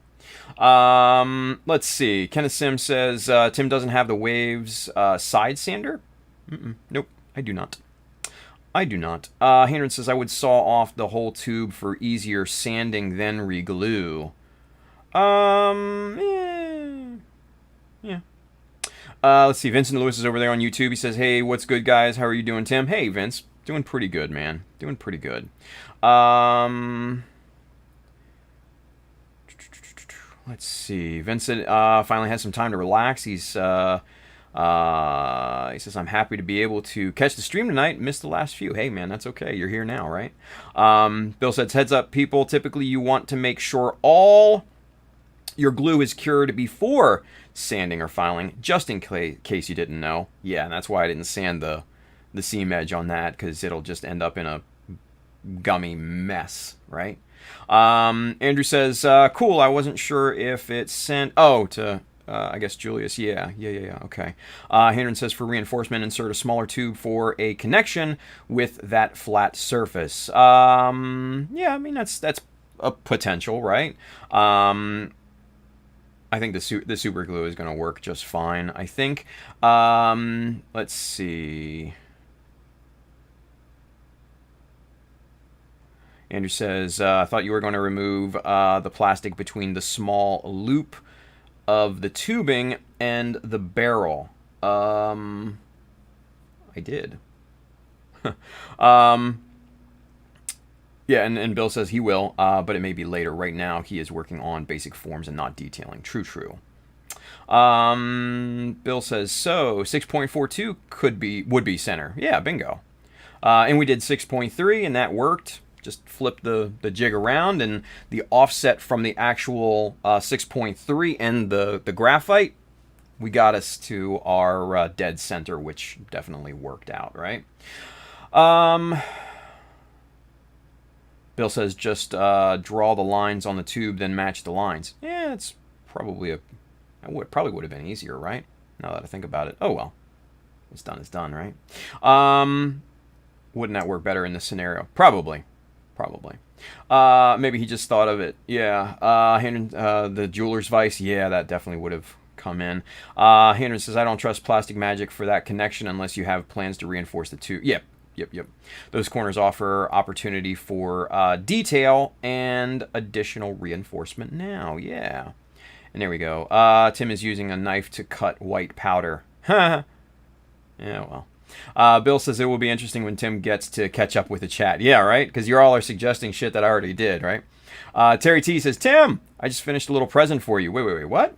Let's see. Kenneth Sim says, Tim doesn't have the Waves side sander? Nope, I do not. I do not. Handren says, I would saw off the whole tube for easier sanding than reglue. Yeah. Let's see. Vincent Lewis is over there on YouTube. He says, hey, what's good, guys? How are you doing, Tim? Hey, Vince. Doing pretty good, man. Doing pretty good. Let's see. Vincent finally has some time to relax. He says, I'm happy to be able to catch the stream tonight. Missed the last few. Hey, man, that's okay. You're here now, right? Bill says, heads up, people. Typically, you want to make sure all your glue is cured before sanding or filing, just in case you didn't know. Yeah, and that's why I didn't sand the seam edge on that, because it'll just end up in a gummy mess, right? Andrew says, cool, I wasn't sure if it sent... Oh, to, I guess, Julius. Yeah, okay. Handren says, for reinforcement, insert a smaller tube for a connection with that flat surface. Yeah, I mean, that's a potential, right? I think the super glue is going to work just fine, I think. Let's see... Andrew says, I thought you were going to remove the plastic between the small loop of the tubing and the barrel. I did. Yeah, and Bill says he will, but it may be later. Right now, he is working on basic forms and not detailing. True. Bill says, so 6.42 would be center. Yeah, bingo. And we did 6.3, and that worked. Just flip the jig around, and the offset from the actual 6.3 and the graphite, we got us to our dead center, which definitely worked out, right? Bill says just draw the lines on the tube, then match the lines. Yeah, it's probably probably would have been easier, right? Now that I think about it. Oh well, what's done is done, right? Wouldn't that work better in this scenario? Probably. Maybe he just thought of it. Yeah. The jeweler's vice. Yeah, that definitely would have come in. Handren says, I don't trust Plastic Magic for that connection unless you have plans to reinforce the tube. Yep. Those corners offer opportunity for detail and additional reinforcement now. Yeah. And there we go. Tim is using a knife to cut white powder. Yeah, well. Bill says it will be interesting when Tim gets to catch up with the chat. Yeah, right? Because you all are suggesting shit that I already did, right? Terry T says, Tim, I just finished a little present for you. Wait, what?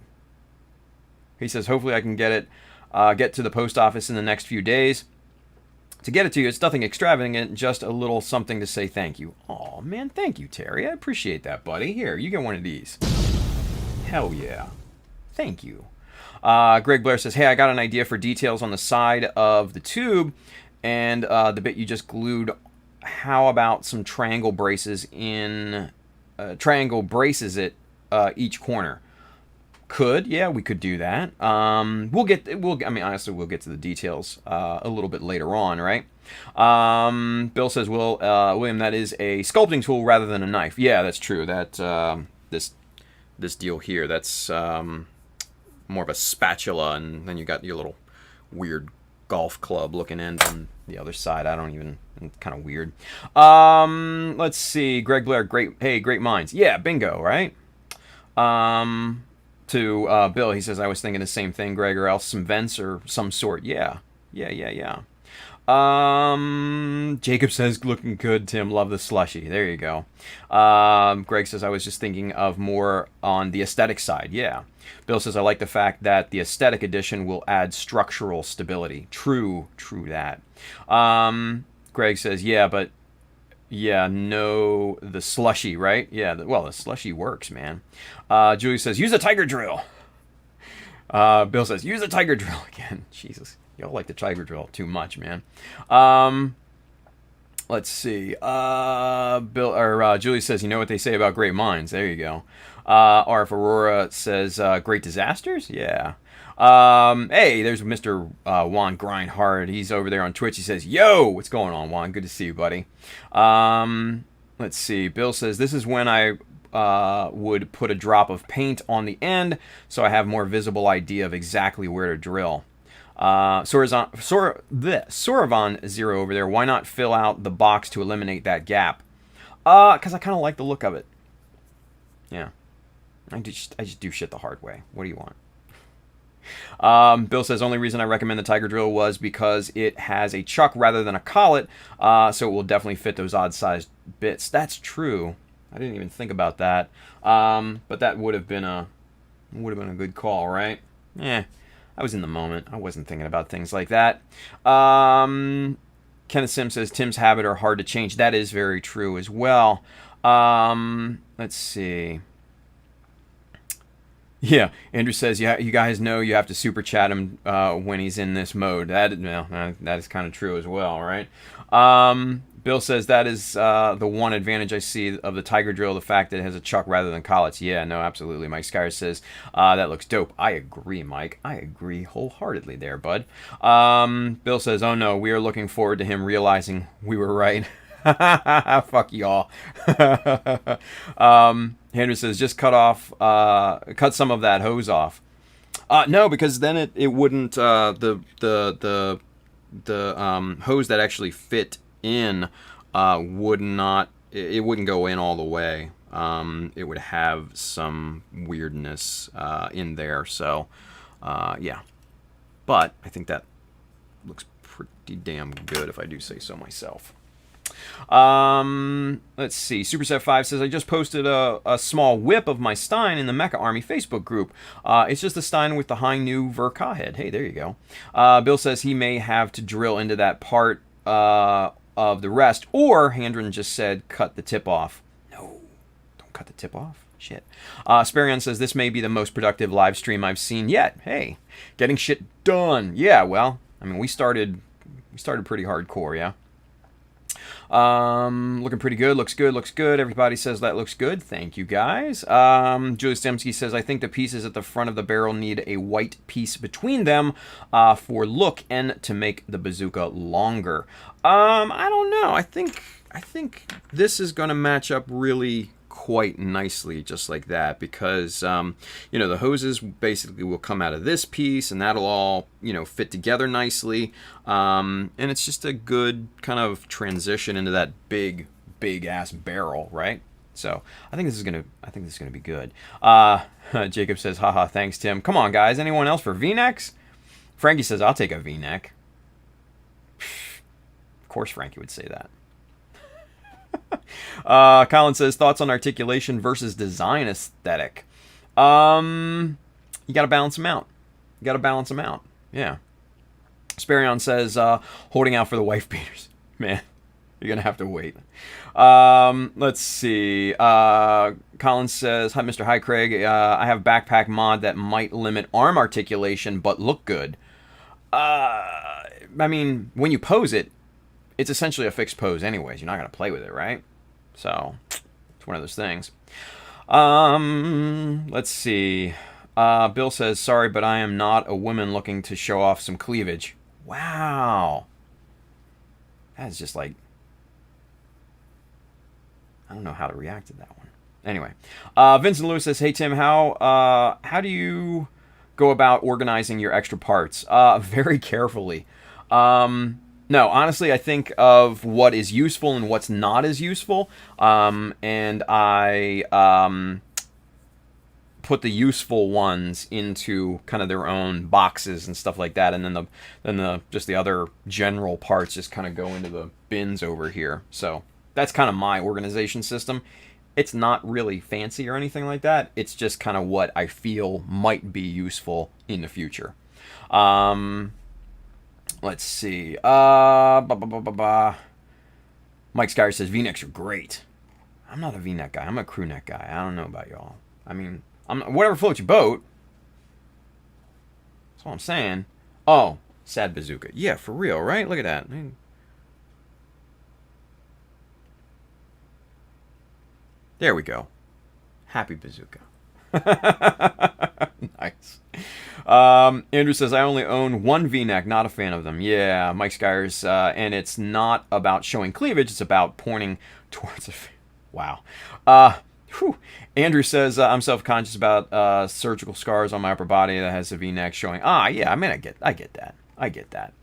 He says, hopefully I can get to the post office in the next few days. To get it to you, it's nothing extravagant, just a little something to say thank you. Oh man, thank you, Terry. I appreciate that, buddy. Here, you get one of these. Hell yeah. Thank you. Greg Blair says, hey, I got an idea for details on the side of the tube and the bit you just glued. How about some triangle braces in... triangle braces it each corner? Could, yeah, we could do that. I mean, honestly, we'll get to the details a little bit later on, right? Bill says, William, that is a sculpting tool rather than a knife. Yeah, that's true. That this deal here, that's more of a spatula, and then you got your little weird golf club looking end on the other side. It's kind of weird. Let's see. Greg Blair, great minds. Yeah, bingo, right? To Bill, he says, I was thinking the same thing, Greg, or else some vents or some sort. Yeah. Jacob says, looking good, Tim. Love the slushy. There you go. Greg says, I was just thinking of more on the aesthetic side. Yeah. Bill says, I like the fact that the aesthetic edition will add structural stability. True that. Greg says, no, the slushy, right? Yeah, the slushy works, man. Julie says, use a tiger drill. Bill says, use a tiger drill again. Jesus, y'all like the tiger drill too much, man. Let's see. Julie says, you know what they say about great minds. There you go. RF Aurora says, great disasters? Yeah. Hey, there's Mr. Juan Grindhard. He's over there on Twitch. He says, yo, what's going on, Juan? Good to see you, buddy. Let's see. Bill says, this is when I would put a drop of paint on the end so I have more visible idea of exactly where to drill. Soravan Zero over there, why not fill out the box to eliminate that gap? Because I kind of like the look of it. Yeah. I just do shit the hard way. What do you want? Bill says, only reason I recommend the Tiger Drill was because it has a chuck rather than a collet, so it will definitely fit those odd-sized bits. That's true. I didn't even think about that. But that would have been a good call, right? I was in the moment. I wasn't thinking about things like that. Kenneth Sim says, Tim's habit are hard to change. That is very true as well. Let's see. Yeah, Andrew says, you guys know you have to super chat him when he's in this mode. That is kind of true as well, right? Bill says that is the one advantage I see of the Tiger Drill, the fact that it has a chuck rather than collets. Yeah, no, absolutely. Mike Skyer says, that looks dope. I agree, Mike. I agree wholeheartedly there, bud. Bill says, oh no, we are looking forward to him realizing we were right. Fuck y'all. Henry says, just cut some of that hose off. No, because then it wouldn't, the hose that actually fit in it wouldn't go in all the way. It would have some weirdness in there. So, yeah. But I think that looks pretty damn good if I do say so myself. Let's see. Superset5 says, I just posted a small whip of my Stein in the Mecha Army Facebook group. It's just a Stein with the high new Verka head. Hey, there you go. Bill says he may have to drill into that part of the rest, or Handren just said cut the tip off. No, don't cut the tip off. Shit. Sparion says, this may be the most productive live stream I've seen yet. Hey, getting shit done. Yeah, well, I mean, we started pretty hardcore, yeah. Looking pretty good. Looks good. Everybody says that looks good. Thank you, guys. Julius Dembski says, I think the pieces at the front of the barrel need a white piece between them for look and to make the bazooka longer. I don't know. I think this is going to match up really quite nicely just like that, because the hoses basically will come out of this piece and that'll all fit together nicely, and it's just a good kind of transition into that big ass barrel, right? So I think this is gonna be good. Jacob says, haha, thanks Tim. Come on guys, anyone else for V-necks? Frankie says, I'll take a V-neck. Of course Frankie would say that. Colin says, thoughts on articulation versus design aesthetic. You gotta balance them out. Yeah. Sparion says, holding out for the wife beaters. Man, you're gonna have to wait. Let's see. Colin says, hi Mr. Hi Craig, I have backpack mod that might limit arm articulation but look good. I mean, when you pose it, it's essentially a fixed pose anyways. You're not going to play with it, right? So, it's one of those things. Let's see. Bill says, sorry, but I am not a woman looking to show off some cleavage. Wow. That's just like... I don't know how to react to that one. Anyway. Vincent Lewis says, hey, Tim, how do you go about organizing your extra parts? Very carefully. No, honestly, I think of what is useful and what's not as useful. And I... put the useful ones into kind of their own boxes and stuff like that, and then the other general parts just kind of go into the bins over here. So that's kind of my organization system. It's not really fancy or anything like that. It's just kind of what I feel might be useful in the future. Let's see. Mike Skyer says V-necks are great. I'm not a V-neck guy. I'm a crew neck guy. I don't know about y'all. I mean, whatever floats your boat. That's what I'm saying. Oh, sad bazooka. Yeah, for real, right? Look at that. There we go. Happy bazooka. Nice. Andrew says, I only own one V-neck. Not a fan of them. Yeah, Mike Skyers. And it's not about showing cleavage. It's about pointing towards a... Wow. Andrew says, I'm self-conscious about surgical scars on my upper body that has a V-neck showing. Yeah, I mean, I get that.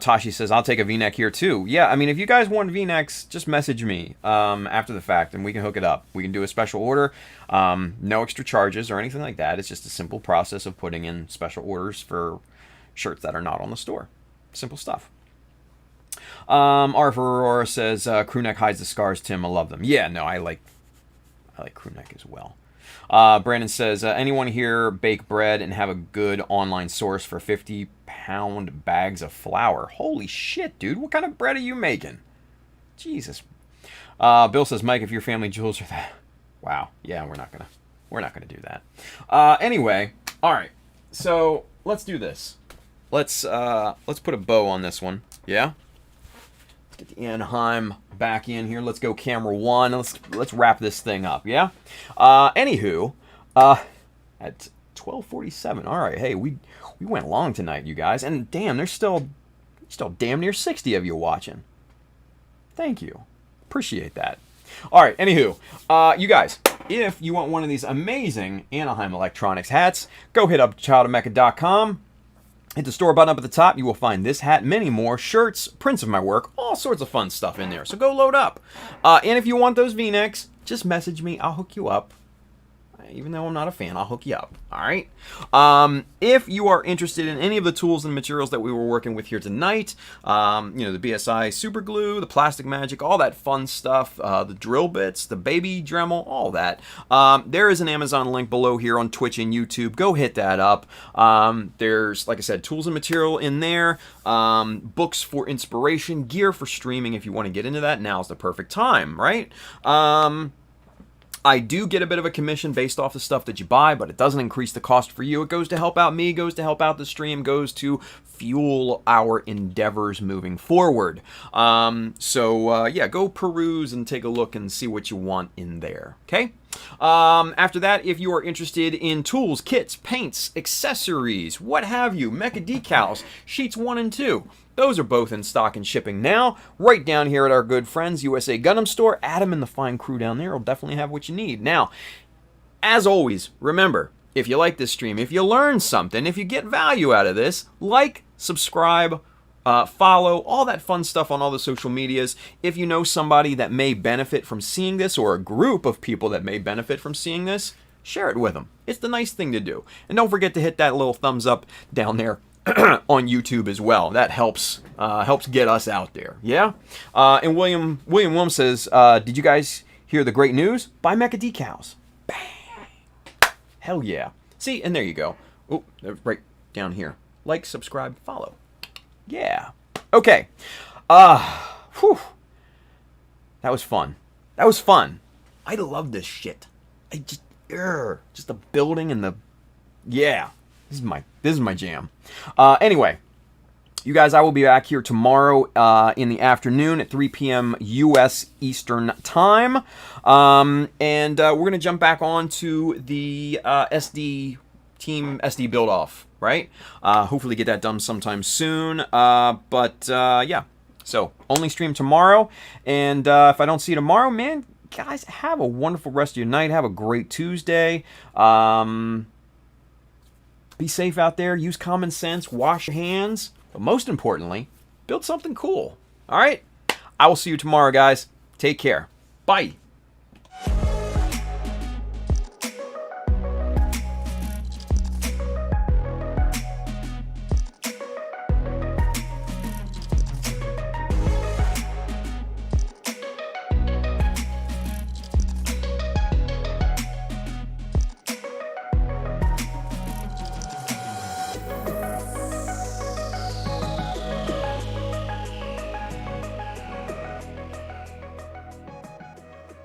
Tashi says, I'll take a V-neck here too. Yeah, I mean, if you guys want V-necks, just message me after the fact and we can hook it up. We can do a special order. No extra charges or anything like that. It's just a simple process of putting in special orders for shirts that are not on the store. Simple stuff. Arthur Aurora says, crew neck hides the scars, Tim. I love them. Yeah, no, I like crew neck as well. Brandon says, anyone here bake bread and have a good online source for 50-pound bags of flour? Holy shit, dude. What kind of bread are you making? Jesus. Bill says, Mike, if your family jewels are that... Wow. Yeah, we're not gonna do that. Anyway, all right. So let's do this. Let's put a bow on this one. Yeah? Get the Anaheim back in here. Let's go camera one. Let's wrap this thing up, yeah? Anywho, at 12:47. All right, hey, we went long tonight, you guys. And damn, there's still damn near 60 of you watching. Thank you. Appreciate that. All right, anywho, you guys, if you want one of these amazing Anaheim Electronics hats, go hit up childofmecha.com. Hit the store button up at the top. You will find this hat, many more, shirts, prints of my work, all sorts of fun stuff in there. So go load up. And if you want those V-necks, just message me. I'll hook you up. Even though I'm not a fan, I'll hook you up. All right? If you are interested in any of the tools and materials that we were working with here tonight, the BSI super glue, the plastic magic, all that fun stuff, the drill bits, the baby Dremel, all that, there is an Amazon link below here on Twitch and YouTube. Go hit that up. There's, like I said, tools and material in there, books for inspiration, gear for streaming. If you want to get into that, now's the perfect time, right? I do get a bit of a commission based off the stuff that you buy, but it doesn't increase the cost for you. It goes to help out me, goes to help out the stream, goes to fuel our endeavors moving forward. Yeah, go peruse and take a look and see what you want in there, okay? After that, if you are interested in tools, kits, paints, accessories, what have you, Mecha Decals, sheets 1 and 2, those are both in stock and shipping now, right down here at our good friends, USA Gundam Store. Adam and the fine crew down there will definitely have what you need. Now, as always, remember, if you like this stream, if you learn something, if you get value out of this, like, subscribe, follow, all that fun stuff on all the social medias. If you know somebody that may benefit from seeing this, or a group of people that may benefit from seeing this, share it with them. It's the nice thing to do. And don't forget to hit that little thumbs up down there on YouTube as well. That helps get us out there. Yeah? And William Wilm says, did you guys hear the great news? Buy Mecha Decals. Bang! Hell yeah. See, and there you go. Oh, right down here. Like, subscribe, follow. Yeah. Okay. Whew. That was fun. That was fun. I love this shit. Just the building and the... Yeah. This is my jam. Anyway, you guys, I will be back here tomorrow in the afternoon at 3 p.m. U.S. Eastern Time. And we're going to jump back on to the SD team SD build off, right? Hopefully get that done sometime soon. Yeah, so only stream tomorrow, and if I don't see you tomorrow, man, guys, have a wonderful rest of your night. Have a great Tuesday. Be safe out there. Use common sense. Wash your hands. But most importantly, build something cool. All right? I will see you tomorrow, guys. Take care. Bye.